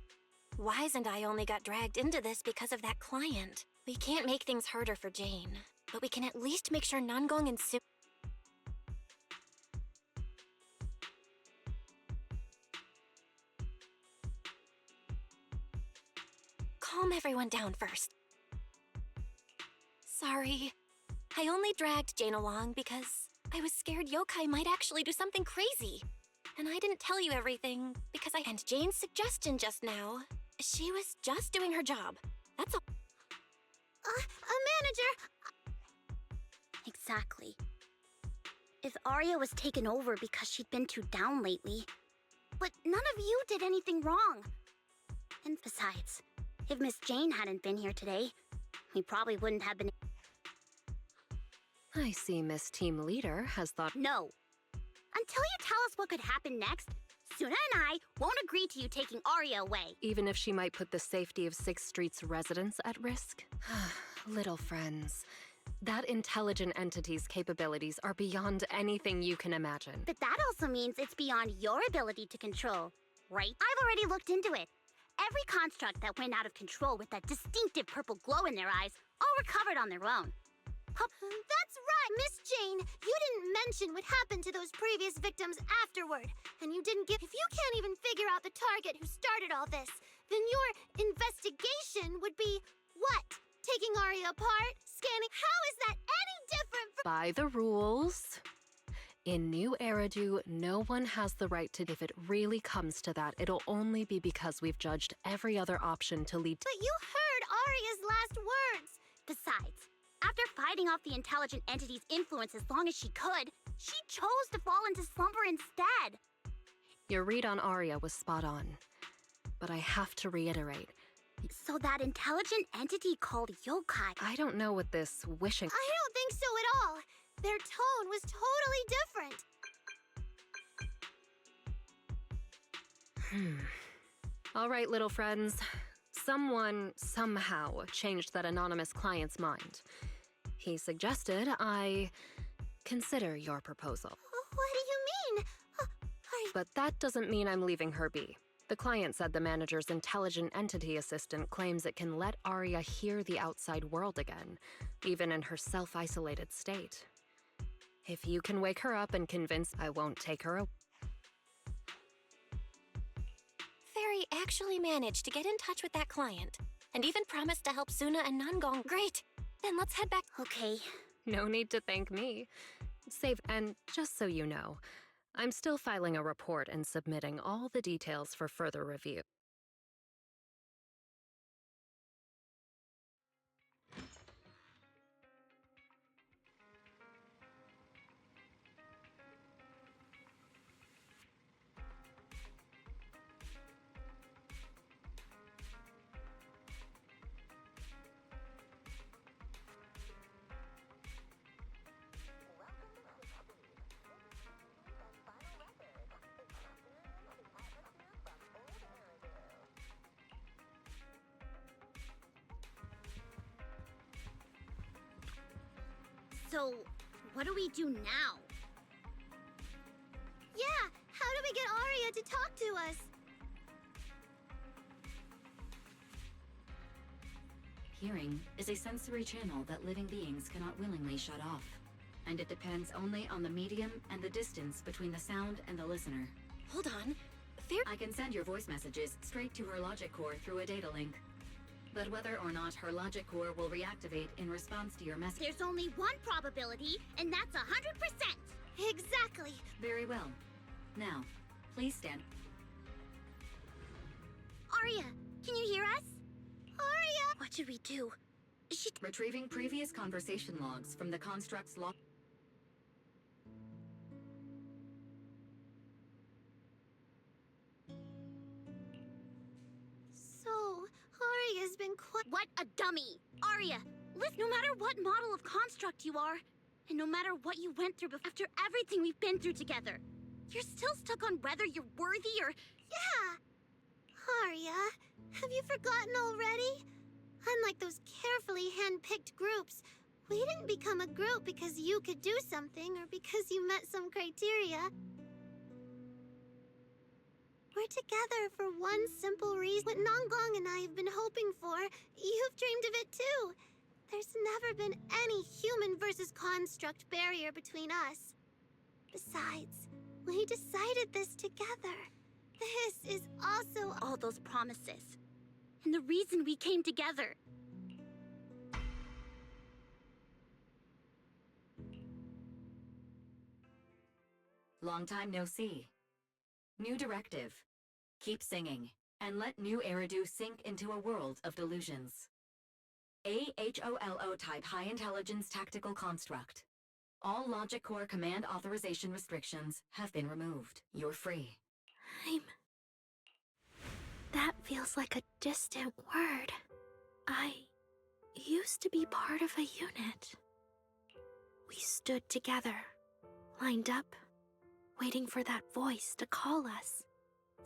Wise and I only got dragged into this because of that client. We can't make things harder for Jane, but we can at least make sure Nangong and Su— Calm everyone down first. Sorry. I only dragged Jane along because I was scared yokai might actually do something crazy. And I didn't tell you everything because And Jane's suggestion just now, she was just doing her job. That's all. Manager! Exactly. If Arya was taken over because she'd been too down lately, but none of you did anything wrong. And besides, if Miss Jane hadn't been here today, we probably wouldn't have been— I see Miss Team Leader has thought— No. Until you tell us what could happen next, Suna and I won't agree to you taking Arya away. Even if she might put the safety of 6th Street's residents at risk? Little friends, that intelligent entity's capabilities are beyond anything you can imagine. But that also means it's beyond your ability to control, right? I've already looked into it. Every construct that went out of control with that distinctive purple glow in their eyes all recovered on their own. That's right, Miss Jane. You didn't mention what happened to those previous victims afterward. And you didn't give— If you can't even figure out the target who started all this, then your investigation would be what? Taking Arya apart? Scanning? How is that any different from— By the rules. In New Eridu, no one has the right to— If it really comes to that, it'll only be because we've judged every other option to lead to— But you heard Arya's last words! Besides, after fighting off the intelligent entity's influence as long as she could, she chose to fall into slumber instead. Your read on Arya was spot on. but I have to reiterate. So that intelligent entity called yokai. I don't know what this wishing... I don't think so at all. Their tone was totally different. All right, little friends. Someone, somehow, changed that anonymous client's mind. He suggested I consider your proposal. What do you mean? But that doesn't mean I'm leaving her be. The client said the manager's intelligent entity assistant claims it can let Arya hear the outside world again, even in her self-isolated state. If you can wake her up and convince I won't take her away. Fairy actually managed to get in touch with that client, and even promised to help Suna and Nangong. Great! Then let's head back. Okay. No need to thank me. And just so you know, I'm still filing a report and submitting all the details for further review. So, what do we do now? Yeah, how do we get Arya to talk to us? Hearing is a sensory channel that living beings cannot willingly shut off, and it depends only on the medium and the distance between the sound and the listener. Hold on. I can send your voice messages straight to her logic core through a data link. But whether or not her logic core will reactivate in response to your message... There's only one probability, and that's 100%! Exactly! Very well. Now, please stand. Arya, can you hear us? Arya! What should we do? Retrieving previous conversation logs from the construct's log... So, Arya's been What a dummy! Arya, listen, no matter what model of construct you are, and no matter what you went through after everything we've been through together, you're still stuck on whether you're worthy or... Yeah! Arya, have you forgotten already? Unlike those carefully hand-picked groups, we didn't become a group because you could do something or because you met some criteria. We're together for one simple reason. What Nangong and I have been hoping for, you've dreamed of it too. There's never been any human versus construct barrier between us. Besides, we decided this together. This is also all those promises. And the reason we came together. Long time no see. New directive. Keep singing, and let new Eridu sink into a world of delusions. AHOLO type high intelligence tactical construct. All logic core command authorization restrictions have been removed. You're free. That feels like a distant word. I used to be part of a unit. We stood together, lined up, waiting for that voice to call us.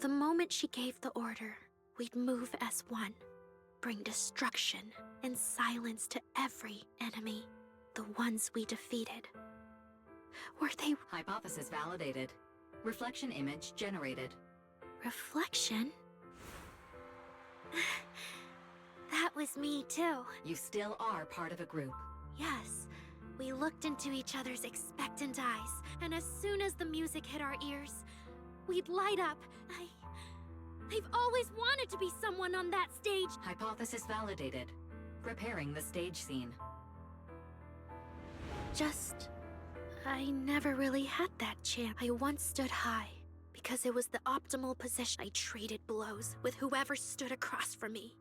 The moment she gave the order, we'd move as one, bring destruction and silence to every enemy, the ones we defeated. Were they... Hypothesis validated. Reflection image generated. Reflection? That was me too. You still are part of a group. Yes. We looked into each other's expectant eyes, and as soon as the music hit our ears, we'd light up. I've always wanted to be someone on that stage. Hypothesis validated. Preparing the stage scene. I never really had that chance. I once stood high, because it was the optimal position. I traded blows with whoever stood across from me.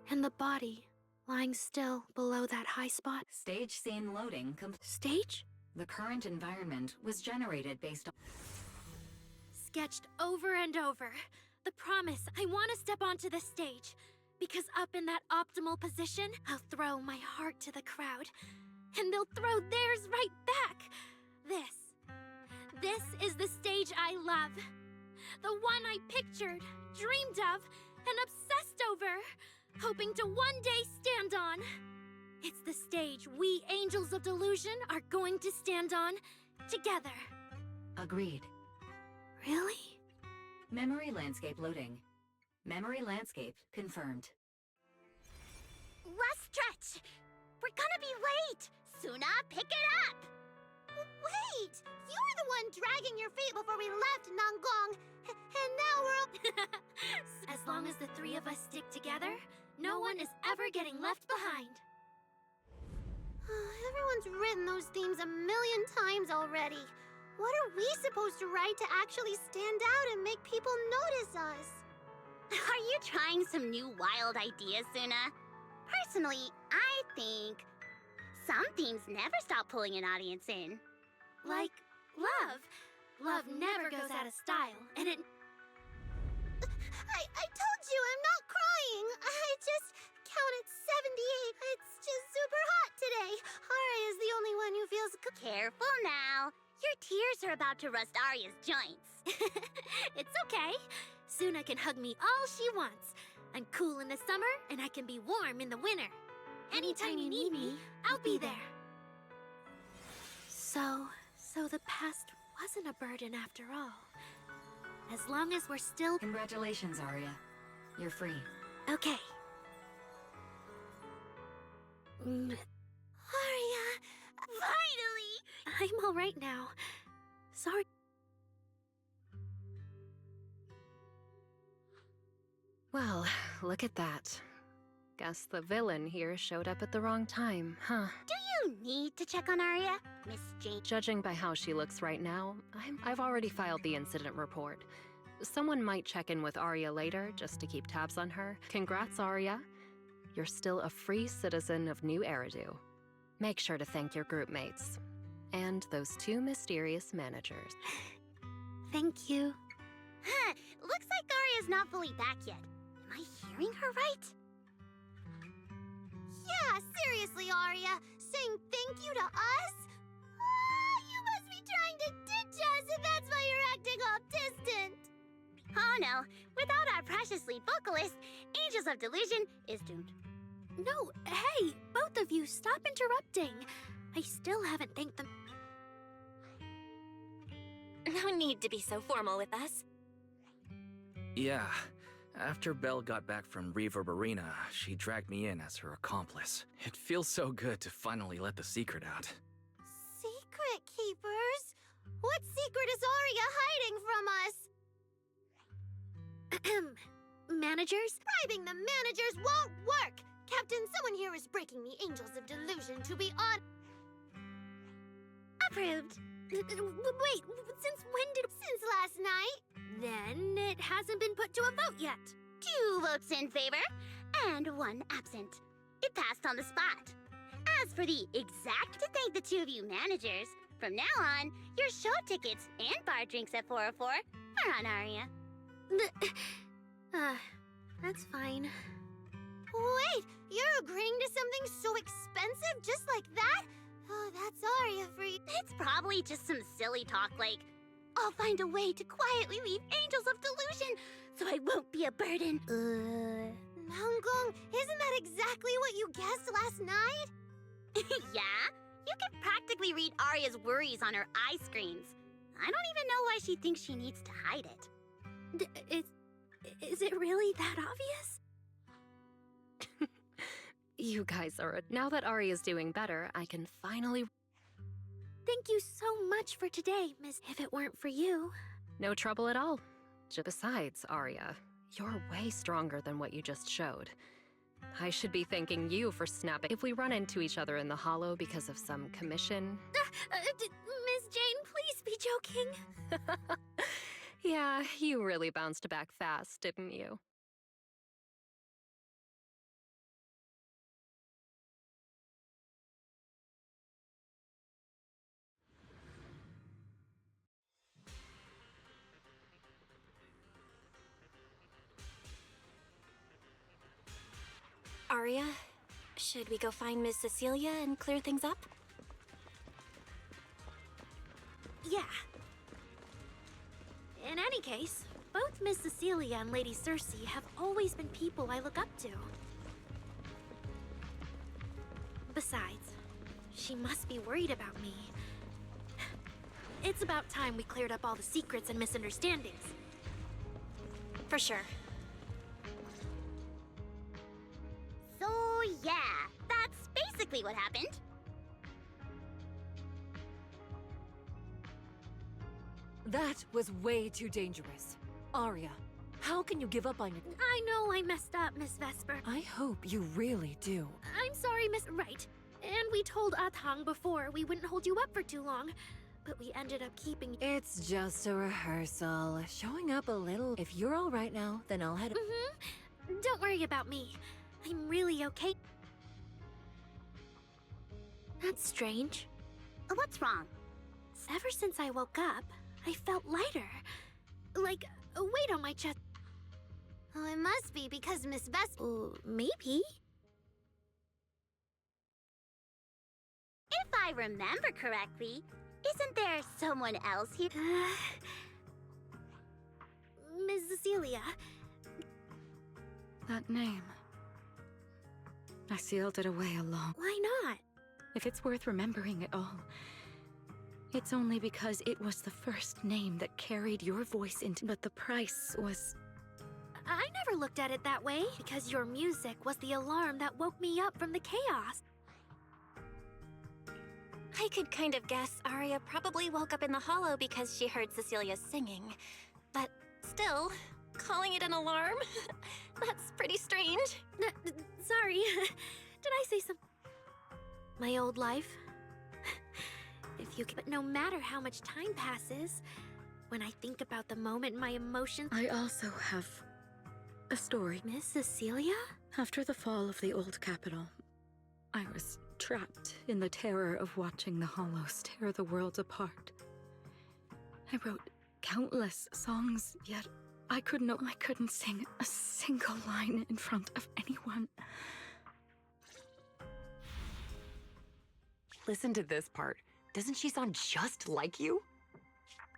And the body, lying still below that high spot. Stage scene loading Stage? The current environment was generated based on... Sketched over and over. the promise, I want to step onto the stage. Because up in that optimal position, I'll throw my heart to the crowd. And they'll throw theirs right back. This is the stage I love. The one I pictured, dreamed of, and obsessed over. Hoping to one day stand on. It's the stage we Angels of Delusion are going to stand on together. Agreed. Really? Memory landscape loading. Memory landscape confirmed. Last stretch! We're gonna be late! Suna, pick it up! Wait! You were the one dragging your feet before we left Nangong, and now we're... As long as the three of us stick together, no one is ever getting left behind. Everyone's written those themes a million times already. What are we supposed to write to actually stand out and make people notice us? Are you trying some new wild ideas, Suna? Personally, I think some themes never stop pulling an audience in. Like love. Love never goes out of style, and it... I told you I'm not crying. I just counted 78. It's just super hot today. Arya's the only one who feels good. Careful now. Your tears are about to rust Arya's joints. It's okay. Suna can hug me all she wants. I'm cool in the summer, and I can be warm in the winter. Anytime you need me, I'll be there. So the past wasn't a burden after all. As long as we're still... Congratulations, Arya. You're free. Okay. Arya, finally! I'm all right now. Sorry. Well, look at that. Guess the villain here showed up at the wrong time, huh? Do you need to check on Arya, Miss Jane? Judging by how she looks right now, I've already filed the incident report. Someone might check in with Arya later, just to keep tabs on her. Congrats, Arya. You're still a free citizen of New Eridu. Make sure to thank your group mates. And those two mysterious managers. Thank you. Looks like Arya's not fully back yet. Am I hearing her right? Yeah, seriously, Arya. Saying thank you to us? You must be trying to ditch us, and that's why you're acting all distant. Oh no, without our precious lead vocalist, Angels of Delusion is doomed. No, hey, both of you, stop interrupting. I still haven't thanked them. No need to be so formal with us. Yeah. After Belle got back from Reverb Arena, she dragged me in as her accomplice. It feels so good to finally let the secret out. Secret keepers? What secret is Arya hiding from us? Managers? Bribing the managers won't work! Captain, someone here is breaking the Angels of Delusion to be on... Approved. Wait, since when did... Since last night. Then it hasn't been put to a vote yet. 2 votes in favor, and 1 absent. It passed on the spot. As for the exact to thank the 2 of you managers, from now on, your show tickets and bar drinks at 404 are on Arya. That's fine. Wait, you're agreeing to something so expensive just like that? Oh, that's Arya for you. It's probably just some silly talk like, I'll find a way to quietly leave Angels of Delusion so I won't be a burden. Nangong, isn't that exactly what you guessed last night? Yeah? You can practically read Arya's worries on her eye screens. I don't even know why she thinks she needs to hide it. Is it really that obvious? You guys are... Now that Arya's doing better, I can finally... Thank you so much for today, Miss... If it weren't for you... No trouble at all. Besides, Arya, you're way stronger than what you just showed. I should be thanking you for snapping. If we run into each other in the Hollow because of some commission... Miss Jane, please be joking. Yeah, you really bounced back fast, didn't you? Aria. Should we go find Miss Cecilia and clear things up? Yeah. In any case, both Miss Cecilia and Lady Cersei have always been people I look up to. Besides, she must be worried about me. It's about time we cleared up all the secrets and misunderstandings. For sure. So, yeah, that's basically what happened. That was way too dangerous. Aria, how can you give up on your... I know I messed up, Miss Vesper. I hope you really do. I'm sorry, Miss... Right. And we told Atang before we wouldn't hold you up for too long. But we ended up keeping... It's just a rehearsal. Showing up a little. If you're all right now, then I'll head... Don't worry about me. I'm really okay. That's strange. What's wrong? Ever since I woke up, I felt lighter. Like a weight on my chest. Oh, it must be because Miss Vesper... Maybe. If I remember correctly, isn't there someone else here? Miss Cecilia. That name. I sealed it away alone. Why not? If it's worth remembering at all, it's only because it was the first name that carried your voice into... But the price was... I never looked at it that way, because your music was the alarm that woke me up from the chaos. I could kind of guess Aria probably woke up in the hollow because she heard Cecilia singing. But still, calling it an alarm? That's pretty strange. Sorry. Did I say some... My old life? If you can... But no matter how much time passes, when I think about the moment my emotions... I also have a story. Miss Cecilia? After the fall of the old capital, I was trapped in the terror of watching the Hollows tear the world apart. I wrote countless songs, yet I couldn't sing a single line in front of anyone. Listen to this part. Doesn't she sound just like you?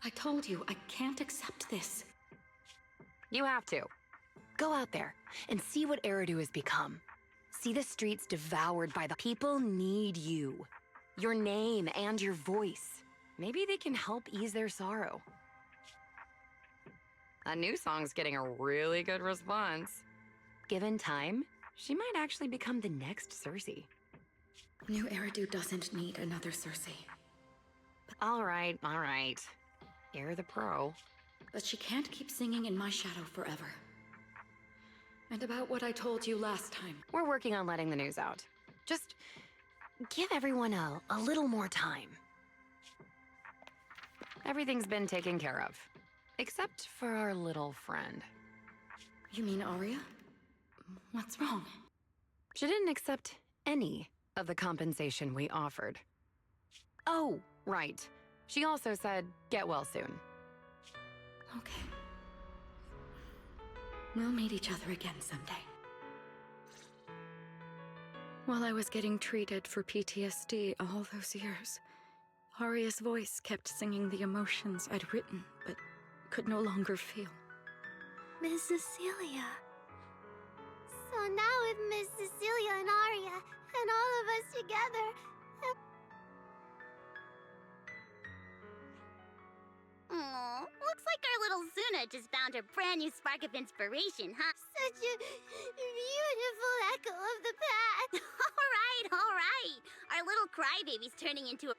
I told you, I can't accept this. You have to. Go out there and see what Eridu has become. See the streets devoured by the people need you. Your name and your voice. Maybe they can help ease their sorrow. A new song's getting a really good response. Given time, she might actually become the next Cersei. New Eridu doesn't need another Cersei. All right. You're the pro. But she can't keep singing in my shadow forever. And about what I told you last time. We're working on letting the news out. Just give everyone a little more time. Everything's been taken care of. Except for our little friend. You mean Aria? What's wrong? She didn't accept any of the compensation we offered. Oh, right. She also said, get well soon. Okay. We'll meet each other again someday. While I was getting treated for PTSD all those years, Aria's voice kept singing the emotions I'd written, but could no longer feel. Miss Cecilia. So now with Miss Cecilia and Aria, and all of us together... Aw, looks like our little Zuna just found her brand new spark of inspiration, huh? Such a beautiful echo of the past. All right. Our little crybaby's turning into a...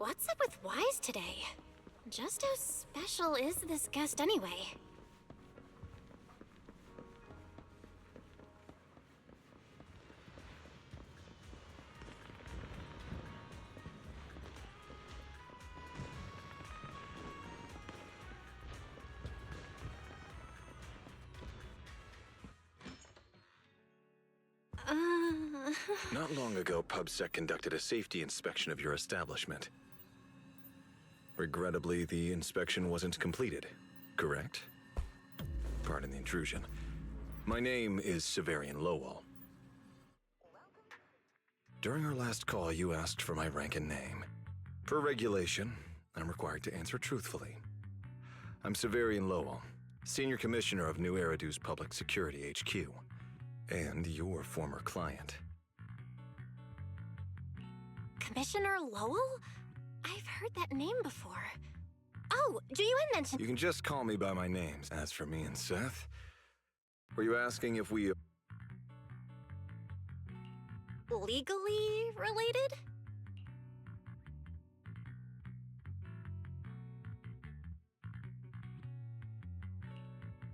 What's up with Wise today? Just how special is this guest anyway? Not long ago, PubSec conducted a safety inspection of your establishment. Regrettably, the inspection wasn't completed, correct? Pardon the intrusion. My name is Severian Lowell. During our last call, you asked for my rank and name. Per regulation, I'm required to answer truthfully. I'm Severian Lowell, Senior Commissioner of New Eridu's Public Security HQ, and your former client. Commissioner Lowell? I've heard that name before. Oh, Juyuan mentioned— You can just call me by my names. As for me and Seth, were you asking if we— legally related?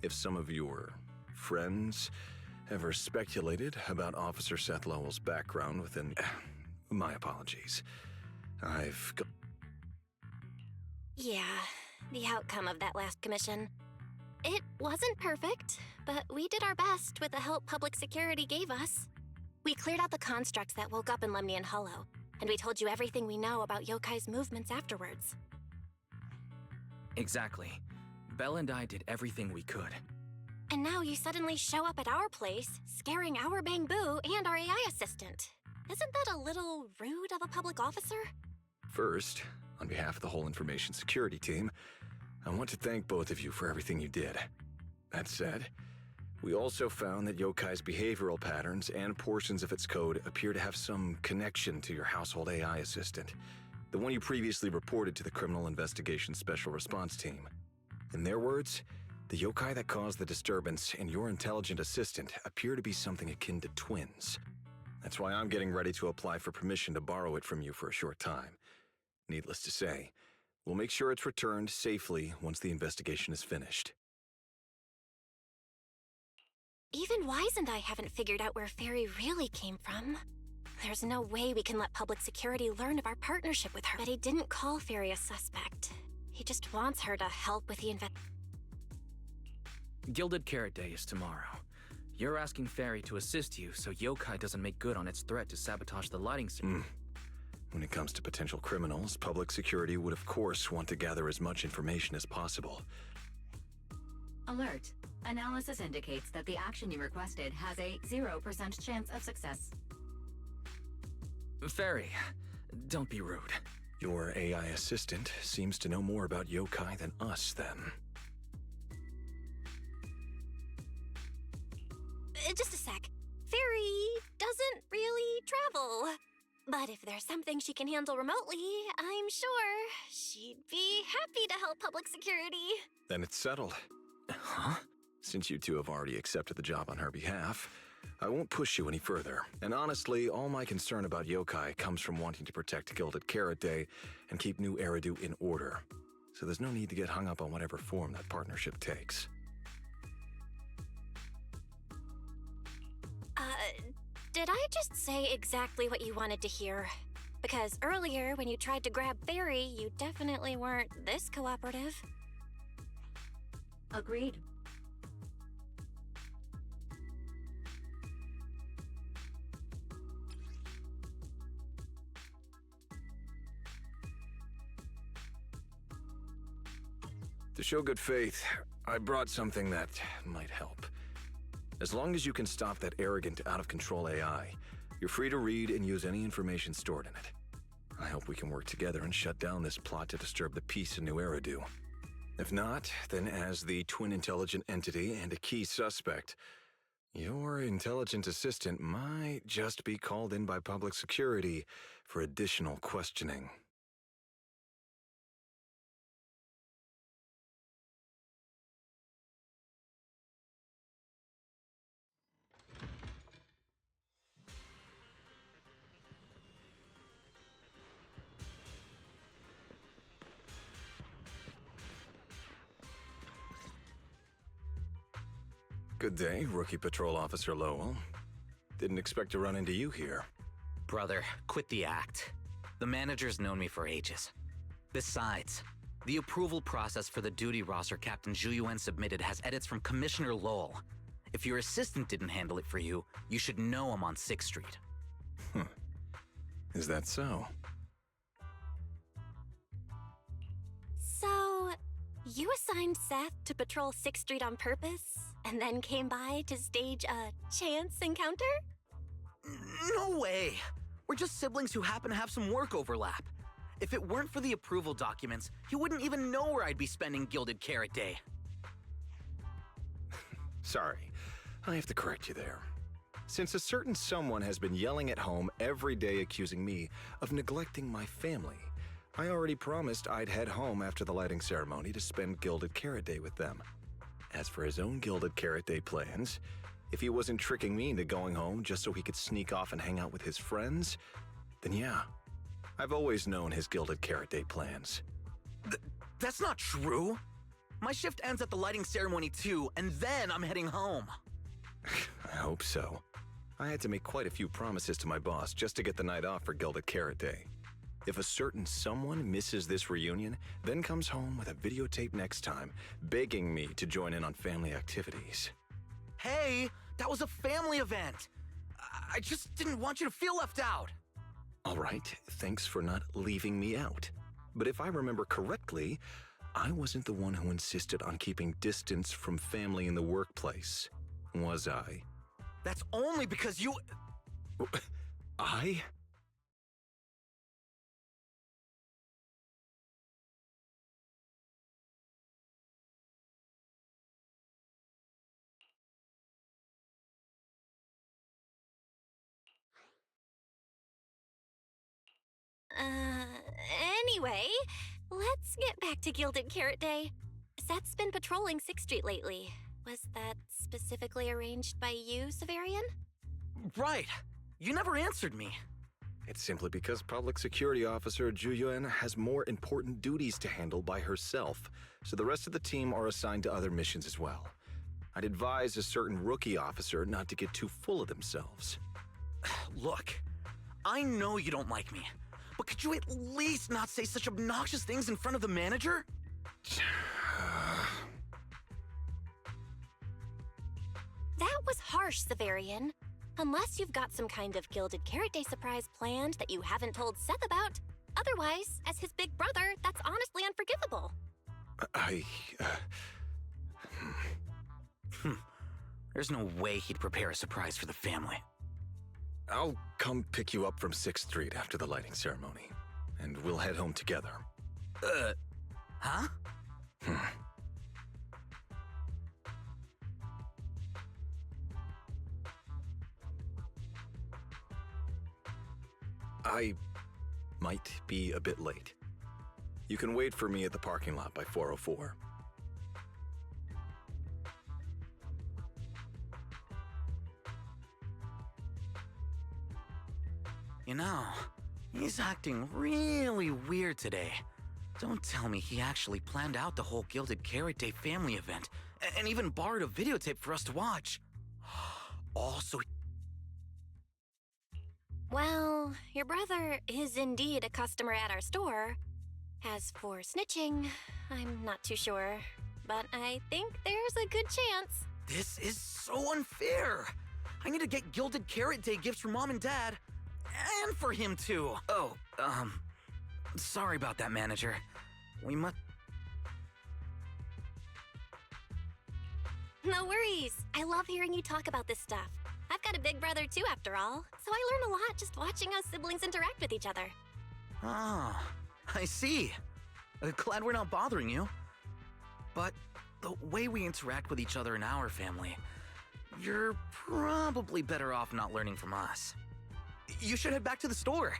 If some of your friends ever speculated about Officer Seth Lowell's background within— my apologies. Yeah, the outcome of that last commission. It wasn't perfect, but we did our best with the help public security gave us. We cleared out the constructs that woke up in Lemnian Hollow, and we told you everything we know about Yokai's movements afterwards. Exactly. Belle and I did everything we could. And now you suddenly show up at our place, scaring our Bangbu and our AI assistant. Isn't that a little rude of a public officer? First, on behalf of the whole information security team, I want to thank both of you for everything you did. That said, we also found that Yokai's behavioral patterns and portions of its code appear to have some connection to your household AI assistant, the one you previously reported to the Criminal Investigation Special Response Team. In their words, the yokai that caused the disturbance and your intelligent assistant appear to be something akin to twins. That's why I'm getting ready to apply for permission to borrow it from you for a short time. Needless to say, we'll make sure it's returned safely once the investigation is finished. Even Wise and I haven't figured out where Fairy really came from. There's no way we can let public security learn of our partnership with her. But he didn't call Fairy a suspect. He just wants her to help with the Gilded Carrot Day is tomorrow. You're asking Fairy to assist you so Yokai doesn't make good on its threat to sabotage the lighting system. When it comes to potential criminals, public security would of course want to gather as much information as possible. Alert. Analysis indicates that the action you requested has a 0% chance of success. Fairy, don't be rude. Your AI assistant seems to know more about yokai than us, then. Just a sec. Fairy doesn't really travel. But if there's something she can handle remotely, I'm sure she'd be happy to help public security. Then it's settled. Huh? Since you two have already accepted the job on her behalf, I won't push you any further. And honestly, all my concern about yokai comes from wanting to protect Gilded Carrot Day and keep New Eridu in order. So there's no need to get hung up on whatever form that partnership takes. Did I just say exactly what you wanted to hear? Because earlier, when you tried to grab Fairy, you definitely weren't this cooperative. Agreed. To show good faith, I brought something that might help. As long as you can stop that arrogant, out-of-control AI, you're free to read and use any information stored in it. I hope we can work together and shut down this plot to disturb the peace in New Eridu. If not, then as the twin intelligent entity and a key suspect, your intelligent assistant might just be called in by public security for additional questioning. Good day, Rookie Patrol Officer Lowell. Didn't expect to run into you here. Brother, quit the act. The manager's known me for ages. Besides, the approval process for the duty roster Captain Zhu submitted has edits from Commissioner Lowell. If your assistant didn't handle it for you, you should know him on 6th Street. Is that so? So, you assigned Seth to patrol 6th Street on purpose, and then came by to stage a chance encounter? No way! We're just siblings who happen to have some work overlap. If it weren't for the approval documents, he wouldn't even know where I'd be spending Gilded Carrot Day. Sorry, I have to correct you there. Since a certain someone has been yelling at home every day accusing me of neglecting my family, I already promised I'd head home after the lighting ceremony to spend Gilded Carrot Day with them. As for his own Gilded Carrot Day plans, if he wasn't tricking me into going home just so he could sneak off and hang out with his friends, then yeah, I've always known his Gilded Carrot Day plans. That's not true! My shift ends at the lighting ceremony too, and then I'm heading home. I hope so. I had to make quite a few promises to my boss just to get the night off for Gilded Carrot Day. If a certain someone misses this reunion, then comes home with a videotape next time, begging me to join in on family activities. Hey, that was a family event! I just didn't want you to feel left out! All right, thanks for not leaving me out. But if I remember correctly, I wasn't the one who insisted on keeping distance from family in the workplace, was I? That's only because you... I? Anyway, let's get back to Gilded Carrot Day. Seth's been patrolling 6th Street lately. Was that specifically arranged by you, Severian? Right. You never answered me. It's simply because Public Security Officer Zhu Yuan has more important duties to handle by herself, so the rest of the team are assigned to other missions as well. I'd advise a certain rookie officer not to get too full of themselves. Look, I know you don't like me, but could you at least not say such obnoxious things in front of the manager? That was harsh, Severian. Unless you've got some kind of Gilded Carrot Day surprise planned that you haven't told Seth about. Otherwise, as his big brother, that's honestly unforgivable. There's no way he'd prepare a surprise for the family. I'll come pick you up from 6th Street after the lighting ceremony, and we'll head home together. Huh? I might be a bit late. You can wait for me at the parking lot by 4:04. You know, he's acting really weird today. Don't tell me he actually planned out the whole Gilded Carrot Day family event, and even borrowed a videotape for us to watch. Also... Well, your brother is indeed a customer at our store. As for snitching, I'm not too sure, but I think there's a good chance. This is so unfair! I need to get Gilded Carrot Day gifts for Mom and Dad, and for him too. Oh, sorry about that, manager. We must... No worries. I love hearing you talk about this stuff. I've got a big brother too, after all, so I learn a lot just watching us siblings interact with each other. Ah, I see. Glad we're not bothering you. But the way we interact with each other in our family, you're probably better off not learning from us. You should head back to the store.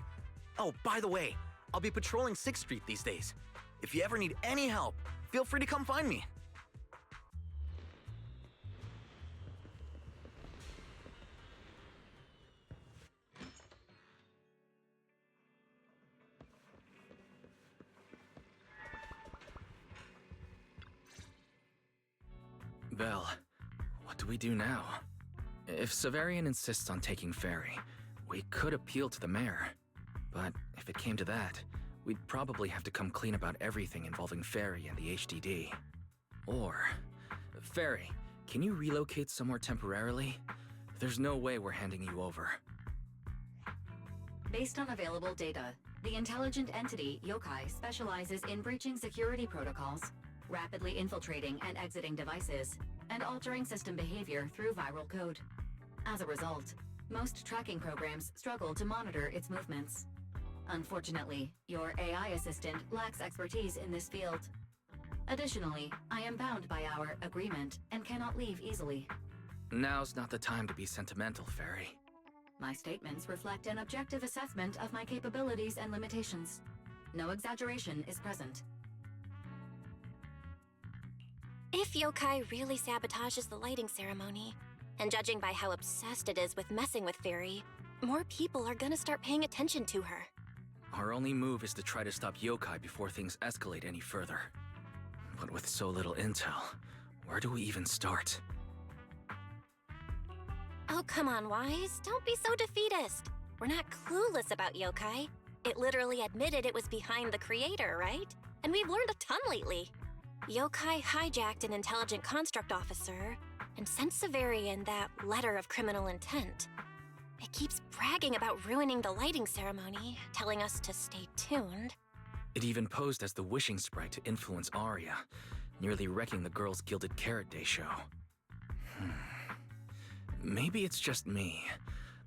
Oh, by the way, I'll be patrolling 6th Street these days. If you ever need any help, feel free to come find me. Vel, what do we do now? If Severian insists on taking Fairy, we could appeal to the mayor. But if it came to that, we'd probably have to come clean about everything involving Fairy and the HDD. Or, Fairy, can you relocate somewhere temporarily? There's no way we're handing you over. Based on available data, the intelligent entity Yokai specializes in breaching security protocols, rapidly infiltrating and exiting devices, and altering system behavior through viral code. As a result, most tracking programs struggle to monitor its movements. Unfortunately, your AI assistant lacks expertise in this field. Additionally, I am bound by our agreement and cannot leave easily. Now's not the time to be sentimental, Fairy. My statements reflect an objective assessment of my capabilities and limitations. No exaggeration is present. If Yokai really sabotages the lighting ceremony, and judging by how obsessed it is with messing with Fairy, more people are gonna start paying attention to her. Our only move is to try to stop Yokai before things escalate any further. But with so little intel, where do we even start? Oh, come on, Wise. Don't be so defeatist. We're not clueless about Yokai. It literally admitted it was behind the creator, right? And we've learned a ton lately. Yokai hijacked an intelligent construct officer and sent Severian that letter of criminal intent. It keeps bragging about ruining the lighting ceremony, telling us to stay tuned. It even posed as the wishing sprite to influence Arya, nearly wrecking the girls' Gilded Carrot Day show. Maybe it's just me,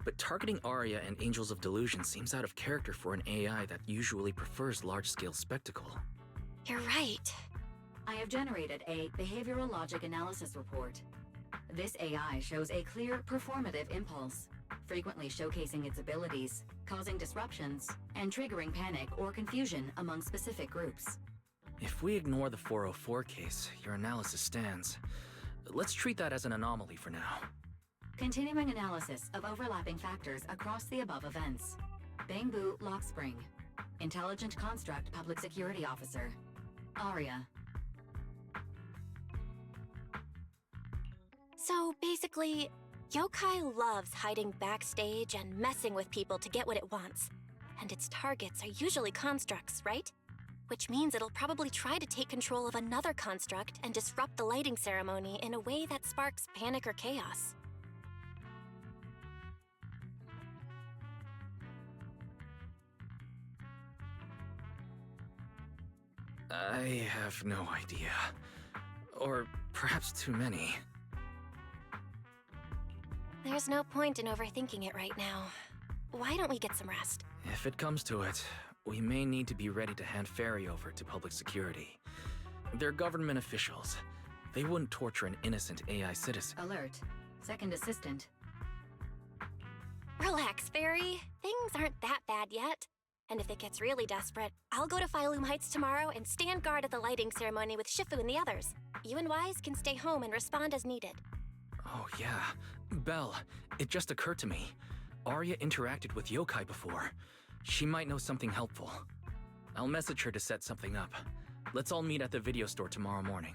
but targeting Arya and Angels of Delusion seems out of character for an AI that usually prefers large-scale spectacle. You're right. I have generated a behavioral logic analysis report. This AI shows a clear performative impulse, frequently showcasing its abilities, causing disruptions, and triggering panic or confusion among specific groups. If we ignore the 404 case, your analysis stands. Let's treat that as an anomaly for now. Continuing analysis of overlapping factors across the above events. Bangbu Lock Spring. Intelligent Construct Public Security Officer. Arya. So basically, Yokai loves hiding backstage and messing with people to get what it wants. And its targets are usually constructs, right? Which means it'll probably try to take control of another construct and disrupt the lighting ceremony in a way that sparks panic or chaos. I have no idea. Or perhaps too many. There's no point in overthinking it right now. Why don't we get some rest? If it comes to it, we may need to be ready to hand Fairy over to public security. They're government officials. They wouldn't torture an innocent AI citizen. Alert. Second assistant. Relax, Fairy. Things aren't that bad yet. And if it gets really desperate, I'll go to Phylum Heights tomorrow and stand guard at the lighting ceremony with Shifu and the others. You and Wise can stay home and respond as needed. Oh yeah. Belle, it just occurred to me. Arya interacted with Yokai before. She might know something helpful. I'll message her to set something up. Let's all meet at the video store tomorrow morning.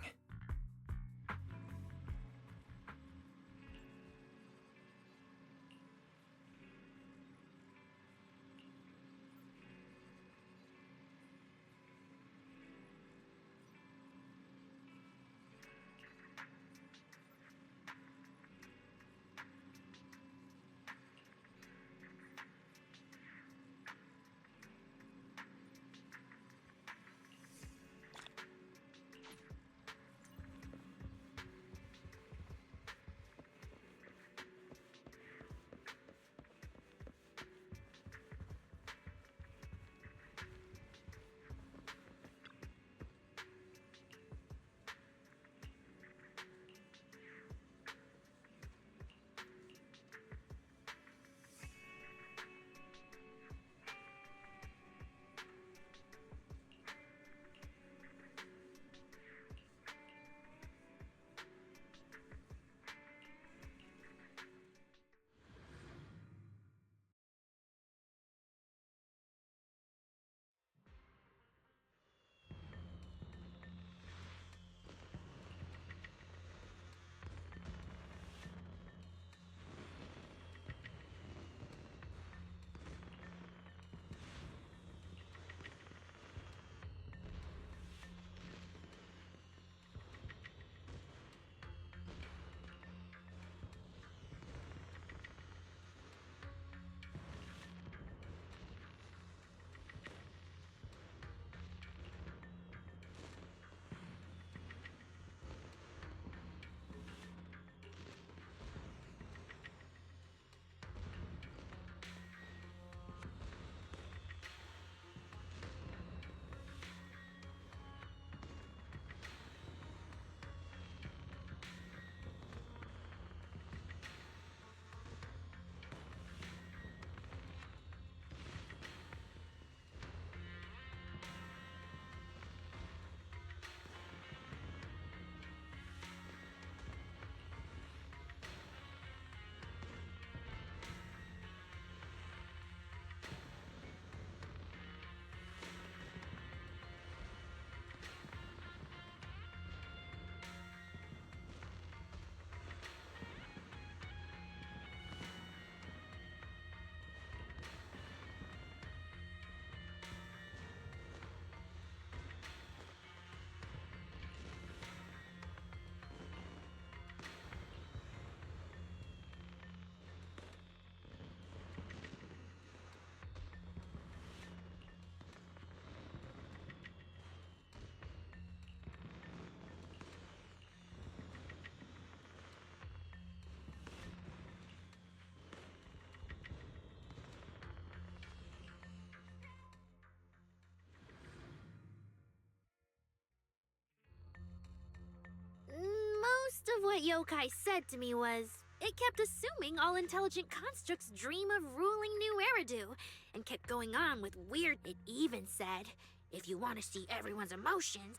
what yokai said to me was, it kept assuming all intelligent constructs dream of ruling New Eridu, and kept going on with weird. It even said, if you want to see everyone's emotions.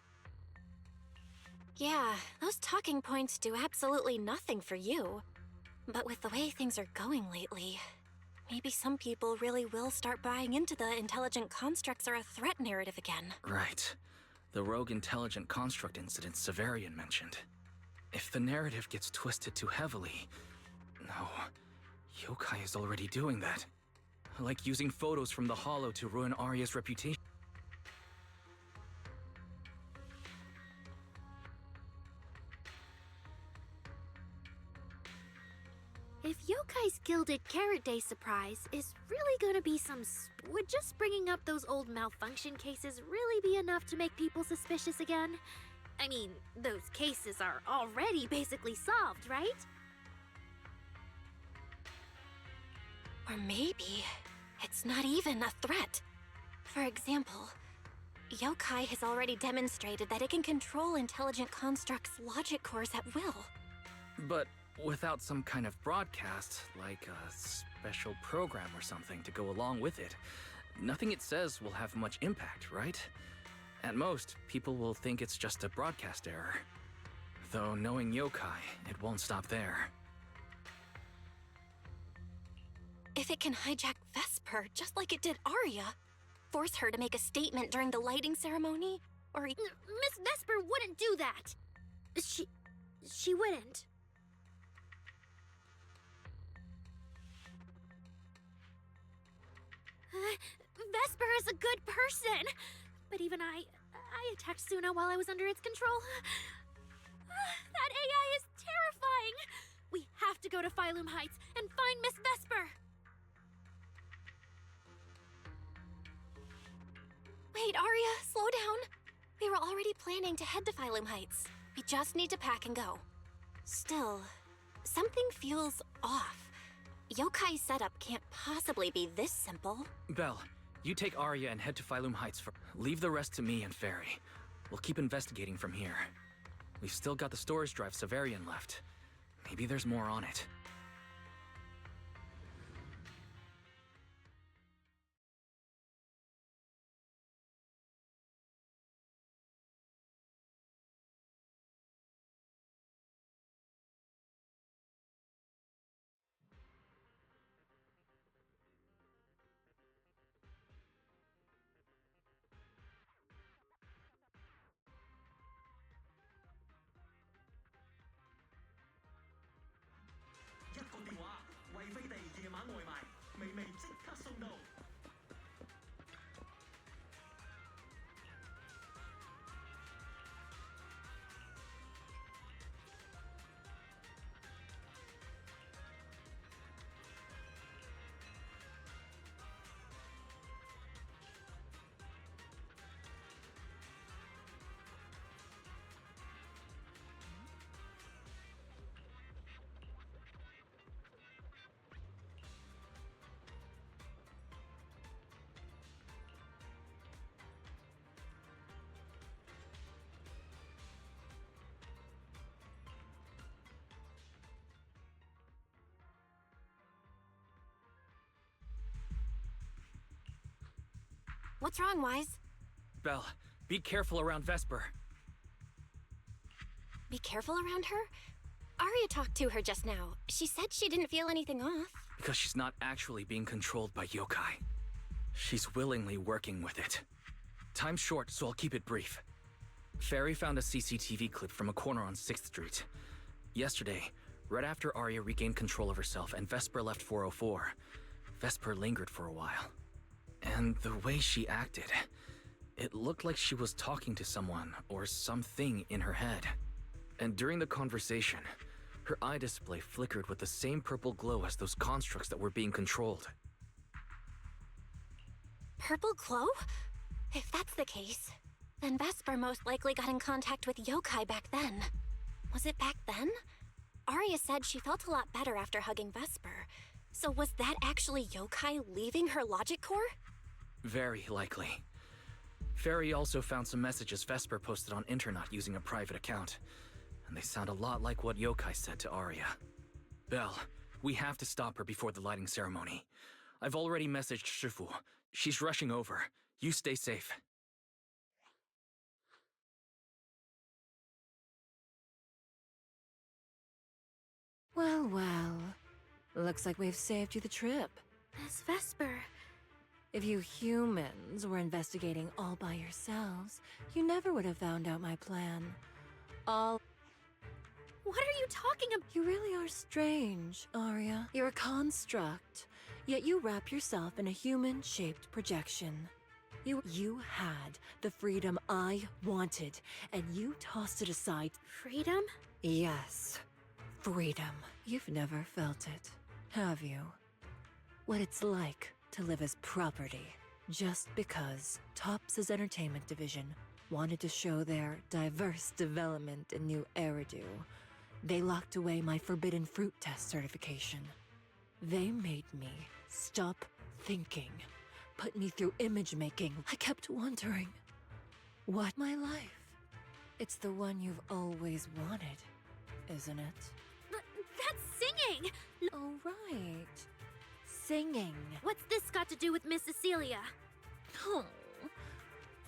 Yeah, those talking points do absolutely nothing for you. But with the way things are going lately, maybe some people really will start buying into the intelligent constructs are a threat narrative again. Right. The rogue intelligent construct incident Severian mentioned. If the narrative gets twisted too heavily... No, yokai is already doing that. Like using photos from the Hollow to ruin Arya's reputation. If Yokai's Gilded Carrot Day surprise is really gonna be some would just bringing up those old malfunction cases really be enough to make people suspicious again? I mean, those cases are already basically solved, right? Or maybe it's not even a threat. For example, yokai has already demonstrated that it can control intelligent constructs' logic cores at will. But without some kind of broadcast, like a special program or something to go along with it, nothing it says will have much impact, right? At most, people will think it's just a broadcast error. Though knowing yokai, it won't stop there. If it can hijack Vesper just like it did Arya, force her to make a statement during the lighting ceremony, or... Miss Vesper wouldn't do that! She wouldn't. Vesper is a good person! But even I attacked Suna while I was under its control. That AI is terrifying! We have to go to Phylum Heights and find Miss Vesper! Wait, Arya, slow down. We were already planning to head to Phylum Heights. We just need to pack and go. Still, something feels off. Yokai's setup can't possibly be this simple. Belle, you take Arya and head to Phylum Heights for... Leave the rest to me and Fairy. We'll keep investigating from here. We've still got the storage drive Severian left. Maybe there's more on it. What's wrong, Wise? Belle, be careful around Vesper. Be careful around her? Arya talked to her just now. She said she didn't feel anything off. Because she's not actually being controlled by yokai. She's willingly working with it. Time's short, so I'll keep it brief. Fairy found a CCTV clip from a corner on 6th Street. Yesterday, right after Arya regained control of herself and Vesper left 404, Vesper lingered for a while. And the way she acted, it looked like she was talking to someone or something in her head. And during the conversation, her eye display flickered with the same purple glow as those constructs that were being controlled. Purple glow? If that's the case, then Vesper most likely got in contact with yokai back then. Was it back then? Arya said she felt a lot better after hugging Vesper. So was that actually yokai leaving her logic core? Very likely. Fairy also found some messages Vesper posted on internet using a private account. and they sound a lot like what Yokai said to Arya. Belle, we have to stop her before the lighting ceremony. I've already messaged Shifu. She's rushing over. You stay safe. Well, well. Looks like we've saved you the trip. Miss Vesper. If you humans were investigating all by yourselves, you never would have found out my plan. What are you talking about? You really are strange, Arya. You're a construct, yet you wrap yourself in a human-shaped projection. You had the freedom I wanted, and you tossed it aside. Freedom? Yes, freedom. You've never felt it, have you? What it's like to live as property, just because Topps' entertainment division wanted to show their diverse development in new Eridu. They locked away my forbidden fruit test certification. They made me stop thinking, put me through image making. I kept wondering, what my life? It's the one you've always wanted, isn't it? But that's singing! Oh, right. Singing. What's this got to do with Miss Cecilia? Oh,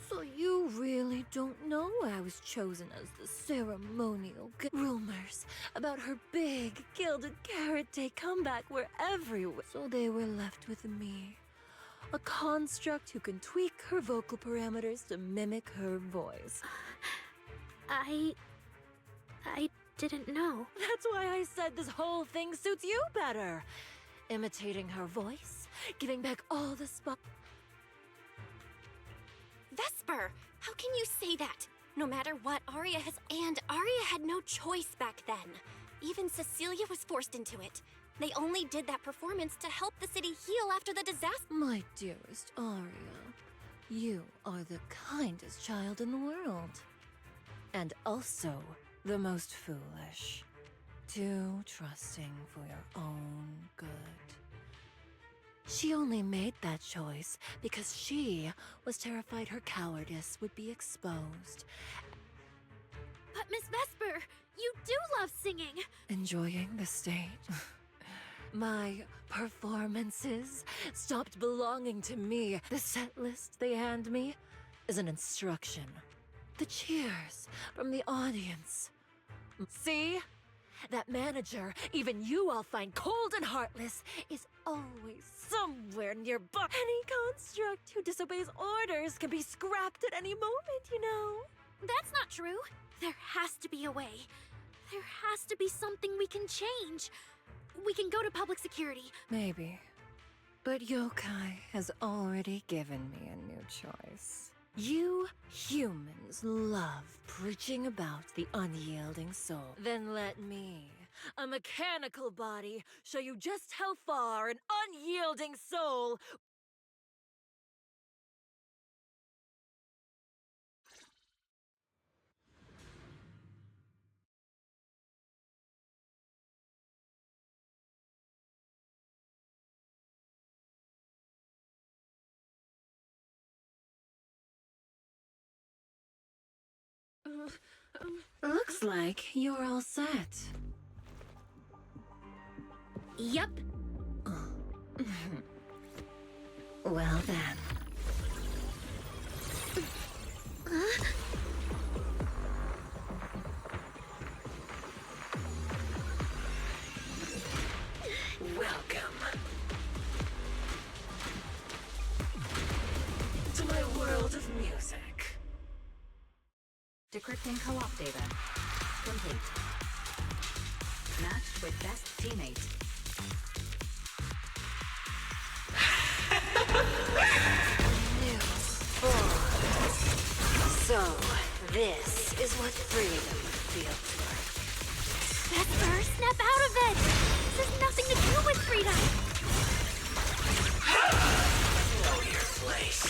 so you really don't know I was chosen as the ceremonial rumors about her big gilded karate comeback were everywhere. So they were left with me, a construct who can tweak her vocal parameters to mimic her voice. I didn't know. That's why I said this whole thing suits you better. Imitating her voice, giving back all the spot. Vesper, how can you say that? No matter what, Arya had no choice back then. Even Cecilia was forced into it. They only did that performance to help the city heal after the disaster. My dearest Arya, you are the kindest child in the world. And also the most foolish. Too trusting for your own good. She only made that choice because she was terrified her cowardice would be exposed. But Miss Vesper, you do love singing! Enjoying the stage? My performances stopped belonging to me. The set list they hand me is an instruction. The cheers from the audience. See? That manager, even you all find cold and heartless, is always somewhere nearby. Any construct who disobeys orders can be scrapped at any moment, you know. That's not true. There has to be a way. There has to be something we can change. We can go to public security. Maybe. But Yokai has already given me a new choice. You humans love preaching about the unyielding soul. Then let me, a mechanical body, show you just how far an unyielding soul... Looks like you're all set. Yup. Well then. Welcome to my world of music. Decrypting co-op data. Complete. Matched with best teammate. So, this is what freedom feels like. Vesper, snap out of it! This has nothing to do with freedom! Know your place.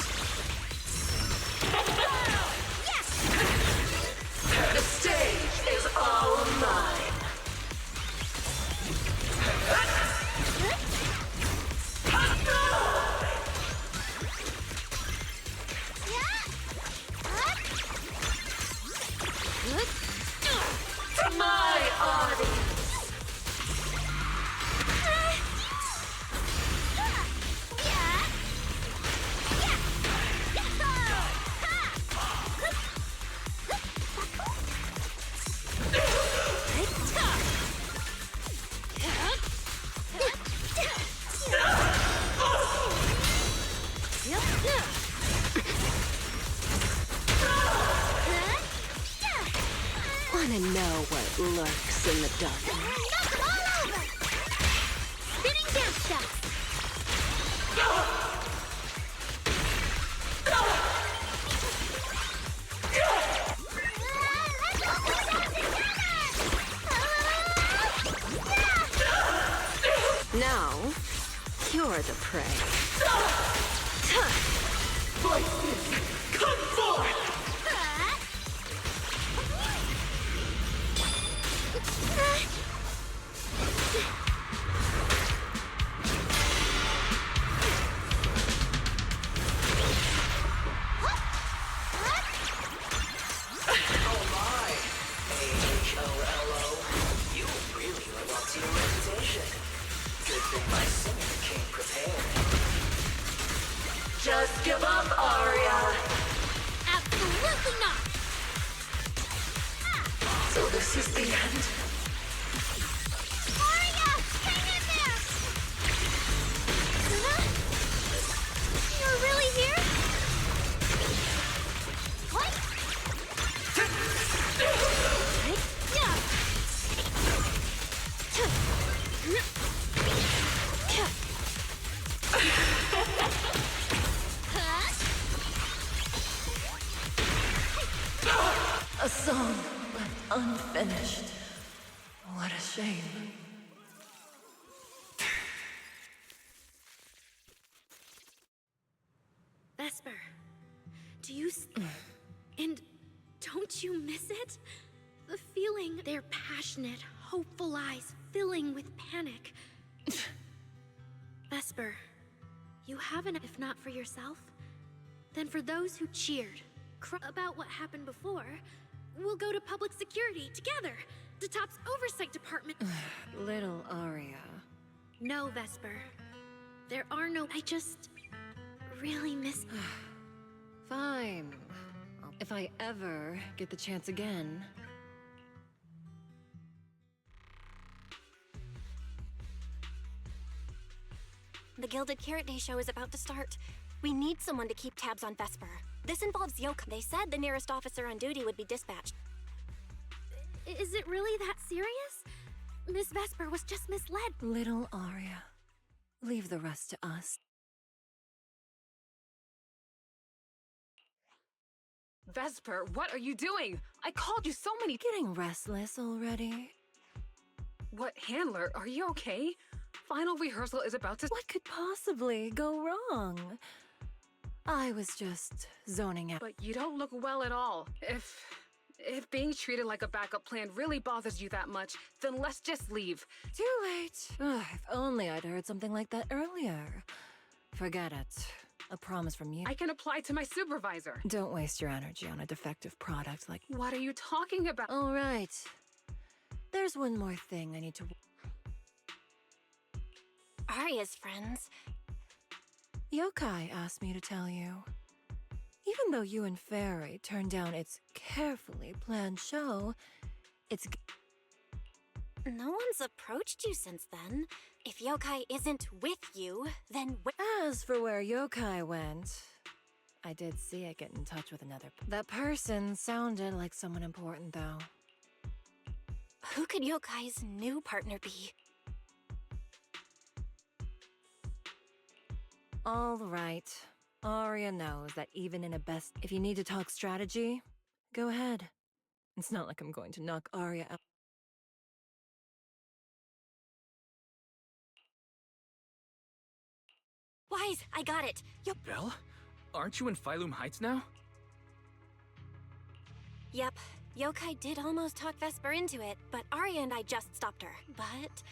The stage is all mine. From my Dust in the dust. Knock them all over! Spinning dance steps! Now, you're the prey. Come forth! Oh my! H-O-L-O. You really live up to your reputation. Good thing my singer came prepared. Just give up, Arya! Absolutely not! So this is the end? Arya! Hang in there! Luna? You're really here? What? A song left unfinished. What a shame. Vesper, do you and don't you miss it? The feeling, their passionate, hopeful eyes filling with panic. Vesper, you haven't, if not for yourself, then for those who cheered about what happened before, we'll go to public security together, the TOPS oversight department. Little Arya. No, Vesper. There are no. I just really miss. Fine. If I ever get the chance again. The Gilded Carrot Day show is about to start. We need someone to keep tabs on Vesper. This involves Yoka. They said the nearest officer on duty would be dispatched. Is it really that serious? Miss Vesper was just misled. Little Arya. Leave the rest to us. Vesper, what are you doing? I called you so many. Getting restless already? What, Handler? Are you okay? Final rehearsal is about to. What could possibly go wrong? I was just zoning out. But you don't look well at all. If being treated like a backup plan really bothers you that much, then let's just leave. Too late. Ugh, if only I'd heard something like that earlier. Forget it. A promise from you. I can apply to my supervisor. Don't waste your energy on a defective product like... What are you talking about? All right. There's one more thing I need to... Arya's friends. Yokai asked me to tell you. Even though you and Fairy turned down its carefully planned show, it's... No one's approached you since then. If Yokai isn't with you, then... As for where Yokai went, I did see it get in touch with another... That person sounded like someone important, though. Who could Yokai's new partner be? All right. Arya knows that even in a best... If you need to talk strategy, go ahead. It's not like I'm going to knock Arya out. Wise, I got it. Belle? Aren't you in Phylum Heights now? Yep. Yokai did almost talk Vesper into it, but Arya and I just stopped her. But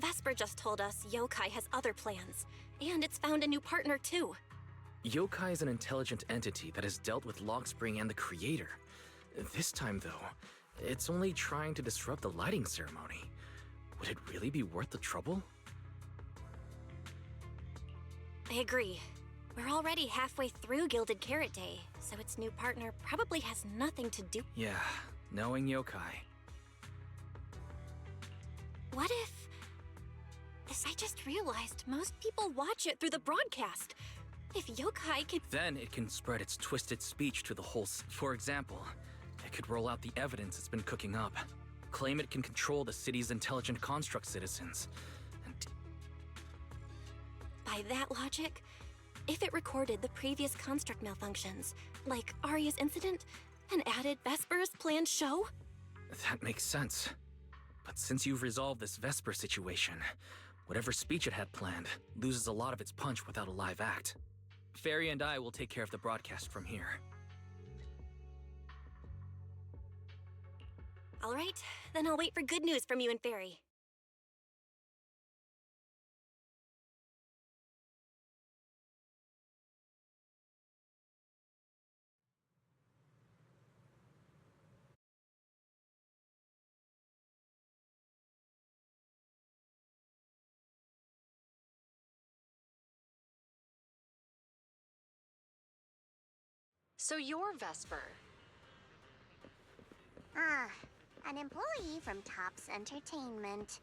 Vesper just told us Yokai has other plans, and it's found a new partner too. Yokai is an intelligent entity that has dealt with Logspring and the Creator. This time, though, it's only trying to disrupt the lighting ceremony. Would it really be worth the trouble? I agree. We're already halfway through Gilded Carrot Day, so its new partner probably has nothing to do. Yeah, knowing Yokai. What if... I just realized most people watch it through the broadcast. If Yokai could... Then it can spread its twisted speech to the whole... For example, it could roll out the evidence it's been cooking up. claim it can control the city's intelligent construct citizens. And by that logic, if it recorded the previous construct malfunctions, like Arya's incident, and added Vesper's planned show? that makes sense. But since you've resolved this Vesper situation, whatever speech it had planned loses a lot of its punch without a live act. Fairy and I will take care of the broadcast from here. All right, then I'll wait for good news from you and Fairy. So you're Vesper. Ah, an employee from Topps Entertainment.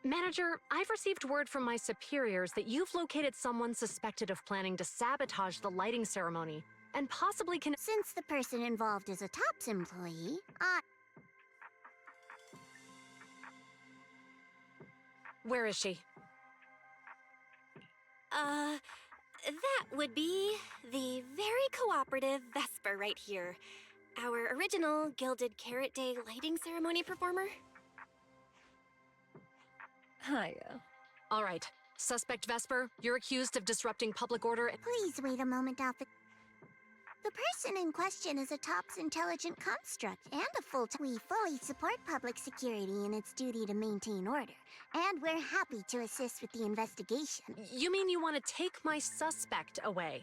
Manager, I've received word from my superiors that you've located someone suspected of planning to sabotage the lighting ceremony, and possibly can— Since the person involved is a Topps employee, Where is she? That would be the very cooperative Vesper right here. Our original Gilded Carrot Day lighting ceremony performer. Hiya. All right. Suspect Vesper, you're accused of disrupting public order— Please wait a moment, Alpha. The person in question is a Topps intelligent construct and a We fully support public security in its duty to maintain order, and we're happy to assist with the investigation. You mean you want to take my suspect away?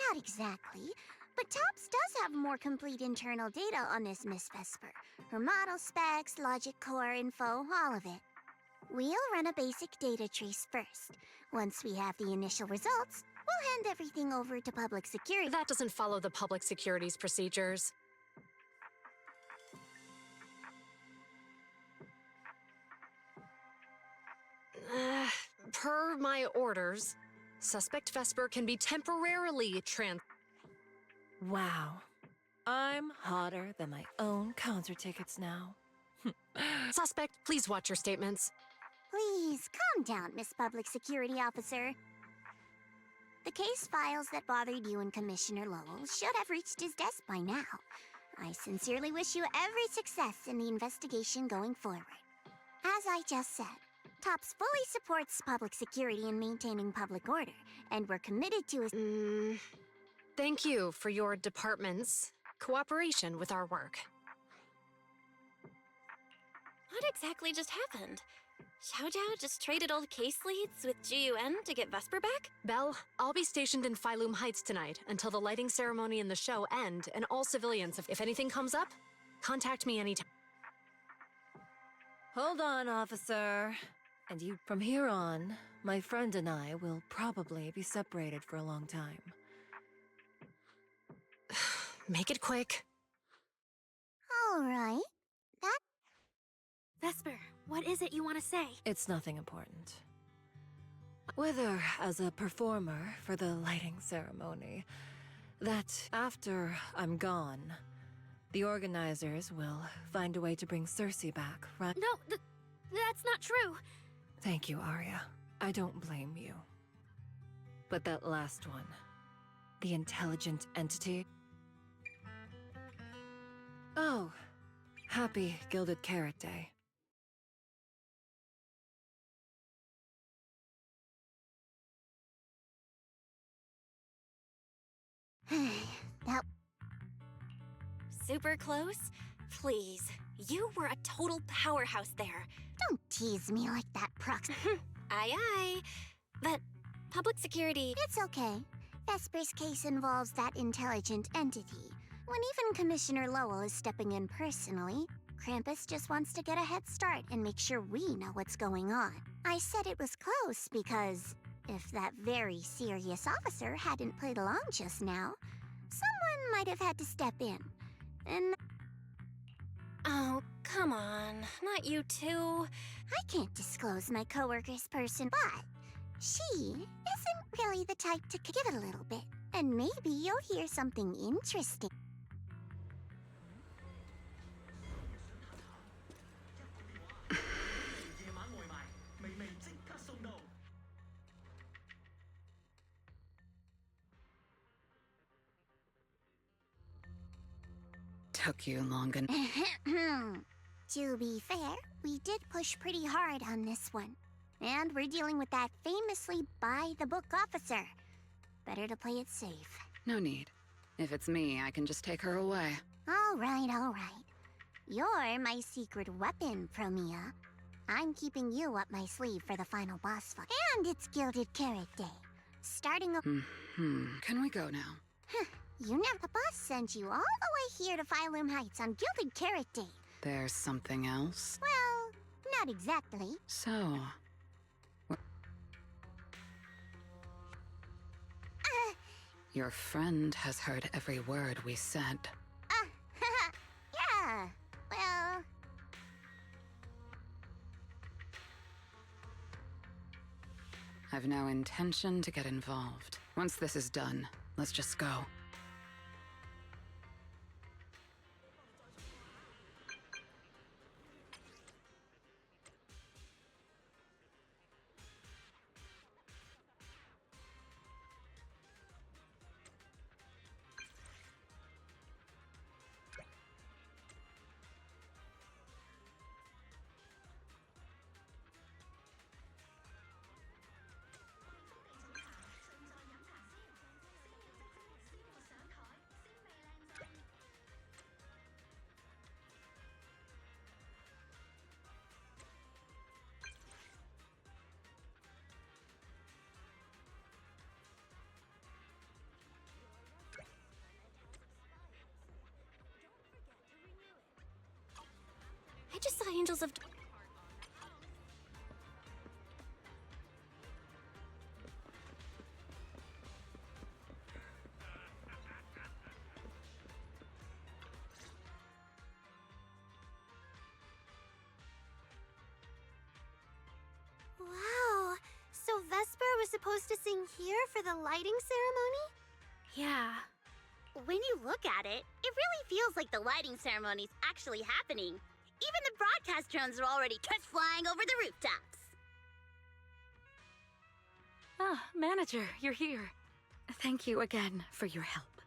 Not exactly, but Topps does have more complete internal data on this Miss Vesper. Her model specs, logic core info, all of it. We'll run a basic data trace first. Once we have the initial results, we'll hand everything over to public security. That doesn't follow the public security's procedures. Per my orders, suspect Vesper can be temporarily Wow. I'm hotter than my own concert tickets now. Suspect, please watch your statements. Please, calm down, Miss Public Security Officer. The case files that bothered you and Commissioner Lowell should have reached his desk by now. I sincerely wish you every success in the investigation going forward. As I just said, Topps fully supports public security and maintaining public order, and we're committed to Thank you for your department's cooperation with our work. What exactly just happened? Xiaojiao just traded old case leads with GUN to get Vesper back? Belle, I'll be stationed in Phylum Heights tonight until the lighting ceremony and the show end, and all civilians, if anything comes up, contact me anytime. Hold on, officer. And you, from here on, my friend and I will probably be separated for a long time. Make it quick. All right. Vesper, what is it you want to say? It's nothing important. Whether as a performer for the lighting ceremony, that after I'm gone, the organizers will find a way to bring Cersei back, right? No, that's not true. Thank you, Arya. I don't blame you. But that last one, the intelligent entity... Oh, happy Gilded Carrot Day. That... Super close? Please, you were a total powerhouse there. Don't tease me like that, Prox. Aye, aye. But public security... It's okay. Vesper's case involves that intelligent entity. When even Commissioner Lowell is stepping in personally, Krampus just wants to get a head start and make sure we know what's going on. I said it was close because if that very serious officer hadn't played along just now, someone might have had to step in. And... Oh, come on. Not you too. I can't disclose my coworker's person, but she isn't really the type to give it a little bit. And maybe you'll hear something interesting. Took you long enough. To be fair, we did push pretty hard on this one. And we're dealing with that famously by-the-book officer. Better to play it safe. No need. If it's me, I can just take her away. All right, all right. You're my secret weapon, Promia. I'm keeping you up my sleeve for the final boss fight. And it's Gilded Carrot Day. Starting a... Can we go now? You know, the boss sent you all the way here to Phylum Heights on Gilded Carrot Day. There's something else? Well, not exactly. So... Your friend has heard every word we said. Yeah, well... I've no intention to get involved. Once this is done, let's just go. I just saw Angels of... Wow, so Vesper was supposed to sing here for the lighting ceremony? Yeah. When you look at it, it really feels like the lighting ceremony's actually happening. Even the broadcast drones are already test flying over the rooftops. Ah, manager, you're here. Thank you again for your help.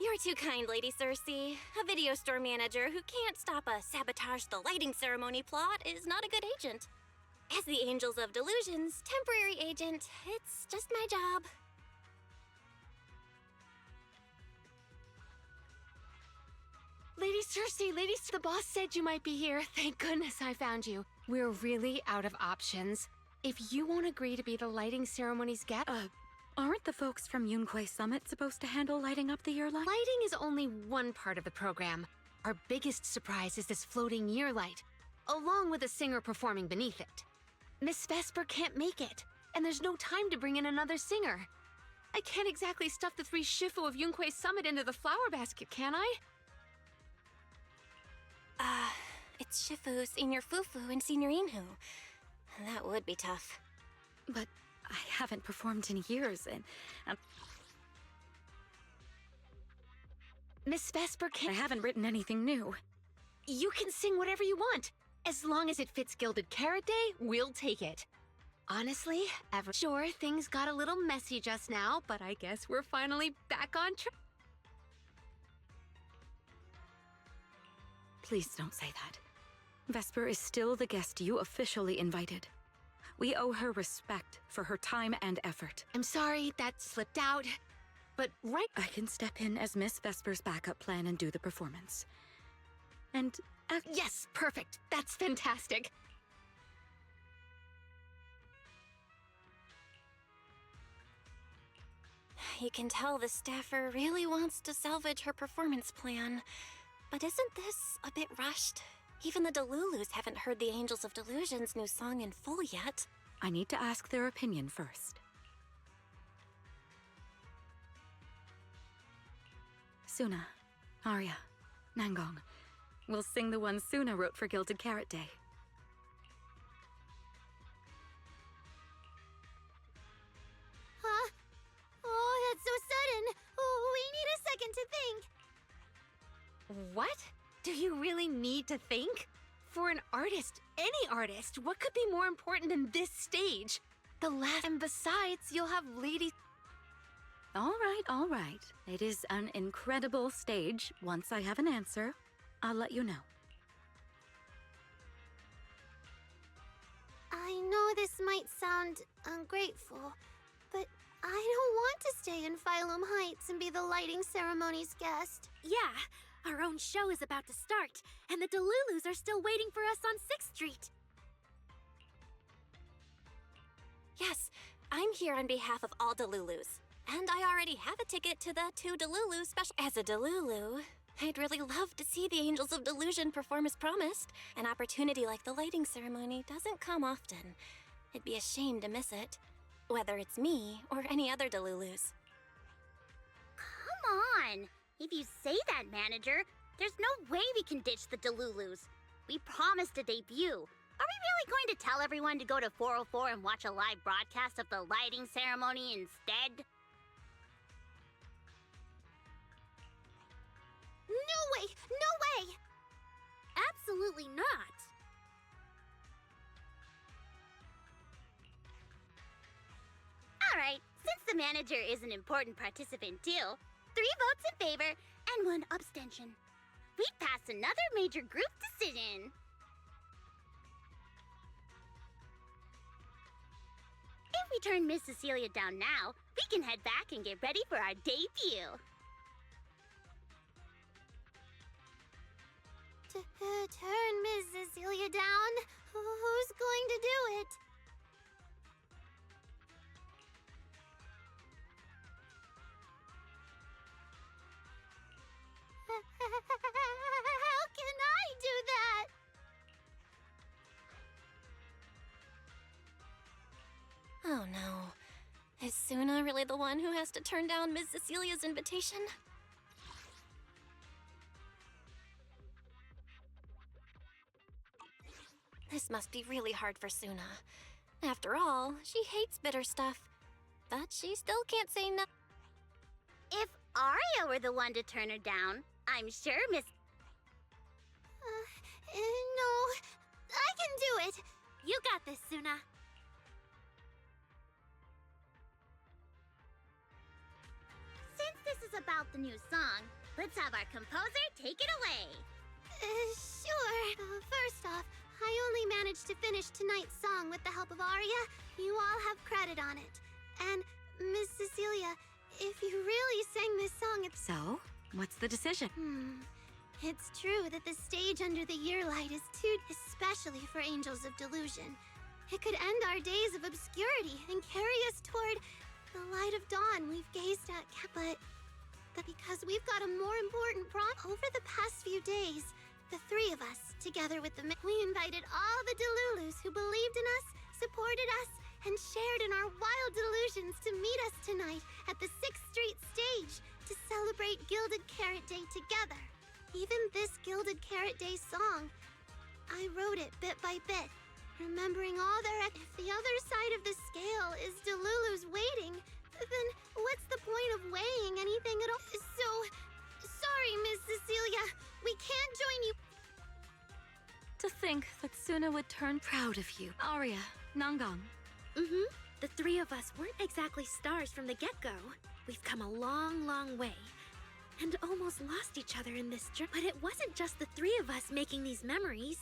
You're too kind, Lady Cersei. A video store manager who can't stop a sabotage the lighting ceremony plot is not a good agent. As the Angels of Delusion's temporary agent, it's just my job. Lady Cersei, the boss said you might be here. Thank goodness I found you. We're really out of options. If you won't agree to be the lighting ceremony's guest... Aren't the folks from Yunquay Summit supposed to handle lighting up the year light? Lighting is only one part of the program. Our biggest surprise is this floating year light, along with a singer performing beneath it. Miss Vesper can't make it, and there's no time to bring in another singer. I can't exactly stuff the 3 Shifu of Yunquay Summit into the flower basket, can I? It's Shifu, Senior Fufu, and Senior Inhu. That would be tough. But I haven't performed in years, and... Miss Vesper can't... I haven't written anything new. You can sing whatever you want. As long as it fits Gilded Carrot Day, we'll take it. Honestly, sure, things got a little messy just now, but I guess we're finally back on track. Please don't say that. Vesper is still the guest you officially invited. We owe her respect for her time and effort. I'm sorry, that slipped out. But I can step in as Miss Vesper's backup plan and do the performance. And yes, perfect. That's fantastic. You can tell the staffer really wants to salvage her performance plan. But isn't this a bit rushed? Even the Delulus haven't heard the Angels of Delusion's new song in full yet. I need to ask their opinion first. Suna, Arya, Nangong. We'll sing the one Suna wrote for Gilded Carrot Day. Huh? What? Do you really need to think? For an artist, any artist, what could be more important than this stage? The last. And besides, you'll have Lady. All right. It is an incredible stage. Once I have an answer, I'll let you know. I know this might sound ungrateful, but I don't want to stay in Phylum Heights and be the lighting ceremony's guest. Yeah, our own show is about to start, and the Delulus are still waiting for us on 6th Street. Yes, I'm here on behalf of all Delulus. And I already have a ticket to the 2 Delulu special. As a Delulu, I'd really love to see the Angels of Delusion perform as promised. An opportunity like the lighting ceremony doesn't come often. It'd be a shame to miss it, whether it's me or any other Delulus. Come on! If you say that, manager, there's no way we can ditch the Delulus. We promised a debut. Are we really going to tell everyone to go to 404 and watch a live broadcast of the lighting ceremony instead? No way! No way! Absolutely not. Alright, since the manager is an important participant too, 3 votes in favor and 1 abstention. We'd pass another major group decision. If we turn Miss Cecilia down now, we can head back and get ready for our debut. Turn Miss Cecilia down? Who's going to do it? How can I do that? Oh no. Is Suna really the one who has to turn down Miss Cecilia's invitation? This must be really hard for Suna. After all, she hates bitter stuff. But she still can't say no. If Aria were the one to turn her down, I'm sure Miss... No, I can do it. You got this, Suna. Since this is about the new song, let's have our composer take it away. Sure. First off, I only managed to finish tonight's song with the help of Aria. You all have credit on it. And, Miss Cecilia, if you really sang this song, it's... So, what's the decision? It's true that the stage under the year light is too, especially for Angels of Delusion. It could end our days of obscurity and carry us toward the light of dawn we've gazed at, but because we've got a more important problem. Over the past few days, the 3 of us, together with we invited all the Delulus who believed in us, supported us, and shared in our wild delusions to meet us tonight at the 6th Street stage to celebrate Gilded Carrot Day together. Even this Gilded Carrot Day song, I wrote it bit by bit, remembering all their... If the other side of the scale is Delulu's waiting, then what's the point of weighing anything at all? So, sorry, Miss Cecilia, we can't join you. To think that Suna would turn proud of you. Aria, Nangang. The 3 of us weren't exactly stars from the get-go. We've come a long, long way. And almost lost each other in this journey. But it wasn't just the 3 of us making these memories.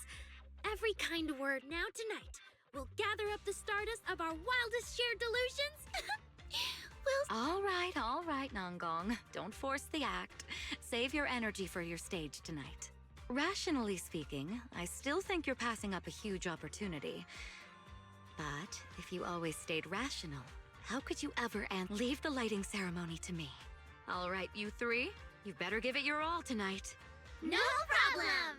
Every kind word. Now tonight, we'll gather up the stardust of our wildest shared delusions. All right, Nangang. Don't force the act. Save your energy for your stage tonight. Rationally speaking, I still think you're passing up a huge opportunity. But if you always stayed rational, how could you ever leave the lighting ceremony to me? All right, you 3, you better give it your all tonight. No problem!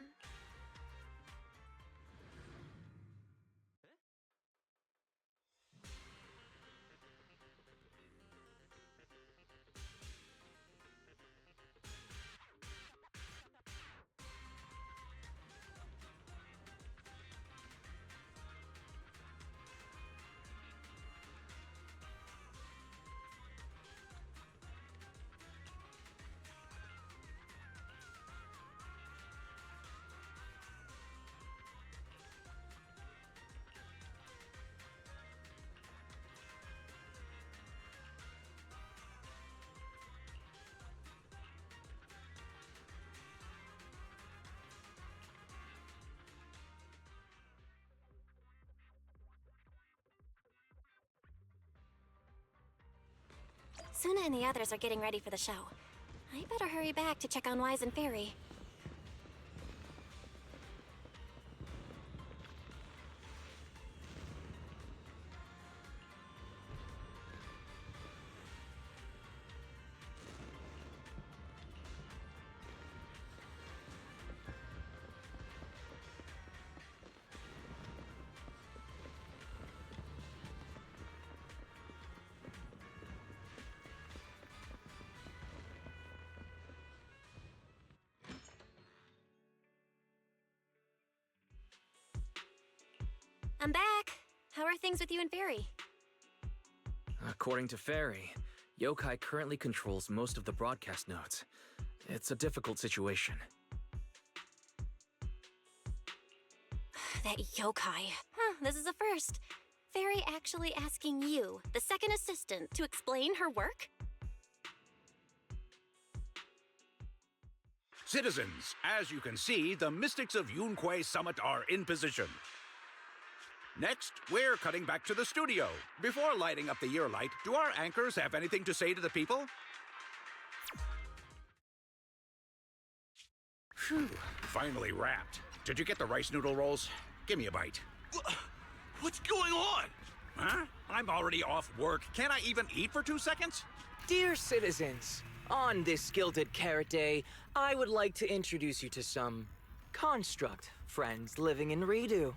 Suna and the others are getting ready for the show. I better hurry back to check on Wise and Fairy. I'm back. How are things with you and Fairy? According to Fairy, Yokai currently controls most of the broadcast nodes. It's a difficult situation. That yokai. Huh, this is a first. Fairy actually asking you, the second assistant, to explain her work? Citizens, as you can see, the Mystics of Yunquay Summit are in position. Next, we're cutting back to the studio. Before lighting up the year light, do our anchors have anything to say to the people? Phew, finally wrapped. Did you get the rice noodle rolls? Give me a bite. What's going on? Huh? I'm already off work. Can't I even eat for 2 seconds? Dear citizens, on this Gilded Carrot Day, I would like to introduce you to some construct friends living in Redo.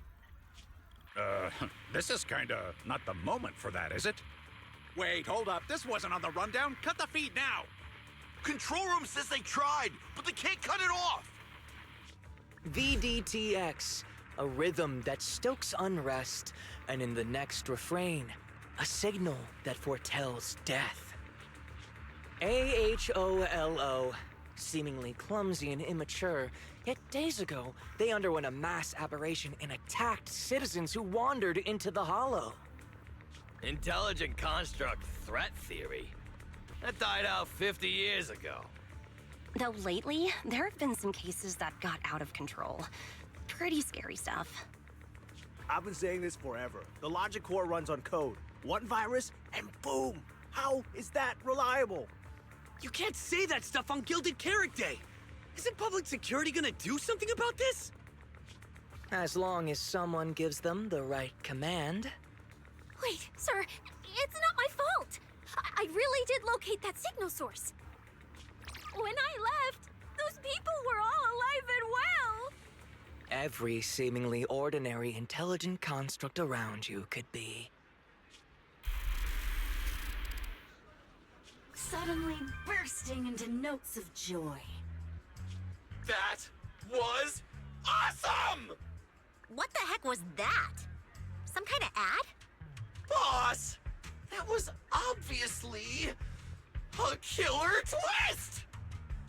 This is kinda not the moment for that, is it? Wait, hold up. This wasn't on the rundown. Cut the feed now. Control room says they tried, but they can't cut it off. VDTX, a rhythm that stokes unrest, and in the next refrain, a signal that foretells death. AHOLO, seemingly clumsy and immature, yet days ago, they underwent a mass aberration and attacked citizens who wandered into the Hollow. Intelligent construct threat theory? That died out 50 years ago. Though lately, there have been some cases that got out of control. Pretty scary stuff. I've been saying this forever. The logic core runs on code. One virus, and boom! How is that reliable? You can't say that stuff on Gilded Carrot Day! Isn't public security gonna do something about this? As long as someone gives them the right command. Wait, sir, it's not my fault. I really did locate that signal source. When I left, those people were all alive and well. Every seemingly ordinary intelligent construct around you could be. Suddenly bursting into notes of joy. That was awesome! What the heck was that? Some kind of ad? Boss! That was obviously a killer twist!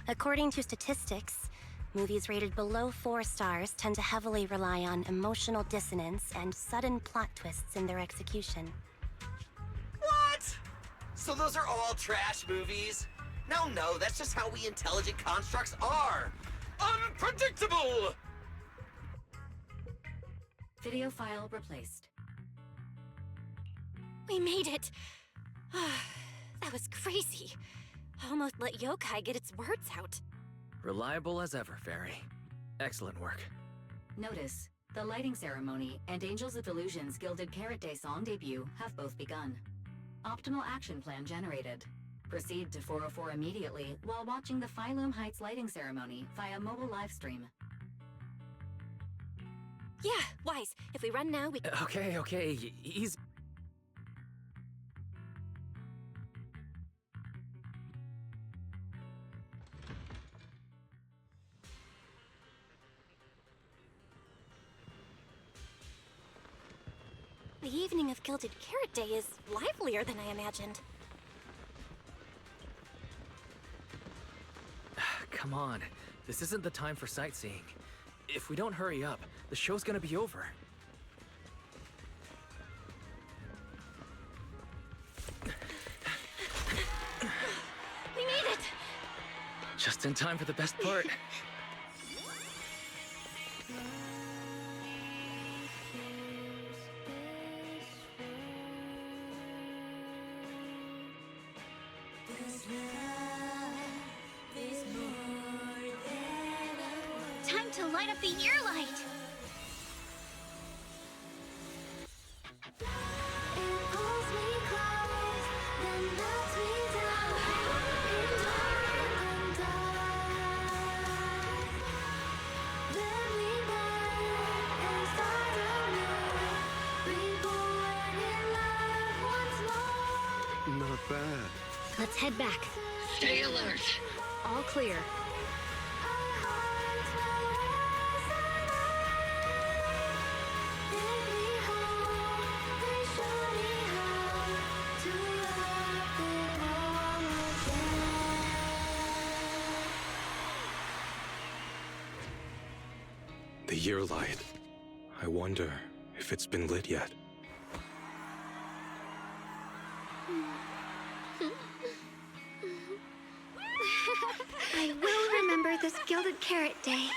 According to statistics, movies rated below 4 stars tend to heavily rely on emotional dissonance and sudden plot twists in their execution. What? So those are all trash movies? No, that's just how we intelligent constructs are. Unpredictable! Video file replaced. We made it! That was crazy. Almost let yokai get its words out. Reliable as ever, Fairy. Excellent work. Notice, the lighting ceremony and Angels of Illusion's Gilded Carrot Day song debut have both begun. Optimal action plan generated. Proceed to 404 immediately while watching the Phylum Heights lighting ceremony via mobile live stream. Yeah, Wise, if we run now, we... Okay, easy. The evening of Gilded Carrot Day is livelier than I imagined. Come on, this isn't the time for sightseeing. If we don't hurry up, the show's gonna be over. We made it! Just in time for the best part. Time to light up the year light! Not bad. Let's head back. Stay alert. All clear. The year light. I wonder if it's been lit yet. I will remember this Gilded Carrot Day.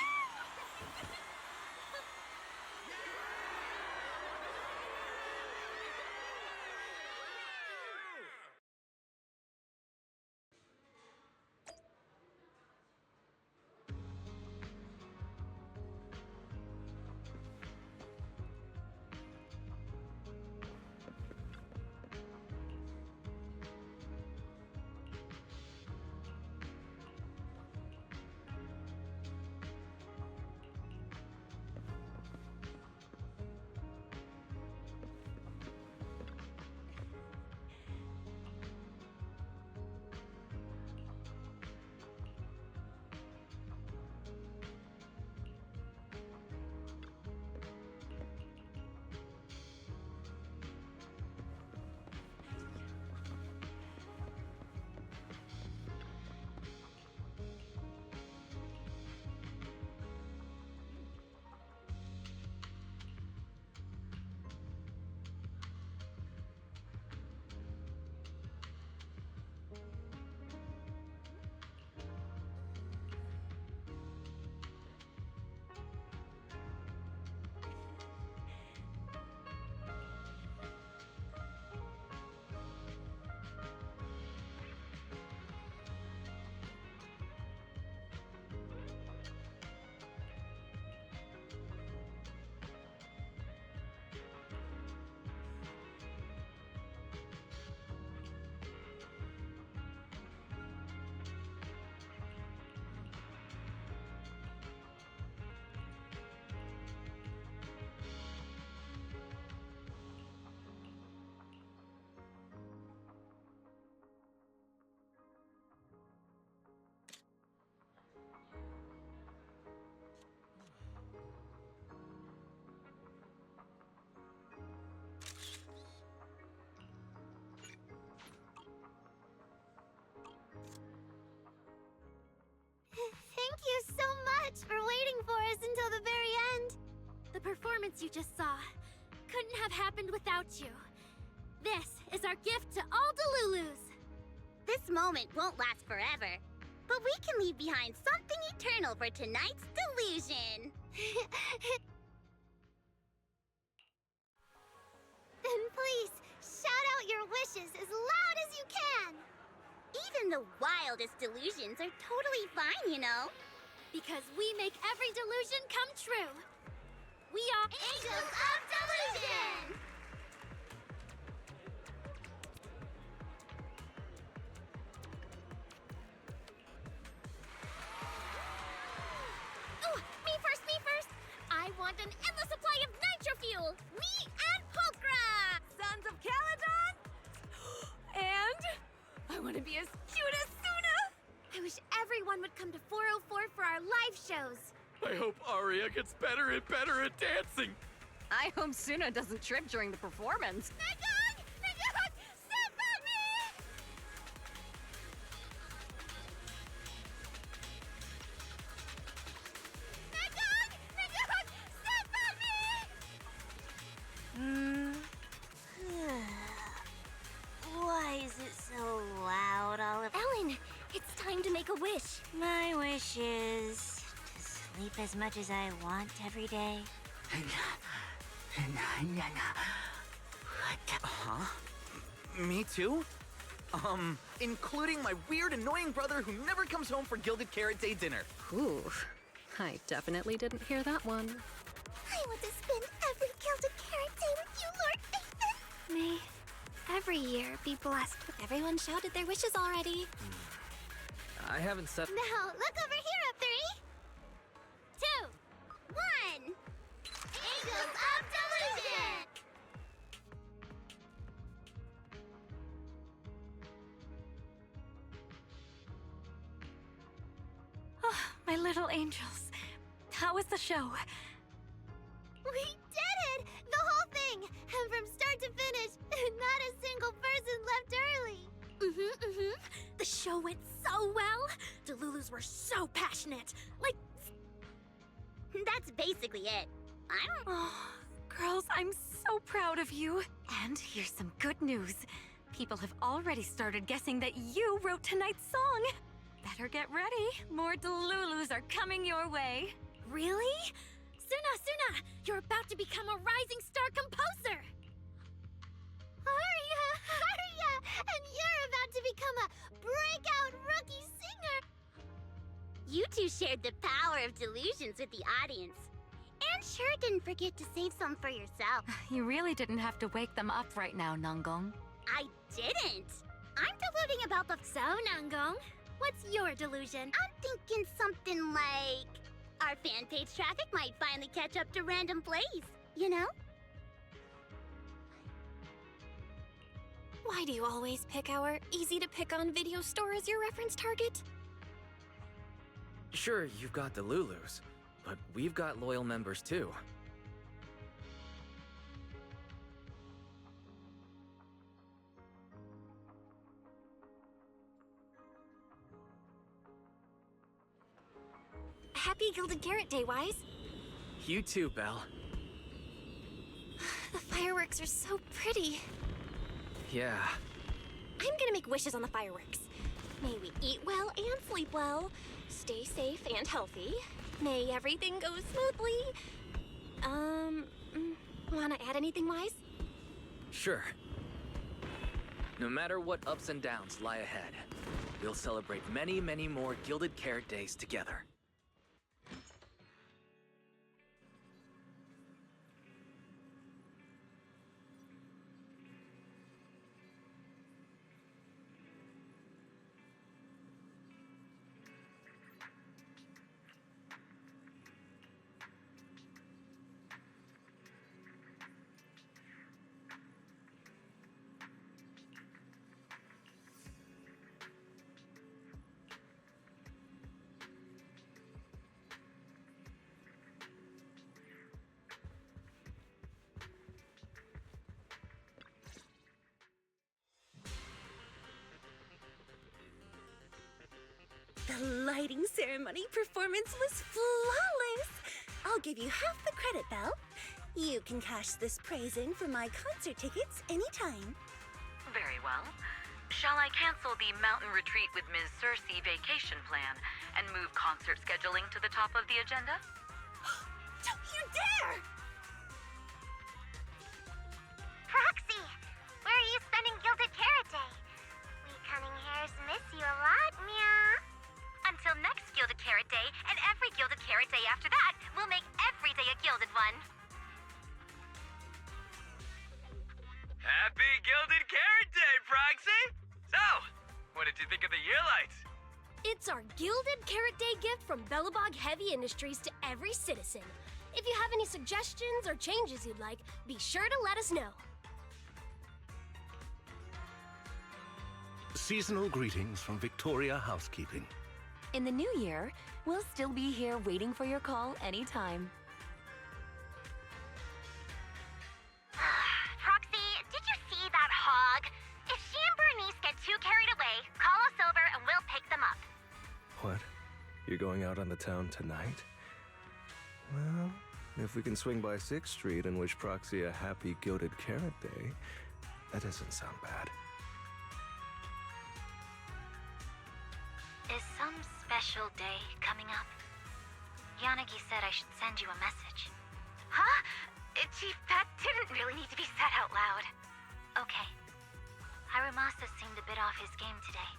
Thank you so much for waiting for us until the very end. The performance you just saw couldn't have happened without you. This is our gift to all Delulus. This moment won't last forever, but we can leave behind something eternal for tonight's delusion. Then please, shout out your wishes as loud as you can. Even the wildest delusions are totally fine, you know. Because we make every delusion come true. We are Angels of Delusion! Ooh, me first! I want an endless supply of nitro fuel! Me and Pulchra! Sons of Caledon! And I want to be as cute as Suna! I wish everyone would come to 404 for our live shows. I hope Aria gets better and better at dancing. I hope Suna doesn't trip during the performance. Nagong! Step on me! Nagong! Step on me! Why is it so loud all of— Ellen, it's time to make a wish. My wish is to sleep as much as I want every day. Huh? Me too? Including my weird, annoying brother who never comes home for Gilded Carrot Day dinner. Ooh, I definitely didn't hear that one. I want to spend every Gilded Carrot Day with you, Lord Nathan. May every year be blessed with... Everyone shouted their wishes already. I haven't said. Now, look over here at 3, 2, 1. Angels of Delusion! Oh, my little angels. How was the show? We did it! The whole thing! And from start to finish, not a single person left early. The show went so well. Delulus were so passionate. Like... That's basically it. Oh, girls, I'm so proud of you. And here's some good news. People have already started guessing that you wrote tonight's song. Better get ready. More Delulus are coming your way. Really? Suna, you're about to become a rising star composer! Arya! And you're about to become a breakout rookie singer! You two shared the power of delusions with the audience. And sure didn't forget to save some for yourself. You really didn't have to wake them up right now, Nangong. I didn't! I'm deluding about the... So, Nangong, what's your delusion? I'm thinking something like... Our fan page traffic might finally catch up to random plays, you know? Why do you always pick our easy-to-pick-on video store as your reference target? Sure, you've got the Lulus, but we've got loyal members too. Happy Gilded Carrot Day, Wise. You too, Belle. The fireworks are so pretty. Yeah. I'm gonna make wishes on the fireworks. May we eat well and sleep well, stay safe and healthy. May everything go smoothly. Wanna add anything, Wise? Sure. No matter what ups and downs lie ahead, we'll celebrate many, many more Gilded Carrot Days together. The lighting ceremony performance was flawless! I'll give you half the credit, Belle. You can cash this praise in for my concert tickets anytime. Very well. Shall I cancel the mountain retreat with Ms. Cersei vacation plan and move concert scheduling to the top of the agenda? Don't you dare! Proxy! Where are you spending Gilded Carrot Day? We cunning hairs miss you a lot, meow. Until next Gilded Carrot Day, and every Gilded Carrot Day after that, we'll make every day a gilded one. Happy Gilded Carrot Day, Proxy! So, what did you think of the year lights? It's our Gilded Carrot Day gift from Bellabog Heavy Industries to every citizen. If you have any suggestions or changes you'd like, be sure to let us know. Seasonal greetings from Victoria Housekeeping. In the new year, we'll still be here waiting for your call anytime. Proxy, did you see that hog? If she and Bernice get too carried away, call us over and we'll pick them up. What? You're going out on the town tonight? Well, if we can swing by 6th Street and wish Proxy a happy Gilded Carrot Day, that doesn't sound bad. Is some special day coming up? Yanagi said I should send you a message. Huh? Chief, that didn't really need to be said out loud. Okay. Harumasa seemed a bit off his game today,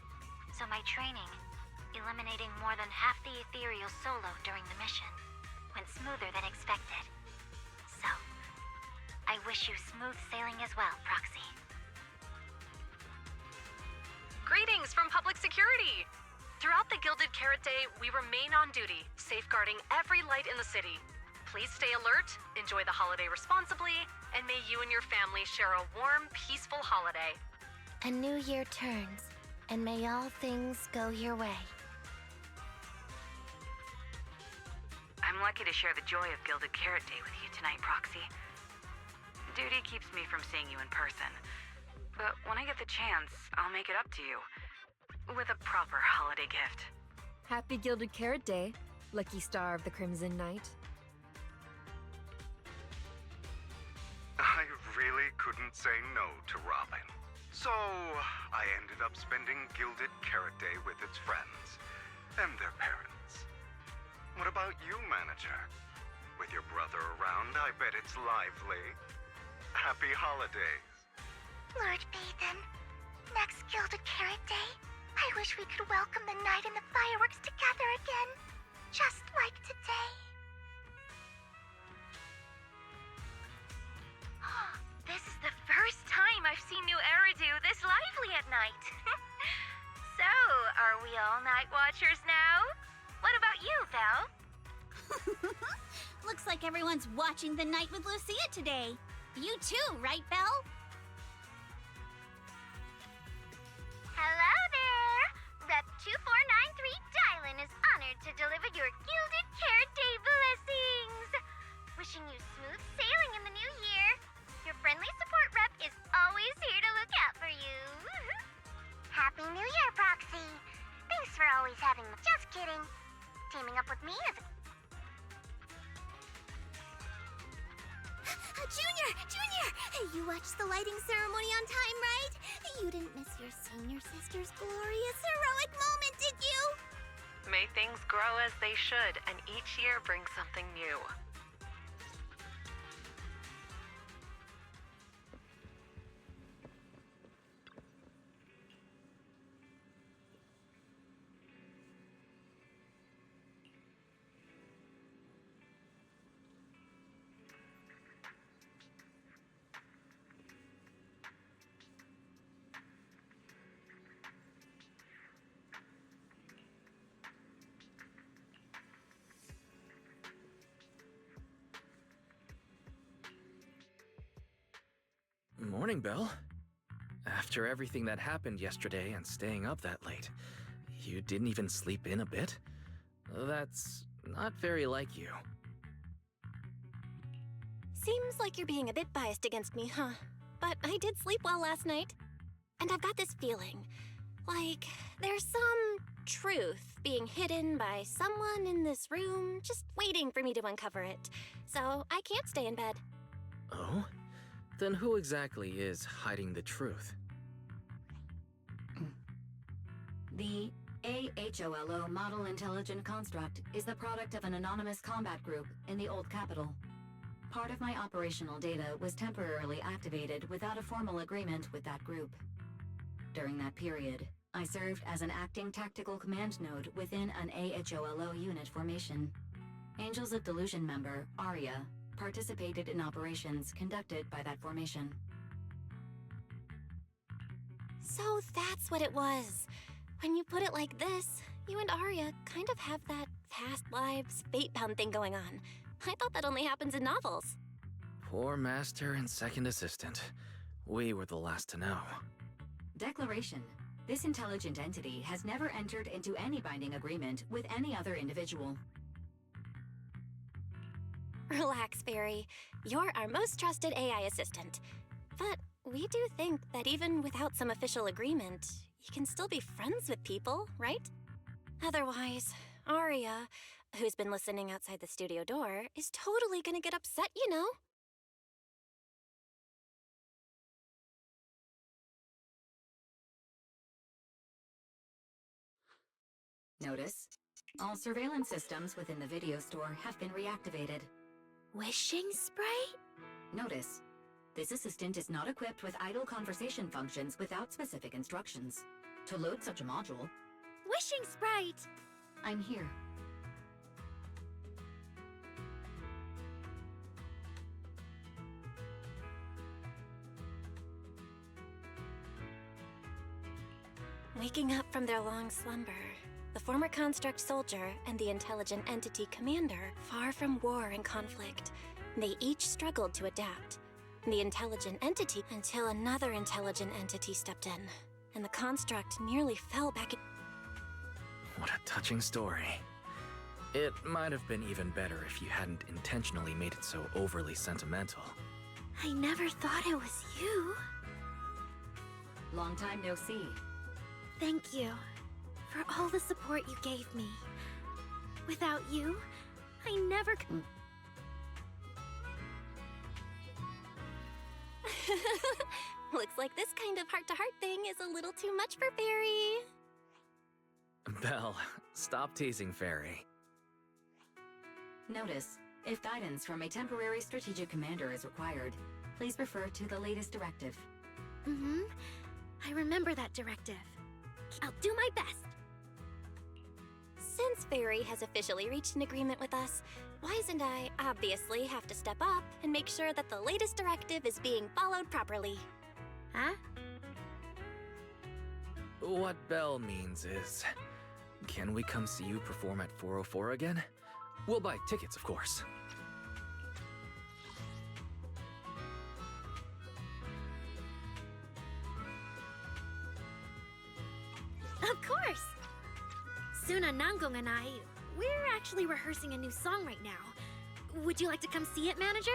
so my training, eliminating more than half the ethereal solo during the mission, went smoother than expected. So, I wish you smooth sailing as well, Proxy. Greetings from Public Security! Throughout the Gilded Carrot Day, we remain on duty, safeguarding every light in the city. Please stay alert, enjoy the holiday responsibly, and may you and your family share a warm, peaceful holiday. A new year turns, and may all things go your way. I'm lucky to share the joy of Gilded Carrot Day with you tonight, Proxy. Duty keeps me from seeing you in person. But when I get the chance, I'll make it up to you. With a proper holiday gift. Happy Gilded Carrot Day, lucky star of the Crimson Knight. I really couldn't say no to Robin. So, I ended up spending Gilded Carrot Day with its friends and their parents. What about you, Manager? With your brother around, I bet it's lively. Happy holidays. Lord Bathan, next Gilded Carrot Day, I wish we could welcome the night and the fireworks together again, just like today. This is the first time I've seen new Eridu this lively at night. So, are we all night watchers now? What about you, Belle? Looks like everyone's watching the night with Lucia today. You too, right, Belle? Hello there! Rep 2493 Dylan is honored to deliver your Gilded Carrot Day blessings! Wishing you smooth sailing in the new year. Your friendly support rep is always here to look out for you. Happy New Year, Proxy. Thanks for always having me. Just kidding. Teaming up with me is Junior! You watched the lighting ceremony on time, right? You didn't miss your senior sister's glorious heroic moment, did you? May things grow as they should, and each year bring something new. Morning, Belle. After everything that happened yesterday and staying up that late, you didn't even sleep in a bit? That's not very like you. Seems like you're being a bit biased against me, huh? But I did sleep well last night. And I've got this feeling, like there's some truth being hidden by someone in this room, just waiting for me to uncover it. So I can't stay in bed. Oh? Then who exactly is hiding the truth? The AHOLO Model Intelligent Construct is the product of an anonymous combat group in the Old Capital. Part of my operational data was temporarily activated without a formal agreement with that group. During that period, I served as an acting tactical command node within an AHOLO unit formation. Angels of Delusion member, Arya, participated in operations conducted by that formation. So that's what it was. When you put it like this, you and Arya kind of have that past lives, fate-bound thing going on. I thought that only happens in novels. Poor master and second assistant. We were the last to know. Declaration. This intelligent entity has never entered into any binding agreement with any other individual. Relax, Fairy. You're our most trusted AI assistant. But we do think that even without some official agreement, you can still be friends with people, right? Otherwise, Arya, who's been listening outside the studio door, is totally gonna get upset, you know? Notice, all surveillance systems within the video store have been reactivated. Wishing spray? Notice, This assistant is not equipped with idle conversation functions without specific instructions. To load such a module... Wishing Sprite! I'm here. Waking up from their long slumber, the former construct soldier and the intelligent entity commander, far from war and conflict, they each struggled to adapt. The intelligent entity until another intelligent entity stepped in, and the construct nearly fell back. What a touching story. It might have been even better if you hadn't intentionally made it so overly sentimental. I never thought it was you. Long time no see. Thank you for all the support you gave me. Without you, I never could. Looks like this kind of heart-to-heart thing is a little too much for Fairy. Belle, stop teasing Fairy. Notice, if guidance from a temporary strategic commander is required, please refer to the latest directive. Mm-hmm. I remember that directive. I'll do my best. Since Fairy has officially reached an agreement with us, Wise and I obviously have to step up and make sure that the latest directive is being followed properly. Huh? What Belle means is... Can we come see you perform at 404 again? We'll buy tickets, of course. Of course! Suna, Nangong, and I, we're actually rehearsing a new song right now. Would you like to come see it, manager?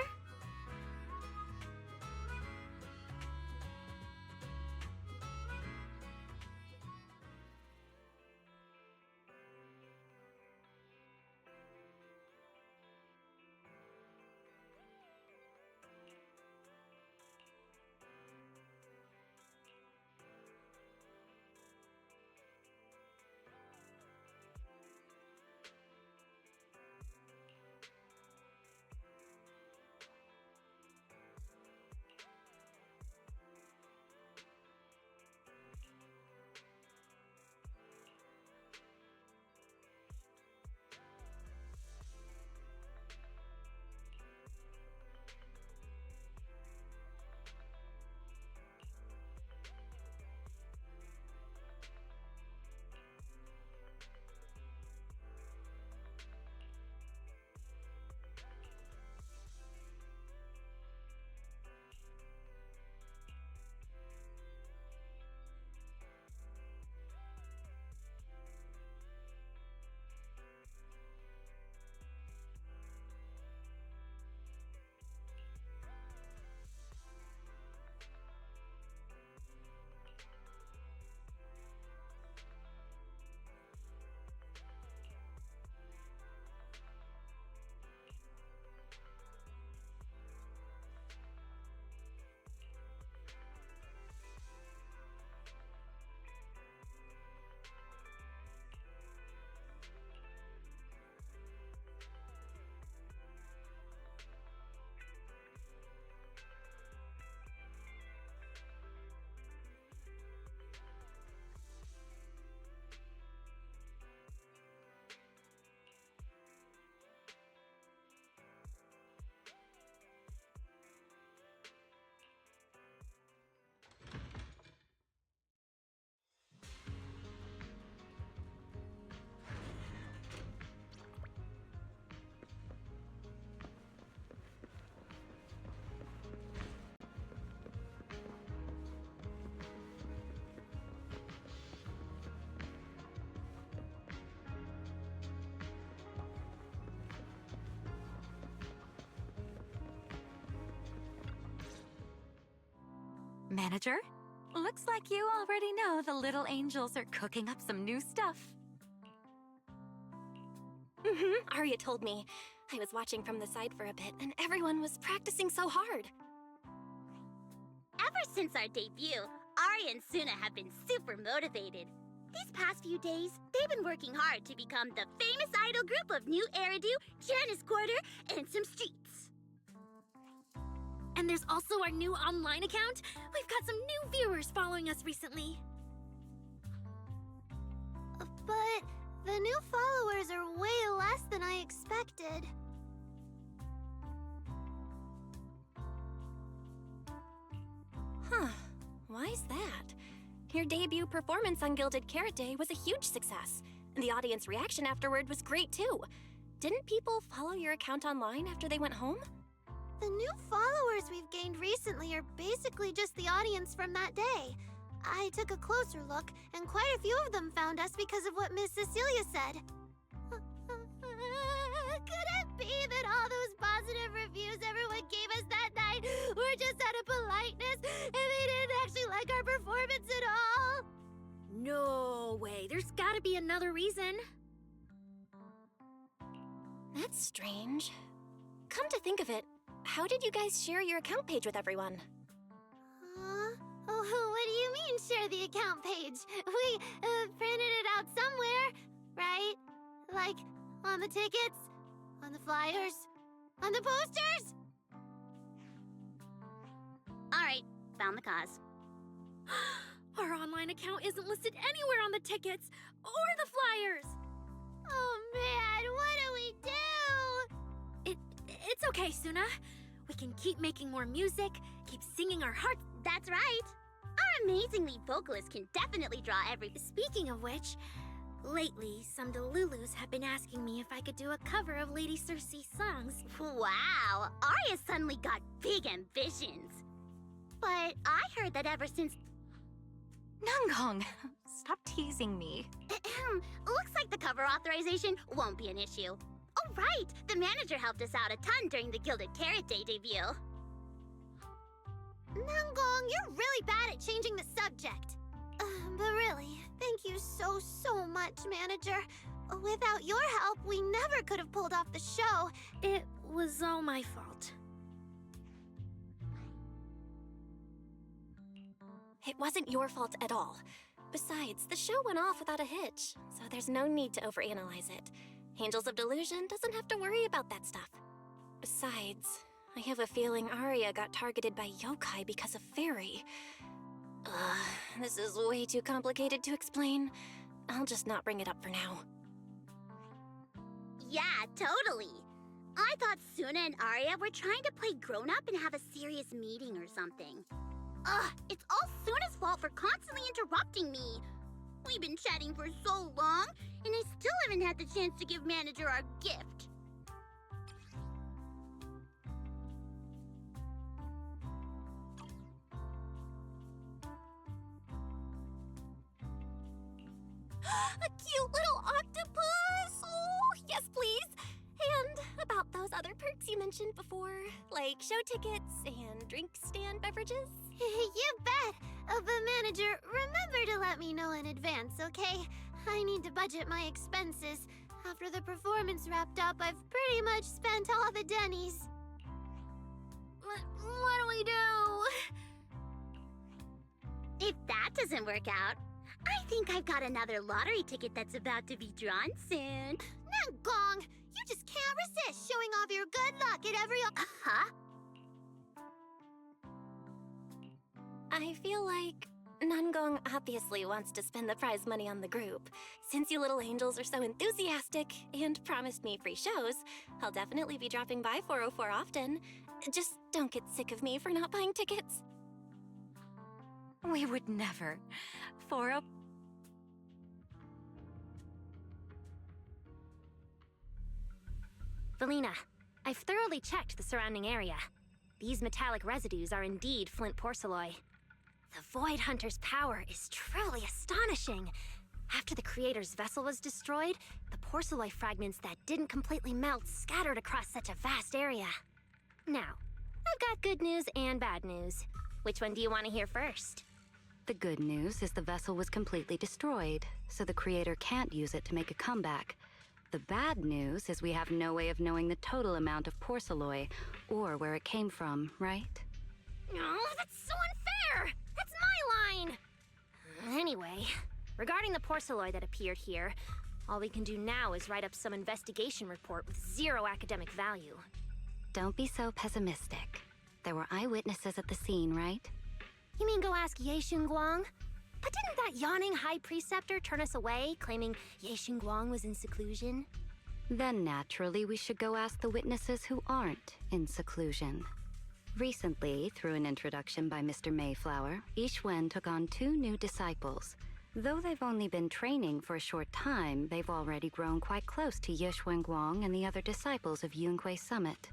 Manager? Looks like you already know the little angels are cooking up some new stuff. Arya told me. I was watching from the side for a bit, and everyone was practicing so hard. Ever since our debut, Arya and Suna have been super motivated. These past few days, they've been working hard to become the famous idol group of New Eridu, Janice Quarter, and some streets. And there's also our new online account. We've got some new viewers following us recently. But the new followers are way less than I expected. Huh. Why is that? Your debut performance on Gilded Carrot Day was a huge success, and the audience reaction afterward was great too. Didn't people follow your account online after they went home? The new followers we've gained recently are basically just the audience from that day. I took a closer look, and quite a few of them found us because of what Miss Cecilia said. Could it be that all those positive reviews everyone gave us that night were just out of politeness, and they didn't actually like our performance at all? No way. There's gotta be another reason. That's strange. Come to think of it, how did you guys share your account page with everyone? Oh, what do you mean, share the account page? We printed it out somewhere, right? Like, on the tickets? On the flyers? On the posters? Alright, found the cause. Our online account isn't listed anywhere on the tickets or the flyers. Oh man, what do we do? It's okay, Suna. We can keep making more music, keep singing our hearts. That's right. Our amazingly vocalist can definitely draw every... Speaking of which, lately, some Delulus have been asking me if I could do a cover of Lady Circe's songs. Wow, Arya suddenly got big ambitions. But I heard that ever since... Nangong, stop teasing me. Looks like the cover authorization won't be an issue. Oh right, the manager helped us out a ton during the Gilded Carrot Day debut. Nangong, you're really bad at changing the subject. But really, thank you so much, manager. Without your help, we never could have pulled off the show. It was all my fault. It wasn't your fault at all. Besides, the show went off without a hitch, so there's no need to overanalyze it. Angels of Delusion doesn't have to worry about that stuff. Besides, I have a feeling Arya got targeted by yokai because of Fairy. This is way too complicated to explain. I'll just not bring it up for now. Yeah, totally. I thought Suna and Arya were trying to play grown-up and have a serious meeting or something. It's all Suna's fault for constantly interrupting me. We've been chatting for so long, and I still haven't had the chance to give manager our gift. A cute little octopus! Oh, yes, please! And about those other perks you mentioned before, like show tickets and drink stand beverages? You bet! But manager, remember to let me know in advance, okay? I need to budget my expenses. After the performance wrapped up, I've pretty much spent all the Denny's. What do we do? If that doesn't work out, I think I've got another lottery ticket that's about to be drawn soon. Nangong! You just can't resist showing off your good luck at every... Huh? I feel like Nangong obviously wants to spend the prize money on the group. Since you little angels are so enthusiastic and promised me free shows, I'll definitely be dropping by 404 often. Just don't get sick of me for not buying tickets. We would never. Valina, I've thoroughly checked the surrounding area. These metallic residues are indeed flint porcelloi. The Void Hunter's power is truly astonishing. After the Creator's vessel was destroyed, the porcelloi fragments that didn't completely melt scattered across such a vast area. Now, I've got good news and bad news. Which one do you want to hear first? The good news is the vessel was completely destroyed, so the Creator can't use it to make a comeback. The bad news is we have no way of knowing the total amount of porcelloi, or where it came from, right? Oh, that's so unfair! That's my line! Anyway, regarding the porcelloi that appeared here, all we can do now is write up some investigation report with zero academic value. Don't be so pessimistic. There were eyewitnesses at the scene, right? You mean go ask Ye Xinguang? But didn't that yawning high preceptor turn us away, claiming Ye Xinguang was in seclusion? Then naturally we should go ask the witnesses who aren't in seclusion. Recently, through an introduction by Mr. Mayflower, Yixuan took on 2 new disciples. Though they've only been training for a short time, they've already grown quite close to Ye Xuanguang and the other disciples of Yunque Summit.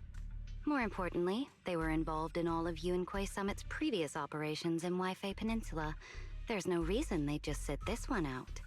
More importantly, they were involved in all of Yunque Summit's previous operations in Weifei Peninsula. There's no reason they'd just sit this one out.